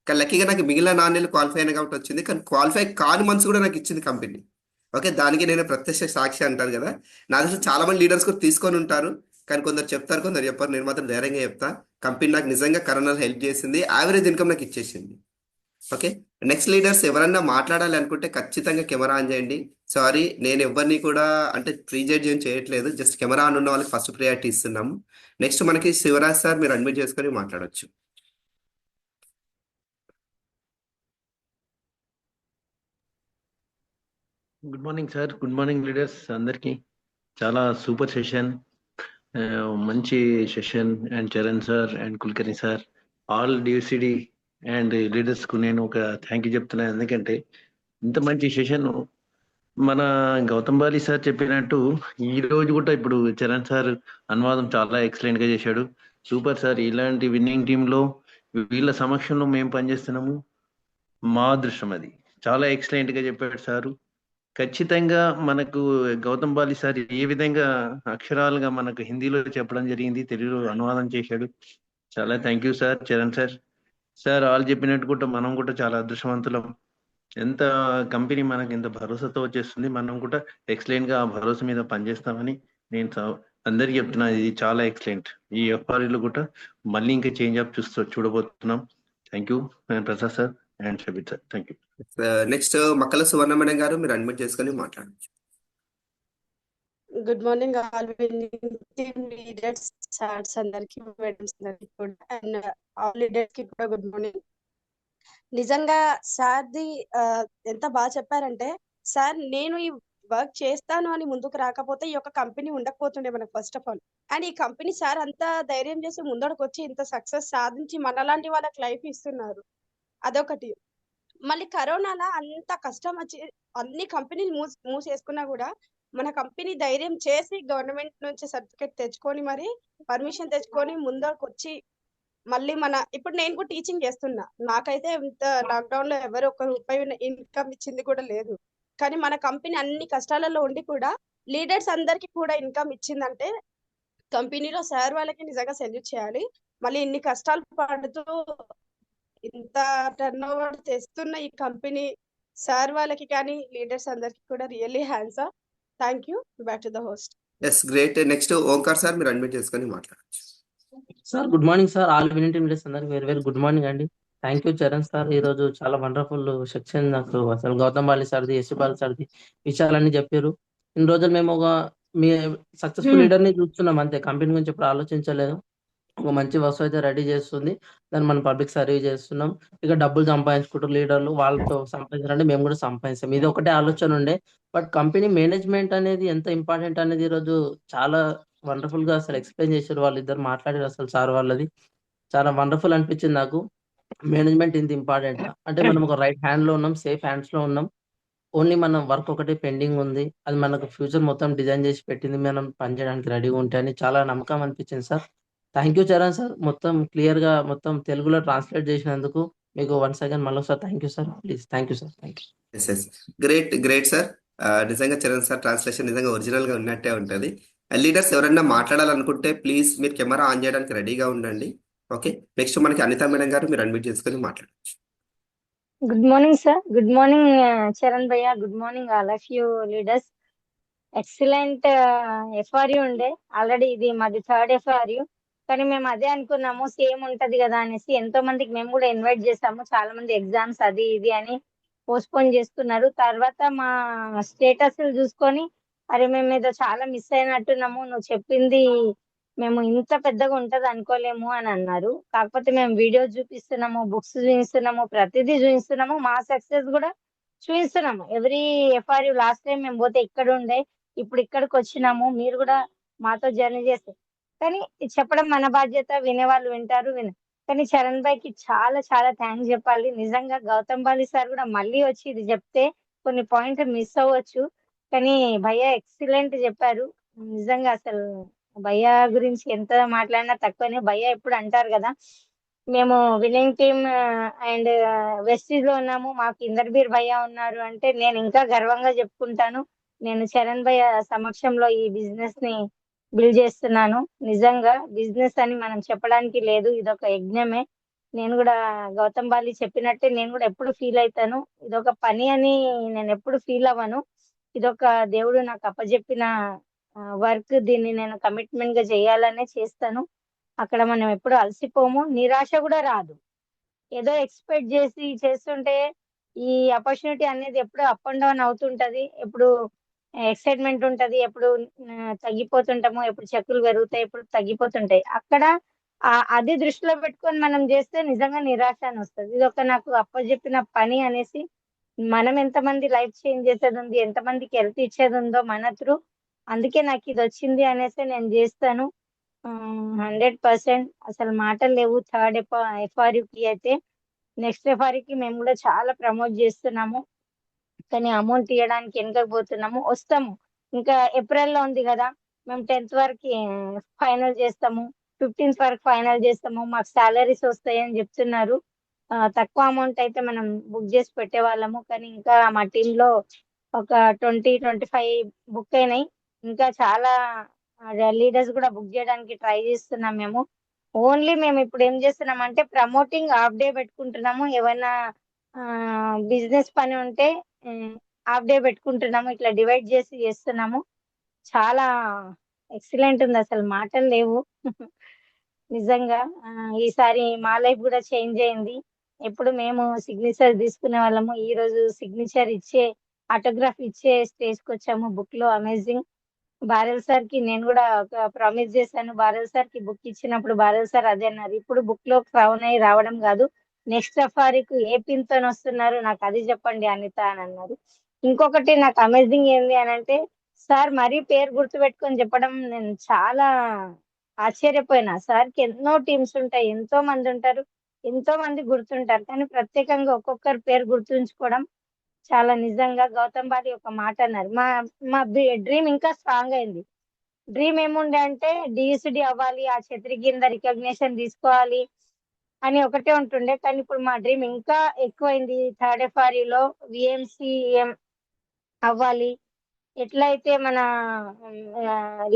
కానీ లక్కీగా నాకు మిగిలిన 4 నెలలు క్వాలిఫై అయినా కాబట్టి వచ్చింది. కానీ క్వాలిఫై కాని మంత్స్ కూడా నాకు ఇచ్చింది కంపెనీ. ఓకే, దానికి నేను ప్రత్యక్ష సాక్షి అంటారు కదా. నా దగ్గర చాలా మంది లీడర్స్ కూడా తీసుకొని ఉంటారు, కానీ కొందరు చెప్తారు, కొందరు చెప్పారు. నేను మాత్రం ధైర్యంగా చెప్తా, కంపెనీ నాకు నిజంగా కరోనాలో హెల్ప్ చేసింది, యావరేజ్ ఇన్కమ్ నాకు ఇచ్చేసింది. ఓకే, నెక్స్ట్ లీడర్స్ ఎవరన్నా మాట్లాడాలి అనుకుంటే ఖచ్చితంగా కెమెరా ఆన్ చేయండి. సారీ, నేను ఎవరిని కూడా అంటే ప్రీజడ్జ్ ఏం చేయట్లేదు, జస్ట్ కెమెరా ఆన్ ఉన్న వాళ్ళకి ఫస్ట్ ప్రియారిటీ ఇస్తున్నాము. నెక్స్ట్ మనకి శివరాజ్ సార్, మీరు అడ్మిట్ చేసుకొని మాట్లాడొచ్చు. Good morning sir, good morning leaders అందరికీ. చాలా సూపర్ సెషన్, మంచి session. And Charan sir and Kulkarni sir, all DCD and leaders కు నేను ఒక థ్యాంక్ యూ చెప్తున్నాను. ఎందుకంటే ఇంత మంచి సెషన్ మన గౌతమ్ బాలి సార్ చెప్పినట్టు ఈ రోజు కూడా ఇప్పుడు చరణ్ సార్ అనువాదం చాలా ఎక్సలెంట్ గా చేశాడు. సూపర్ సార్, ఇలాంటి విన్నింగ్ టీమ్ లో వీళ్ళ సమక్షంలో మేము పనిచేస్తున్నాము, మా అదృష్టం అది. చాలా ఎక్సలెంట్ గా చెప్పాడు సారు. ఖచ్చితంగా మనకు గౌతమ్ బాలి సార్ ఏ విధంగా అక్షరాలుగా మనకు హిందీలో చెప్పడం జరిగింది, తెలుగులో అనువాదం చేశాడు. చాలా thank you sir, Charan sir. Sir వాళ్ళు చెప్పినట్టు కూడా మనం కూడా చాలా అదృష్టవంతులం. ఎంత కంపెనీ మనకి ఎంత భరోసాతో వచ్చేస్తుంది, మనం కూడా ఎక్సలెంట్ గా ఆ భరోసా మీద పనిచేస్తామని నేను అందరికి చెప్తున్నా. ఇది చాలా ఎక్సలెంట్. ఈ ఎఫ్ఆర్ఈలో కూడా మళ్ళీ ఇంకా చేంజ్ అప్ చూడబోతున్నాం. Thank you Prasad sir and Shabir sir, thank you. Next మక్కల సువర్ణమణి గారు, మీరు అడ్మిట్ చేసుకొని మాట్లాడొచ్చు. Good morning all winning team leaders sirs అందరికి, మేడమ్స్ అందరికి కూడా, అండ్ ఆల్ లీడర్స్ కి కూడా గుడ్ మార్నింగ్. నిజంగా సార్ది ఎంత బాగా చెప్పారంటే, సార్ నేను ఈ వర్క్ చేస్తాను అని ముందుకు రాకపోతే ఈ యొక్క కంపెనీ ఉండకపోతుండే మనకు ఫస్ట్ ఆఫ్ ఆల్. అండ్ ఈ కంపెనీ సార్ అంత ధైర్యం చేసి ముందరకు వచ్చి ఇంత సక్సెస్ సాధించి మనలాంటి వాళ్ళకి లైఫ్ ఇస్తున్నారు, అదొకటి. మళ్ళీ కరోనాలో అంత కష్టం వచ్చి అన్ని కంపెనీలు మూసేసుకున్నా కూడా మన కంపెనీ ధైర్యం చేసి గవర్నమెంట్ నుంచి సర్టిఫికేట్ తెచ్చుకొని మరి పర్మిషన్ తెచ్చుకొని ముందరకు వచ్చి మళ్ళీ ఇప్పుడు నేను కూడా టీచింగ్ చేస్తున్నా. నాకైతే ఇంత లాక్డౌన్ లో ఎవరు ఒక రూపాయి ఇన్కమ్ ఇచ్చింది కూడా లేదు. కానీ మన కంపెనీ అన్ని కష్టాలలో ఉండి కూడా లీడర్స్ అందరికి కూడా ఇన్కమ్ ఇచ్చిందంటే కంపెనీలో సార్ వాళ్ళకి నిజంగా సెల్యూట్ చేయాలి. మళ్ళీ ఇన్ని కష్టాలు పడుతూ ఇంత టర్న్ ఓవర్ తెస్తున్న ఈ కంపెనీ సార్ వాళ్ళకి కానీ లీడర్స్ అందరికి కూడా really hands off. Thank you. Back to the host. Yes, great. Next Omkar sir, మీరు అడ్మిట్ చేసుకొని మాట్లాడొచ్చు. Sir good morning sir, all winning team leaders అందరికి వెరీ వెరీ గుడ్ మార్నింగ్ అండి. థ్యాంక్ యూ చరణ్ సార్, ఈ రోజు చాలా వండర్ఫుల్ సెక్షన్. నాకు అసలు గౌతమ్ బాలి సార్ది, ఎస్సి బాలి సార్ది విషయాలన్నీ చెప్పారు. ఇన్ని రోజులు మేము మీ సక్సెస్ఫుల్ లీడర్ ని చూస్తున్నాం అంతే, కంపెనీ గురించి ఇప్పుడు ఆలోచించలేదు. ఒక మంచి వస్తువు అయితే రెడీ చేస్తుంది, దాన్ని మనం పబ్లిక్ సర్వీస్ చేస్తున్నాం. ఇక డబ్బులు సంపాదించుకుంటారు లీడర్లు, వాళ్ళతో సంపాదించాలంటే మేము కూడా సంపాదిస్తాం, ఇది ఒకటే ఆలోచన ఉండే. బట్ కంపెనీ మేనేజ్మెంట్ అనేది ఎంత ఇంపార్టెంట్ అనేది ఈరోజు చాలా వండర్ఫుల్ గా అసలు ఎక్స్ప్లెయిన్ చేశారు, వాళ్ళిద్దరు మాట్లాడారు. అసలు సార్ వాళ్ళది చాలా వండర్ఫుల్ అనిపించింది నాకు. మేనేజ్మెంట్ ఇంత ఇంపార్టెంట్ అంటే మనం ఒక రైట్ హ్యాండ్ లో ఉన్నాం, సేఫ్ హ్యాండ్స్ లో ఉన్నాం. ఓన్లీ మనం వర్క్ ఒకటి పెండింగ్ ఉంది, అది మనకు ఫ్యూచర్ మొత్తం డిజైన్ చేసి పెట్టింది, మనం పనిచేయడానికి రెడీగా ఉంటే అని చాలా నమ్మకం అనిపించింది సార్. థ్యాంక్ యూ చరణ్ సార్, మొత్తం క్లియర్ గా మొత్తం తెలుగులో ట్రాన్స్లేట్ చేసినందుకు మీకు వన్స్ అగైన్ మళ్ళీ sir thank you sir. Please thank you sir. Thank you. Yes yes, great great sir. నిజంగా చరణ్ సార్ ట్రాన్స్లేషన్ నిజంగా ఒరిజినల్ గా ఉన్నట్టే ఉంటుంది. లీడర్స్ ఎవరైనా మాట్లాడాలనుకుంటే ప్లీజ్ మీరు కెమెరా ఆన్ చేయడానికి రెడీగా ఉండండి. ఓకే, నెక్స్ట్ మనకి అనితా మేడం గారు, మీరు అడ్మిట్ చేసుకొని మాట్లాడచ్చు. Good morning sir, good morning Charan భయ్య, good morning all of you leaders. Excellent FRU ఉండే, ఆల్రెడీ ఇది మాది థర్డ్ ఎఫ్ఆర్యూ. కానీ మేము అదే అనుకున్నాము సేమ్ ఉంటది కదా అనేసి, ఎంతో మందికి మేము కూడా ఇన్వైట్ చేసాము. చాలా మంది ఎగ్జామ్స్ అది ఇది అని పోస్ట్పోన్ చేస్తున్నారు. తర్వాత మా స్టేటస్ చూసుకొని అరే మేము ఏదో చాలా మిస్ అయినట్టున్నాము, నువ్వు చెప్పింది మేము ఇంత పెద్దగా ఉంటది అనుకోలేము అని అన్నారు. కాకపోతే మేము వీడియోస్ చూపిస్తున్నాము, బుక్స్ చూపిస్తున్నాము, ప్రతిదీ చూపిస్తున్నాము, మా సక్సెస్ కూడా చూపిస్తున్నాము. ఎవ్రీ ఎఫ్ఆర్యూ లాస్ట్ టైం మేము పోతే ఇక్కడ ఉండే, ఇప్పుడు ఇక్కడికి వచ్చినాము, మీరు కూడా మాతో జర్నీ చేస్తే. కానీ ఇది చెప్పడం మన బాధ్యత, వినేవాళ్ళు వింటారు కానీ చరణ్ భాయ్కి చాలా చాలా థ్యాంక్స్ చెప్పాలి. నిజంగా గౌతమ్ బాలి సార్ కూడా మళ్ళీ వచ్చి ఇది చెప్తే కొన్ని పాయింట్లు మిస్ అవ్వచ్చు, కానీ భయ్య ఎక్సలెంట్ చెప్పారు. నిజంగా అసలు భయ్య గురించి ఎంత మాట్లాడినా తక్కువనే. భయ్య ఎప్పుడు అంటారు కదా, మేము విన్నింగ్ టీమ్ అండ్ వెస్టీజ్ లో ఉన్నాము, మాకు ఇందర్బీర్ భయ్య ఉన్నారు అంటే నేను ఇంకా గర్వంగా చెప్పుకుంటాను. నేను చరణ్ భయ్య సమక్షంలో ఈ బిజినెస్ ని బిల్డ్ చేస్తున్నాను. నిజంగా బిజినెస్ అని మనం చెప్పడానికి లేదు, ఇదొక యజ్ఞమే. నేను కూడా గౌతమ్ బాలి చెప్పినట్టే నేను కూడా ఎప్పుడు ఫీల్ అవుతాను, ఇదొక పని అని నేను ఎప్పుడు ఫీల్ అవ్వను. ఇదొక దేవుడు నాకు అప్పచెప్పిన వర్క్, దీన్ని నేను కమిట్మెంట్ గా చేయాలనే చేస్తాను. అక్కడ మనం ఎప్పుడు అలసిపోము, నిరాశ కూడా రాదు. ఏదో ఎక్స్పెక్ట్ చేసి చేస్తుంటే ఈ ఆపర్చునిటీ అనేది ఎప్పుడు అప్ అండ్ డౌన్ అవుతుంటది, ఎప్పుడు ఎక్సైట్మెంట్ ఉంటది, ఎప్పుడు తగ్గిపోతుంటాము, ఎప్పుడు చెక్కులు పెరుగుతాయి, ఎప్పుడు తగ్గిపోతుంటాయి. అక్కడ అది దృష్టిలో పెట్టుకొని మనం చేస్తే నిజంగా నిరాశ అని వస్తుంది. ఇది ఒక నాకు అప్పచెప్పిన పని అనేసి, మనం ఎంతమంది లైఫ్ చేంజ్ చేసేది ఉంది, ఎంతమందికి హెల్త్ ఇచ్చేది ఉందో మన త్రూ, అందుకే నాకు ఇది వచ్చింది అనేసి నేను చేస్తాను. 100% అసలు మాటలు లేవు. థర్డ్ ఎఫ్ఆర్యుకి అయితే నెక్స్ట్ ఎఫ్ఆర్యుకి మేము కూడా చాలా ప్రమోట్ చేస్తున్నాము, కానీ అమౌంట్ ఇవ్వడానికి వెనకపోతున్నాము. వస్తాము, ఇంకా ఏప్రిల్లో ఉంది కదా, మేము 10th వరకు ఫైనల్ చేస్తాము, 15th వరకు ఫైనల్ చేస్తాము, మాకు సాలరీస్ వస్తాయని చెప్తున్నారు. తక్కువ అమౌంట్ అయితే మనం బుక్ చేసి పెట్టేవాళ్ళము, కానీ ఇంకా మా టీంలో ఒక 20-25 బుక్ అయినాయి. ఇంకా చాలా లీడర్స్ కూడా బుక్ చేయడానికి ట్రై చేస్తున్నాం మేము. ఓన్లీ మేము ఇప్పుడు ఏం చేస్తున్నాం అంటే ప్రమోటింగ్ హాఫ్ డే పెట్టుకుంటున్నాము. ఏమైనా బిజినెస్ పని ఉంటే హాఫ్ డే పెట్టుకుంటున్నాము. ఇట్లా డివైడ్ చేసి చేస్తున్నాము. చాలా ఎక్సలెంట్ ఉంది, అసలు మాటలు లేవు. నిజంగా ఈసారి మా లైఫ్ కూడా చేంజ్ అయింది. ఎప్పుడు మేము సిగ్నేచర్ తీసుకునే వాళ్ళము, ఈ రోజు సిగ్నేచర్ ఇచ్చే, ఆటోగ్రాఫ్ ఇచ్చే స్టేజ్కి వచ్చాము. బుక్ లో అమేజింగ్. బారెల్ సార్ కి నేను కూడా ఒక ప్రామిస్ చేశాను. బారెల్ సార్ కి బుక్ ఇచ్చినప్పుడు బారెల్ సార్ అదే అన్నారు, ఇప్పుడు బుక్ లో క్రౌన్ అయి రావడం కాదు, నెక్స్ట్ సఫారీకి ఏ పిన్ తో వస్తున్నారు నాకు అది చెప్పండి అనిత అని అన్నారు. ఇంకొకటి నాకు అమేజింగ్ ఏంది అని అంటే, సార్ మరీ పేరు గుర్తు పెట్టుకొని చెప్పడం నేను చాలా ఆశ్చర్యపోయినా. సార్కి ఎన్నో టీమ్స్ ఉంటాయి, ఎంతో మంది ఉంటారు, ఎంతో మంది గుర్తుంటారు, కానీ ప్రత్యేకంగా ఒక్కొక్కరి పేరు గుర్తుంచుకోవడం చాలా నిజంగా. గౌతమ్ బాలి ఒక మాట అన్నారు, మా మా డ్రీమ్ ఇంకా స్ట్రాంగ్ అయింది. డ్రీమ్ ఏముండే అంటే డిఎస్డి అవ్వాలి, ఆ ఛత్రి కింద రికగ్నిషన్ తీసుకోవాలి అని ఒకటే ఉంటుండే, కానీ ఇప్పుడు మా డ్రీమ్ ఇంకా ఎక్కువైంది. థర్డ్ ఎఫ్ఆర్యులో విఎంసిఎం అవ్వాలి. ఎట్లయితే మన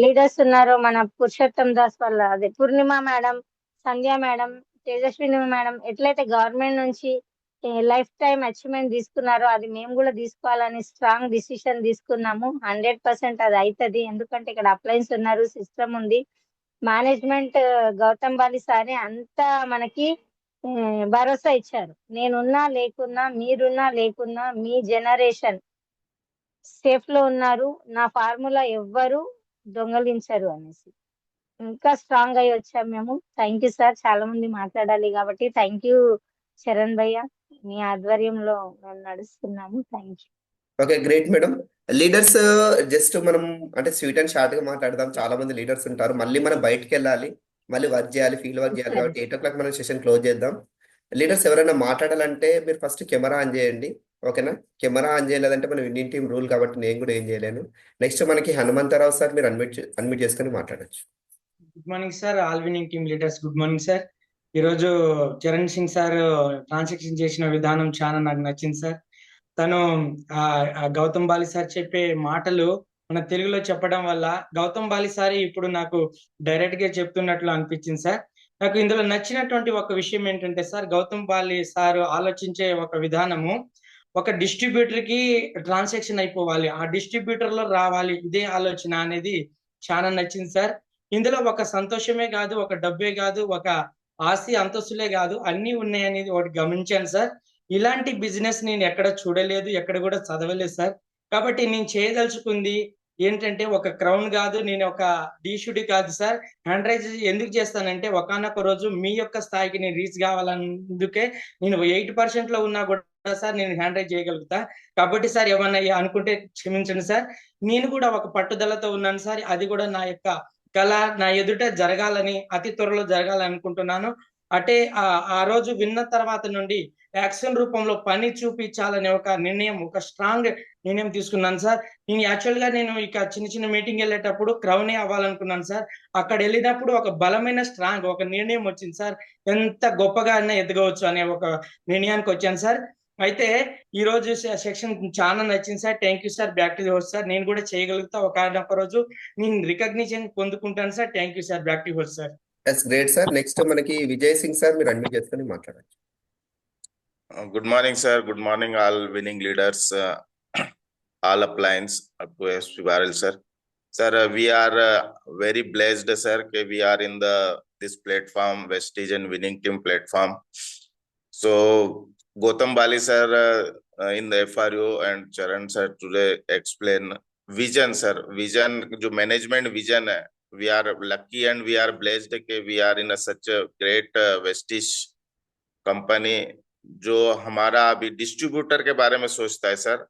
లీడర్స్ ఉన్నారో, మన పురుషోత్తం దాస్ వల్ల అదే పూర్ణిమ మేడం, సంధ్య మేడం, తేజస్విని మేడం ఎట్లయితే గవర్నమెంట్ నుంచి లైఫ్ టైం అచీవ్మెంట్ తీసుకున్నారో, అది మేము కూడా తీసుకోవాలని స్ట్రాంగ్ డిసిషన్ తీసుకున్నాము. 100% అది అవుతుంది, ఎందుకంటే ఇక్కడ అప్లయన్స్ ఉన్నారు, సిస్టమ్ ఉంది, మేనేజ్మెంట్ గౌతమ్ బాలి సారే అంతా మనకి భరోసా ఇచ్చారు. నేనున్నా లేకున్నా, మీరున్నా లేకున్నా, మీ జనరేషన్ సేఫ్ లో ఉన్నారు, నా ఫార్ములా ఎవ్వరు దొంగలించరు అనేసి ఇంకా స్ట్రాంగ్ అయ్యి వచ్చాం మేము. Thank you sir. చాలా మంది మాట్లాడాలి కాబట్టి థ్యాంక్ యూ చరణ్ భయ్య, మీ ఆధ్వర్యంలో మేము నడుస్తున్నాము. Thank you. Okay, great madam. Leaders just మనం అంటే స్వీట్ అండ్ షార్ట్ గా మాట్లాడదాం. చాలా మంది లీడర్స్ ఉంటారు, మళ్ళీ మనం బయటికి వెళ్ళాలి, మళ్ళీ వర్క్ చేయాలి, ఫీల్డ్ వర్క్ చేయాలి, కాబట్టి 8 o'clock మనం సెషన్ క్లోజ్ చేద్దాం. లీడర్స్ ఎవరైనా మాట్లాడాలంటే మీరు ఫస్ట్ కెమెరా ఆన్ చేయండి, ఓకేనా? కెమెరా ఆన్ చేయలేదంటే మనం ఇండియన్ టీం రూల్ కాబట్టి నేను కూడా ఏం చేయలేను. నెక్స్ట్ మనకి హనుమంతరావు సార్, మీరు అన్మ్యూట్ చేసుకొని మాట్లాడచ్చు. Good morning sir, all winning team leaders good morning sir. ఈరోజు చరణ్ సింగ్ సార్ ట్రాన్సాక్షన్ చేసిన విధానం చాలా నాకు నచ్చింది సార్. తను గౌతమ్ బాలి సార్ చెప్పే మాటలు మన తెలుగులో చెప్పడం వల్ల గౌతమ్ బాలి సార్ ఇప్పుడు నాకు డైరెక్ట్ గా చెప్తున్నట్లు అనిపించింది సార్. నాకు ఇందులో నచ్చినటువంటి ఒక విషయం ఏంటంటే సార్, గౌతమ్ బాలి సార్ ఆలోచించే ఒక విధానము, ఒక డిస్ట్రిబ్యూటర్ కి ట్రాన్సాక్షన్ అయిపోవాలి, ఆ డిస్ట్రిబ్యూటర్ లో రావాలి, ఇదే ఆలోచన అనేది చాలా నచ్చింది సార్. ఇందులో ఒక సంతోషమే కాదు, ఒక డబ్బే కాదు, ఒక ఆస్తి అంతస్తులే కాదు, అన్ని ఉన్నాయనేది ఒకటి గమనించాను సార్. ఇలాంటి బిజినెస్ నేను ఎక్కడ చూడలేదు, ఎక్కడ కూడా చదవలేదు సార్. కాబట్టి నేను చేయదలుచుకుంది ఏంటంటే ఒక క్రౌన్ కాదు, నేను ఒక డీషుడి కాదు సార్. హ్యాండ్ రైజ్ ఎందుకు చేస్తానంటే ఒకానొక రోజు మీ యొక్క స్థాయికి నేను రీచ్ కావాలందుకే నేను 8% లో ఉన్నా కూడా సార్ నేను హ్యాండ్ రైజ్ చేయగలుగుతా. కాబట్టి సార్ ఏమన్నా అనుకుంటే క్షమించండి సార్. నేను కూడా ఒక పట్టుదలతో ఉన్నాను సార్, అది కూడా నా యొక్క కళ నా ఎదుట జరగాలని, అతి త్వరలో జరగాలని అనుకుంటున్నాను. అంటే ఆ రోజు విన్న తర్వాత నుండి యాక్షన్ రూపంలో పని చూపించాలనే ఒక నిర్ణయం, ఒక స్ట్రాంగ్ నిర్ణయం తీసుకున్నాను సార్. నేను యాక్చువల్ గా నేను ఇక చిన్న చిన్న మీటింగ్ వెళ్ళేటప్పుడు క్రౌనే అవ్వాలనుకున్నాను సార్. అక్కడ వెళ్ళినప్పుడు ఒక బలమైన స్ట్రాంగ్ ఒక నిర్ణయం వచ్చింది సార్, ఎంత గొప్పగా అయినా ఎదగవచ్చు అనే ఒక నిర్ణయానికి వచ్చాను సార్. అయితే ఈ రోజు సెక్షన్ చాలా నచ్చింది sir. Thank you sir. Back to the host sir. నేను కూడా చేయగలుగుతా, ఒక రోజు నేను రికగ్నిషన్ పొందుకుంటాను sir. Thank you sir. Back to host sir. Great sir. Next మనకి విజయ్ సింగ్ సార్, మీరు అన్మ్యూట్ చేసుకొని మాట్లాడచ్చు. Good morning, sir. Good morning, all winning leaders, all uplines up to SP Barrel, sir. Sir, we are very blessed, sir, that we are in this platform, Vestige and Winning Team platform. So Gautam Bali sir in the FRU and Charan sir today explain vision sir. Vision जो management vision है, we are lucky and we are blessed कि we are in such a great Vestige company जो हमारा अभी distributor के बारे में सोचता है sir.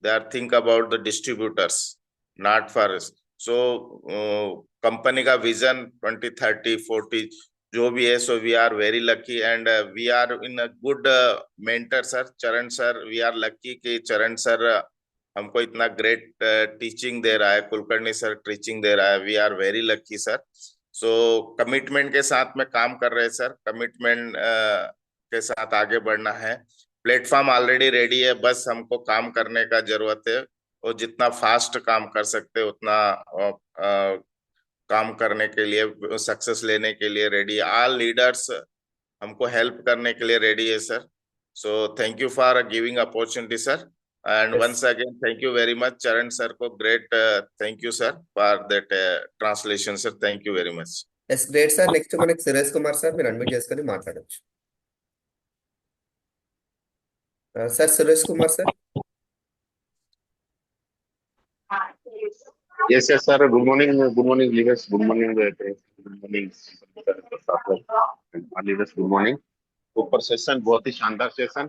They are think about the distributors, not for us. So company का विजन 2030-40 जो भी है, so we are very lucky and we are in a good mentor sir. Charan sir, we are lucky कि चरण sir हमको इतना great teaching दे रहा है, कुलकर्णी सर टीचिंग दे रहा है. We are very lucky sir. So commitment के साथ में काम कर रहे हैं सर, कमिटमेंट के साथ आगे बढ़ना है. प्लेटफॉर्म ऑलरेडी रेडी है, बस हमको काम करने का जरूरत है और जितना फास्ट काम कर सकते उतना काम करने के लिए, सक्सेस लेने के लिए रेडी. ऑल लीडर्स हमको हेल्प करने के लिए रेडी है sir. So thank you for giving opportunity sir. And Yes. once again, thank you very much, Charan sir. Ko great, thank you sir for that translation, sir. Thank you very much. Yes great sir. Next మనకి Suresh Kumar sir, మీరు admit చేసుకొని మాట్లాడొచ్చు. Sir Suresh Kumar sir. Yes, yes, sir. Good morning, leaders. Good morning, good morning, leaders. Good morning. ऊपर session बहुत ही शानदार session.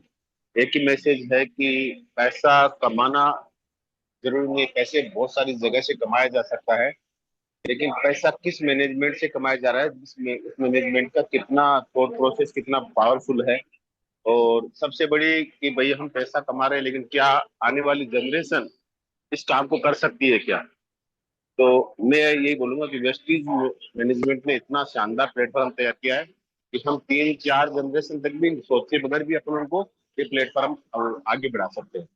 एक ही message है कि पैसा कमाना जरूरी नहीं, पैसे बहुत सारी जगह से कमाया जा सकता है, लेकिन पैसा किस मैनेजमेंट से कमाया जा रहा है, उस मैनेजमेंट का कितना थॉट प्रोसेस कितना पावरफुल है. और सबसे बड़ी कि भाई हम पैसा कमा रहे हैं, लेकिन क्या आने वाली जनरेशन इस काम को कर सकती है क्या? तो मैं यही बोलूंगा कि वेस्टीज मैनेजमेंट ने इतना शानदार प्लेटफॉर्म तैयार किया है कि हम 3-4 जनरेशन तक भी सोचे बगैर भी अपन उनको ये प्लेटफॉर्म आगे बढ़ा सकते हैं.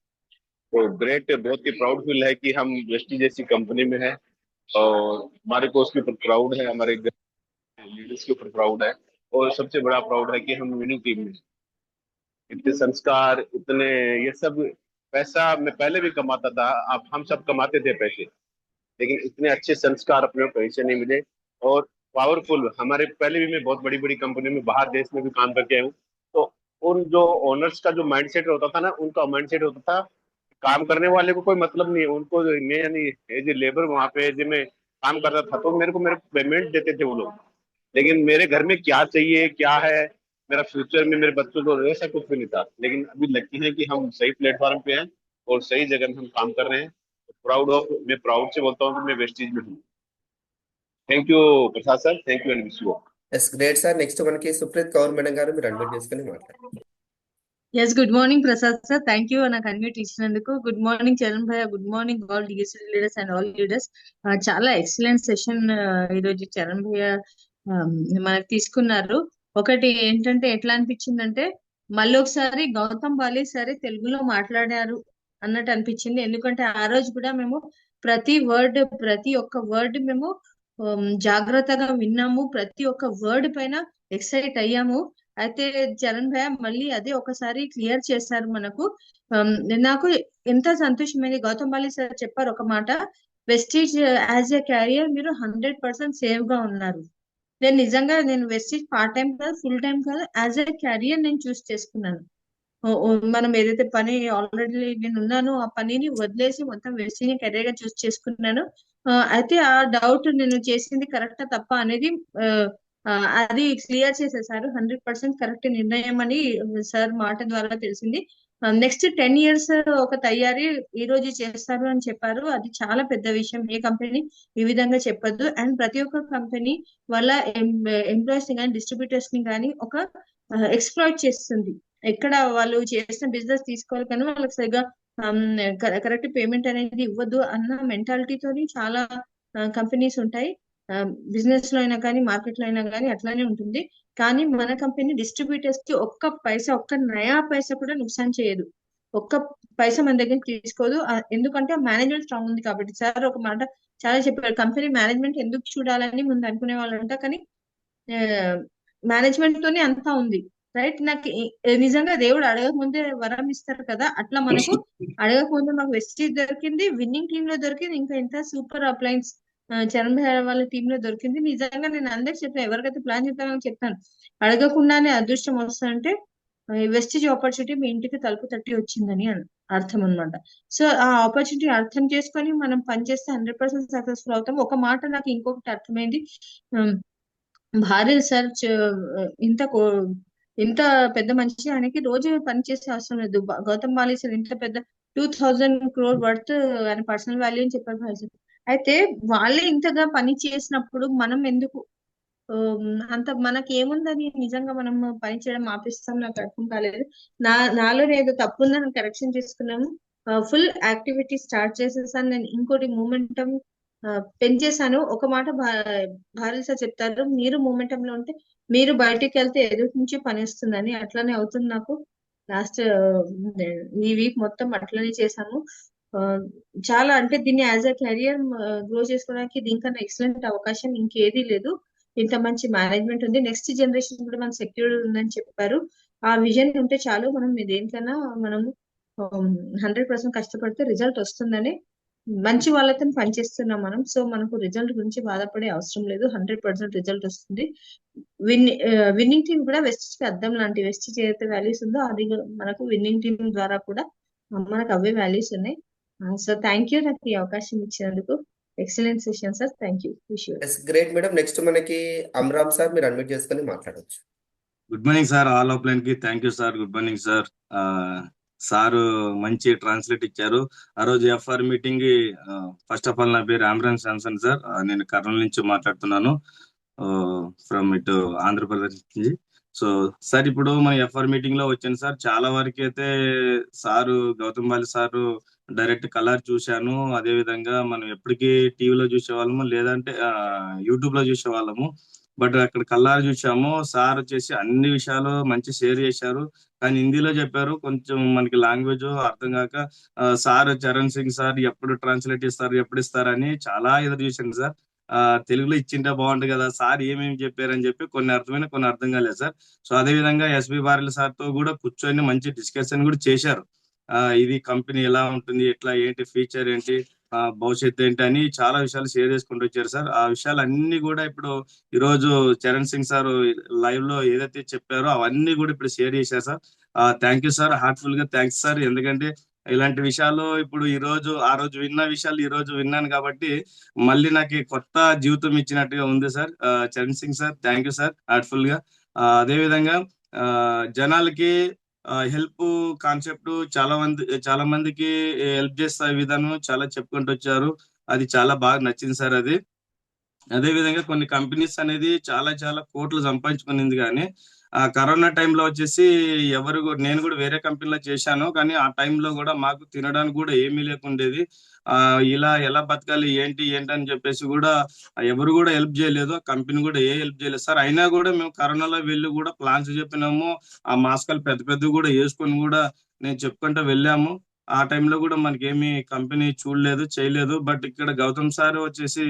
तो ग्रेट, बहुत ही प्राउड फील है कि हम वेस्टीज जैसी कंपनी में है और हमारे को उसके ऊपर प्राउड है, हमारे लीडर्स के ऊपर प्राउड है और सबसे बड़ा प्राउड है कि हम विनिंग टीम में. इतने संस्कार, इतने ये सब पैसा मैं पहले भी कमाता था, अब हम सब कमाते थे पैसे, लेकिन इतने अच्छे संस्कार अपने कहीं से नहीं मिले. और पावरफुल हमारे पहले भी मैं बहुत बड़ी बड़ी कंपनी में बाहर देश में भी काम करके आया हूँ. तो उन जो ओनर्स का जो माइंडसेट होता था ना, उनका माइंडसेट होता था काम करने वाले को कोई मतलब नहीं है उनको. मैं यानी एज ए लेबर वहाँ पे एज मैं काम करता था, तो मेरे पेमेंट देते थे वो लोग, लेकिन मेरे घर में क्या चाहिए, क्या है मेरा फ्यूचर में, मेरे बच्चों को, ऐसा कुछ भी नहीं था. लेकिन अभी लगती है कि हम सही प्लेटफॉर्म पे हैं और सही जगह में हम काम कर रहे हैं. प्राउड ऑफ, मैं प्राउड से बोलता हूँ कि मैं वेस्टीज में हूँ. Thank you Prasad sir, thank you and wish you. Yes great sir. Next మనకి సుప్రీత్ కౌర్ మేడం గారు, మీరు అడ్మిట్ చేసుకొని మాట్లాడండి. Yes good morning Prasad sir, thank you నాకు అన్మ్యూట్ ఇచ్చినందుకు. గుడ్ మార్నింగ్ చరణ్ భయ్య, good morning all DSC leaders and all leaders. చాలా excellent session ఈరోజు చరణ్ భయ్య మనకు తీసుకున్నారు. ఒకటి ఏంటంటే ఎట్లా అనిపించిందంటే మళ్ళీ ఒకసారి గౌతమ్ బాలి సరే తెలుగులో మాట్లాడారు అన్నట్టు అనిపించింది. ఎందుకంటే ఆ రోజు కూడా మేము ప్రతి ఒక్క వర్డ్ మేము జాగ్రత్తగా విన్నాము, ప్రతి ఒక్క వర్డ్ పైన ఎక్సైట్ అయ్యాము. అయితే చరణ్ భయ్య మళ్ళీ అదే ఒకసారి క్లియర్ చేశారు మనకు. నాకు ఎంత సంతోషమైంది. గౌతమ్ బాలి సార్ చెప్పారు ఒక మాట, వెస్టీజ్ యాజ్ ఎ క్యారియర్ మీరు 100% సేవ్ గా ఉన్నారు. నేను నిజంగా వెస్టీజ్ పార్ట్ టైం కాదు, ఫుల్ టైం కాదు, యాజ్ ఎ క్యారియర్ నేను చూస్ చేసుకున్నాను. మనం ఏదైతే పని ఆల్రెడీ నేను ఉన్నాను, ఆ పనిని వదిలేసి మొత్తం వెస్టీజ్ కెరీర్ గా చూస్ చేసుకున్నాను. అయితే ఆ డౌట్ నేను చేసింది కరెక్టా తప్ప అనేది అది క్లియర్ చేసేసారు. 100% కరెక్ట్ నిర్ణయం అని సార్ మాట ద్వారా తెలిసింది. నెక్స్ట్ 10 years ఒక తయారీ ఈ రోజు చేస్తారు అని చెప్పారు. అది చాలా పెద్ద విషయం. ఏ కంపెనీ ఈ విధంగా చెప్పొద్దు. అండ్ ప్రతి ఒక్క కంపెనీ వాళ్ళ ఎంప్లాయీస్ ని కానీ డిస్ట్రిబ్యూటర్స్ ని కానీ ఒక ఎక్స్ప్లాయిట్ చేస్తుంది. ఎక్కడ వాళ్ళు చేసిన బిజినెస్ తీసుకోవాలి కానీ వాళ్ళకి సరిగా కరెక్ట్ పేమెంట్ అనేది ఇవ్వద్దు అన్న మెంటాలిటీతోని చాలా కంపెనీస్ ఉంటాయి. బిజినెస్ లో అయినా కానీ మార్కెట్ లో అయినా కానీ అట్లానే ఉంటుంది. కానీ మన కంపెనీ డిస్ట్రిబ్యూటర్స్ కి ఒక్క నయా పైసా కూడా నుక్సాన్ చేయదు. ఒక్క పైసా మన దగ్గర తీసుకోదు. ఎందుకంటే మేనేజ్మెంట్ స్ట్రాంగ్ ఉంది కాబట్టి. సార్ ఒక మాట చాలా చెప్పారు, కంపెనీ మేనేజ్మెంట్ ఎందుకు చూడాలని ముందు అనుకునే వాళ్ళు అంట, కానీ మేనేజ్మెంట్ తోనే అంతా ఉంది. రైట్. నాకు నిజంగా దేవుడు అడగక ముందే వరం ఇస్తారు కదా, అట్లా మనకు అడగక ముందే మాకు వెస్టీజ్ దొరికింది, విన్నింగ్ టీమ్ లో దొరికింది, ఇంకా ఇంత సూపర్ అప్లయన్స్ చరణ్ భయ్య వాళ్ళ టీమ్ లో దొరికింది. నిజంగా నేను అందరికి చెప్తాను, ఎవరికైతే ప్లాన్ చేస్తానో చెప్తాను, అడగకుండానే అదృష్టం వస్తుందంటే వెస్టేజ్ ఆపర్చునిటీ మీ ఇంటికి తలుపు తట్టి వచ్చిందని అర్థం అన్నమాట. సో ఆ ఆపర్చునిటీ అర్థం చేసుకొని మనం పనిచేస్తే 100% సక్సెస్ఫుల్ అవుతాం. ఒక మాట నాకు ఇంకొకటి అర్థమైంది. భార్య సార్ ఇంత పెద్ద మనిషి, ఆయనకి రోజు పని చేసే అవసరం లేదు. గౌతమ్ బాలి సార్ ఇంత పెద్ద 2000 crore వర్త్ ఆయన పర్సనల్ వాల్యూ అని చెప్పారు భార్య సార్. అయితే వాళ్ళే ఇంతగా పని చేసినప్పుడు మనం ఎందుకు అంత మనకి ఏముందని నిజంగా మనం పని చేయడం ఆపిస్తాం? నాకు అర్థం కాలేదు. నాలో ఏదో తప్పు ఉందని కరెక్షన్ చేసుకున్నాము. ఫుల్ యాక్టివిటీ స్టార్ట్ చేసేసాను. నేను ఇంకోటి మూమెంటం పెంచేశాను. ఒక మాట భార్య సార్ చెప్తారు, మీరు మూమెంటం లో ఉంటే మీరు బయటికి వెళ్తే ఎదుటి నుంచి పని వస్తుందని. అట్లానే అవుతుంది నాకు. లాస్ట్ ఈ వీక్ మొత్తం అట్లనే చేశాము. చాలా అంటే దీన్ని యాజ్ అ కెరియర్ గ్రో చేసుకోవడానికి దీనికన్నా ఎక్సలెంట్ అవకాశం ఇంకేదీ లేదు. ఇంత మంచి మేనేజ్మెంట్ ఉంది. నెక్స్ట్ జనరేషన్ కూడా మనకు సెక్యూర్ ఉందని చెప్పారు. ఆ విజన్ ఉంటే చాలు. మనం దేనికైనా మనము 100% కష్టపడితే రిజల్ట్ వస్తుందని మంచి వాళ్ళతో పనిచేస్తున్నాం మనం. సో మనకు రిజల్ట్ గురించి బాధపడే అవసరం లేదు. 100% రిజల్ట్ వస్తుంది. విన్నింగ్ టీం కూడా వెస్టేజ్ కి అద్దం లాంటి. వెస్టేజ్ ఏదైతే వాల్యూస్ ఉందో అది మనకు విన్నింగ్ టీం ద్వారా కూడా మనకు అవే వాల్యూస్ ఉన్నాయి. సో థ్యాంక్ యూ నాకు ఈ అవకాశం ఇచ్చినందుకు. Excellent session sir. Thank you. Wish you. Great madam. Next మనకి అమ్రామ్ సార్, మీరు అన్మ్యూట్ చేసుకొని మాట్లాడవచ్చు. Good morning sir, all of line కి thank you sir. Good morning sir. Sir మంచి ట్రాన్స్లేట్ ఇచ్చారు. ఆ రోజు ఎఫ్ఆర్ మీటింగ్ కి ఫస్ట్ ఆఫ్ ఆల్ నా పేరు ఆమ్రాన్ శాంసన్ సార్. నేను కర్నూలు నుంచి మాట్లాడుతున్నాను, ఫ్రమ్ ఇటు ఆంధ్రప్రదేశ్ నుంచి. సో సార్ ఇప్పుడు మన ఎఫ్ఆర్ మీటింగ్ లో వచ్చాను సార్. చాలా వరకు అయితే sir Gautam Bali sir direct colour చూశాను. అదే విధంగా మనం ఎప్పటికీ టీవీలో చూసేవాళ్ళము, లేదంటే యూట్యూబ్ లో చూసేవాళ్ళము. బట్ అక్కడ కల్లారు చూసాము. సార్ వచ్చేసి అన్ని విషయాలు మంచి షేర్ చేశారు, కానీ హిందీలో చెప్పారు. కొంచెం మనకి లాంగ్వేజ్ అర్థం కాక సార్ చరణ్ సింగ్ సార్ ఎప్పుడు ట్రాన్స్లేట్ ఇస్తారు, ఎప్పుడు ఇస్తారని చాలా ఎదురు చూశాను సార్. తెలుగులో ఇచ్చింటే బాగుంటుంది కదా, సార్ ఏమేమి చెప్పారని చెప్పి కొన్ని అర్థమైన కొన్ని అర్థం కాలేదు సార్. సో అదే విధంగా ఎస్బి బారెల్ సార్ తో కూడా కూర్చొని మంచి డిస్కషన్ కూడా చేశారు. ఇది కంపెనీ ఎలా ఉంటుంది, ఎట్లా ఏంటి, ఫీచర్ ఏంటి, భవిష్యత్తు ఏంటి అని చాలా విషయాలు షేర్ చేసుకుంటూ వచ్చారు సార్. ఆ విషయాలు అన్ని కూడా ఇప్పుడు ఈ రోజు చరణ్ సింగ్ సార్ లైవ్ లో ఏదైతే చెప్పారో అవన్నీ కూడా ఇప్పుడు షేర్ చేశారు sir. Thank you sir, heartful గా థ్యాంక్స్ సార్. ఎందుకంటే ఇలాంటి విషయాలు ఇప్పుడు ఈ రోజు ఆ రోజు విన్న విషయాలు ఈ రోజు విన్నాను కాబట్టి మళ్ళీ నాకు కొత్త జీవితం ఇచ్చినట్టుగా ఉంది sir. Charan Singh sir thank you sir, heartful గా. అదే విధంగా జనాలకి హెల్ప్ కాన్సెప్ట్ చాలా మందికి హెల్ప్ చేసే విధానం చాలా చెప్పుకుంటూ వచ్చారు. అది చాలా బాగా నచ్చింది సార్. అది అదే విధంగా కొన్ని కంపెనీస్ అనేది చాలా చాలా కోట్లు సంపాదించుకునింది, కానీ ఆ కరోనా టైంలో వచ్చేసి నేను కూడా వేరే కంపెనీలో చేశాను, కానీ ఆ టైంలో కూడా మాకు తినడానికి కూడా ఏమీ లేకుండేది. ఇలా ఎలా బతకాలి ఏంటి అని చెప్పేసి కూడా ఎవరు కూడా హెల్ప్ చేయలేదు, కంపెనీ కూడా హెల్ప్ చేయలేదు సార్. అయినా కూడా మేము కరోనాలో వెళ్ళి కూడా ప్లాన్స్ చెప్పినాము, ఆ మాస్కులు పెద్ద పెద్ద కూడా వేసుకొని కూడా నేను చెప్పుకుంటూ వెళ్ళాము. ఆ టైంలో కూడా మనకేమి కంపెనీ చూడలేదు, చేయలేదు. బట్ ఇక్కడ గౌతమ్ సార్ వచ్చేసి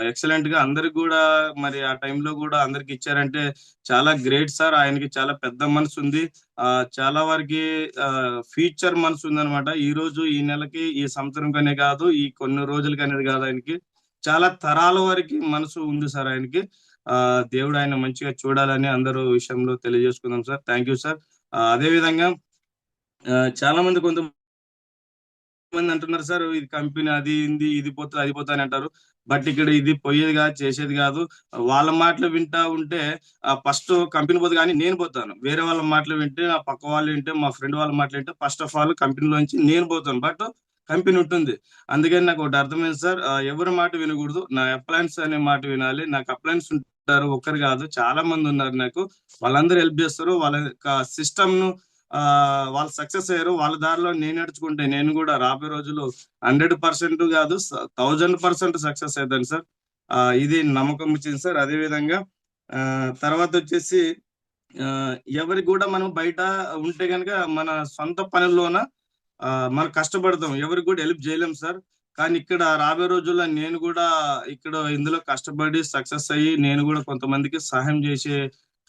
ఎక్సలెంట్ గా అందరికి కూడా మరి ఆ టైంలో కూడా అందరికి ఇచ్చారంటే చాలా గ్రేట్ సార్. ఆయనకి చాలా పెద్ద మనసు ఉంది, చాలా వరకు ఫ్యూచర్ మనసు ఉంది అనమాట. ఈ రోజు ఈ నెలకి ఈ సంవత్సరం కనే కాదు, ఈ కొన్ని రోజులకి అనేది కాదు, ఆయనకి చాలా తరాల వరకు మనసు ఉంది సార్ ఆయనకి. దేవుడు ఆయన మంచిగా చూడాలని అందరూ విషయంలో తెలియజేసుకుందాం సార్. Thank you sir. అదే విధంగా చాలా మంది కొంతమంది అంటున్నారు సార్, ఇది కంపెనీ అది ఇది పోతుంది అది పోతుంది అని అంటారు. బట్ ఇక్కడ ఇది పోయేది కాదు, చేసేది కాదు. వాళ్ళ మాటలు వింటా ఉంటే ఫస్ట్ కంపెనీ పోదు, కానీ నేను పోతాను. వేరే వాళ్ళ మాటలు వింటే, ఆ పక్క వాళ్ళు వింటే, మా ఫ్రెండ్ వాళ్ళ మాటలు వింటే ఫస్ట్ ఆఫ్ ఆల్ కంపెనీలోంచి నేను పోతాను. బట్ కంపెనీ ఉంటుంది. అందుకని నాకు ఒకటి అర్థమైంది సార్, ఎవరి మాట వినకూడదు, నా అప్లయన్స్ అనే మాట వినాలి. నాకు అప్లయన్స్ ఉంటారు, ఒక్కరు కాదు చాలా మంది ఉన్నారు నాకు. వాళ్ళందరూ హెల్ప్ చేస్తారు. వాళ్ళ సిస్టమ్ ను వాళ్ళు సక్సెస్ అయ్యారు. వాళ్ళ దారిలో నేను నడుచుకుంటే నేను కూడా రాబోయే రోజులు 100% కాదు 1000% సక్సెస్ అవుతాను సార్. ఇది నమ్మకం వచ్చింది సార్. అదే విధంగా తర్వాత వచ్చేసి ఎవరికి కూడా మనం బయట ఉంటే కనుక మన సొంత పనుల్లోన మనం కష్టపడతాం, ఎవరికి కూడా హెల్ప్ చేయలేం సార్. కానీ ఇక్కడ రాబోయే రోజుల్లో నేను కూడా ఇందులో కష్టపడి సక్సెస్ అయ్యి నేను కూడా కొంతమందికి సహాయం చేసే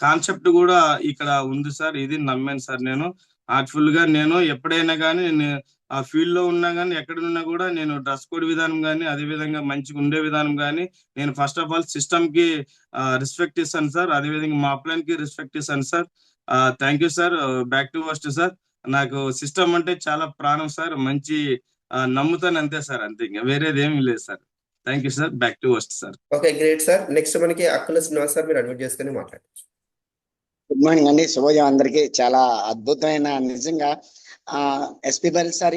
కాన్సెప్ట్ కూడా ఇక్కడ ఉంది సార్. ఇది నమ్మాను సార్. నేను హార్ట్ఫుల్ గా నేను ఎప్పుడైనా కానీ ఆ ఫీల్డ్ లో ఉన్నా కానీ ఎక్కడున్నా కూడా నేను డ్రెస్ కోడ్ విధానం కానీ అదే విధంగా మంచిగా ఉండే విధానం కానీ నేను ఫస్ట్ ఆఫ్ ఆల్ సిస్టమ్ కి రెస్పెక్ట్ ఇస్తాను సార్. అదే విధంగా మా అప్లైన్ కి రెస్పెక్ట్ ఇస్తాను sir. Thank you sir. Back to first sir. నాకు సిస్టమ్ అంటే చాలా ప్రాణం సార్. మంచి నమ్ముతాను అంతే సార్, అంతే, ఇంకా వేరేది ఏమీ లేదు sir. Thank you sir. Back to first sir. Okay, great sir. Next మనకి అక్కుల శ్రీనివాస్ సార్, మీరు అడ్మిట్ చేసుకుని మాట్లాడచ్చు. గుడ్ మార్నింగ్ అండి, శుభోదయం అందరికి. చాలా అద్భుతమైన, నిజంగా ఎస్పి బాలి సార్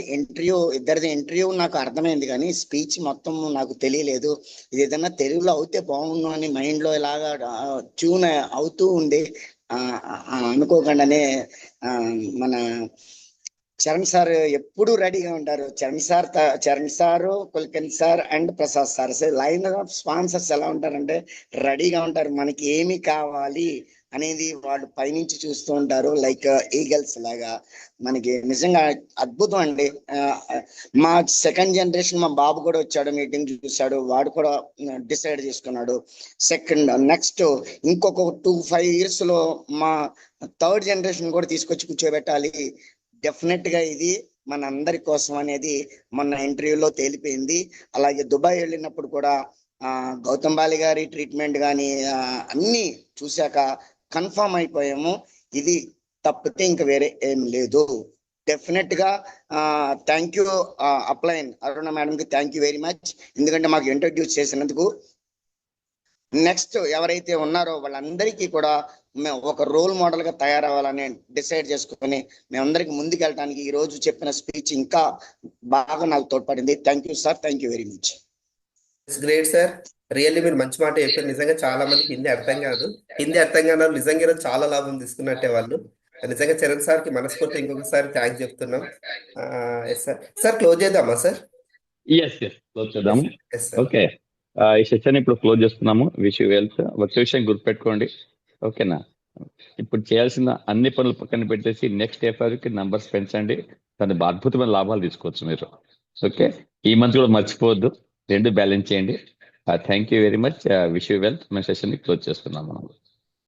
ఇద్దరిది ఇంటర్వ్యూ నాకు అర్థమైంది, కానీ స్పీచ్ మొత్తం నాకు తెలియలేదు. ఇది ఏదైనా తెలుగులో అవుతే బాగుండు అని మైండ్ లో ఇలాగా ట్యూన్ అవుతూ ఉంది. అనుకోకుండానే మన చరణ్ సార్ ఎప్పుడు రెడీగా ఉంటారు. Charan sir, Kulkarni sir and Prasad sir line of sponsors ఎలా ఉంటారంటే రెడీగా ఉంటారు. మనకి ఏమి కావాలి అనేది వాళ్ళు పైనుంచి చూస్తూ ఉంటారు, లైక్ ఈగల్స్ లాగా. మనకి నిజంగా అద్భుతం అండి. మా సెకండ్ జనరేషన్ మా బాబు కూడా వచ్చాడు, మీటింగ్ చూశాడు, వాడు కూడా డిసైడ్ చేసుకున్నాడు. నెక్స్ట్ ఇంకొక 2-5 years లో మా థర్డ్ జనరేషన్ కూడా తీసుకొచ్చి కూర్చోబెట్టాలి. డెఫినెట్ గా ఇది మన అందరి కోసం అనేది మొన్న ఇంటర్వ్యూలో తేలిపోయింది. అలాగే దుబాయ్ వెళ్ళినప్పుడు కూడా గౌతమ్ బాలి గారి ట్రీట్మెంట్ కానీ అన్ని చూశాక కన్ఫర్మ్ అయిపోయాము, ఇది తప్పితే ఇంకా వేరే ఏం లేదు. డెఫినెట్ గా thank you upline Aruna madam కి, థ్యాంక్ యూ వెరీ మచ్, ఎందుకంటే మాకు ఇంట్రడ్యూస్ చేసినందుకు. నెక్స్ట్ ఎవరైతే ఉన్నారో వాళ్ళందరికీ కూడా మేము ఒక రోల్ మోడల్ గా తయారవ్వాలని డిసైడ్ చేసుకుని మేమందరికి ముందుకెళ్ళడానికి ఈ రోజు చెప్పిన స్పీచ్ ఇంకా బాగా నాకు తోడ్పడింది. Thank you sir, thank you very much. Great sir, really మీరు మంచి మాట చెప్పారు. నిజంగా చాలా మందికి హిందీ అర్థం కాదు. హిందీ అర్థం కాని వాళ్ళు నిజంగా ఈరోజు చాలా లాభం తీసుకున్నట్టే వాళ్ళు. నిజంగా చరణ్ సార్ కి మనస్ఫూర్తి ఇంకొకసారి థ్యాంక్స్ చెప్తున్నాం. సార్ క్లోజ్ చేద్దామా సార్? ఎస్ క్లోజ్ చేద్దాము. Yes sir. ఓకే, ఈ సెషన్ ఇప్పుడు క్లోజ్ చేస్తున్నాము. Wish you wealth. ఒక విషయం గుర్తుపెట్టుకోండి, ఓకేనా? ఇప్పుడు చేయాల్సిన అన్ని పనులు పక్కన పెట్టేసి నెక్స్ట్ కి నంబర్స్ పెంచండి, దాని అద్భుతమైన లాభాలు తీసుకోవచ్చు మీరు. ఓకే, ఈ మంత్ కూడా మర్చిపోవద్దు, రెండు బ్యాలెన్స్ చేయండి. Thank you very much. Wish you wealth. మన సెషన్ ని క్లోజ్ చేస్తున్నాం మనం.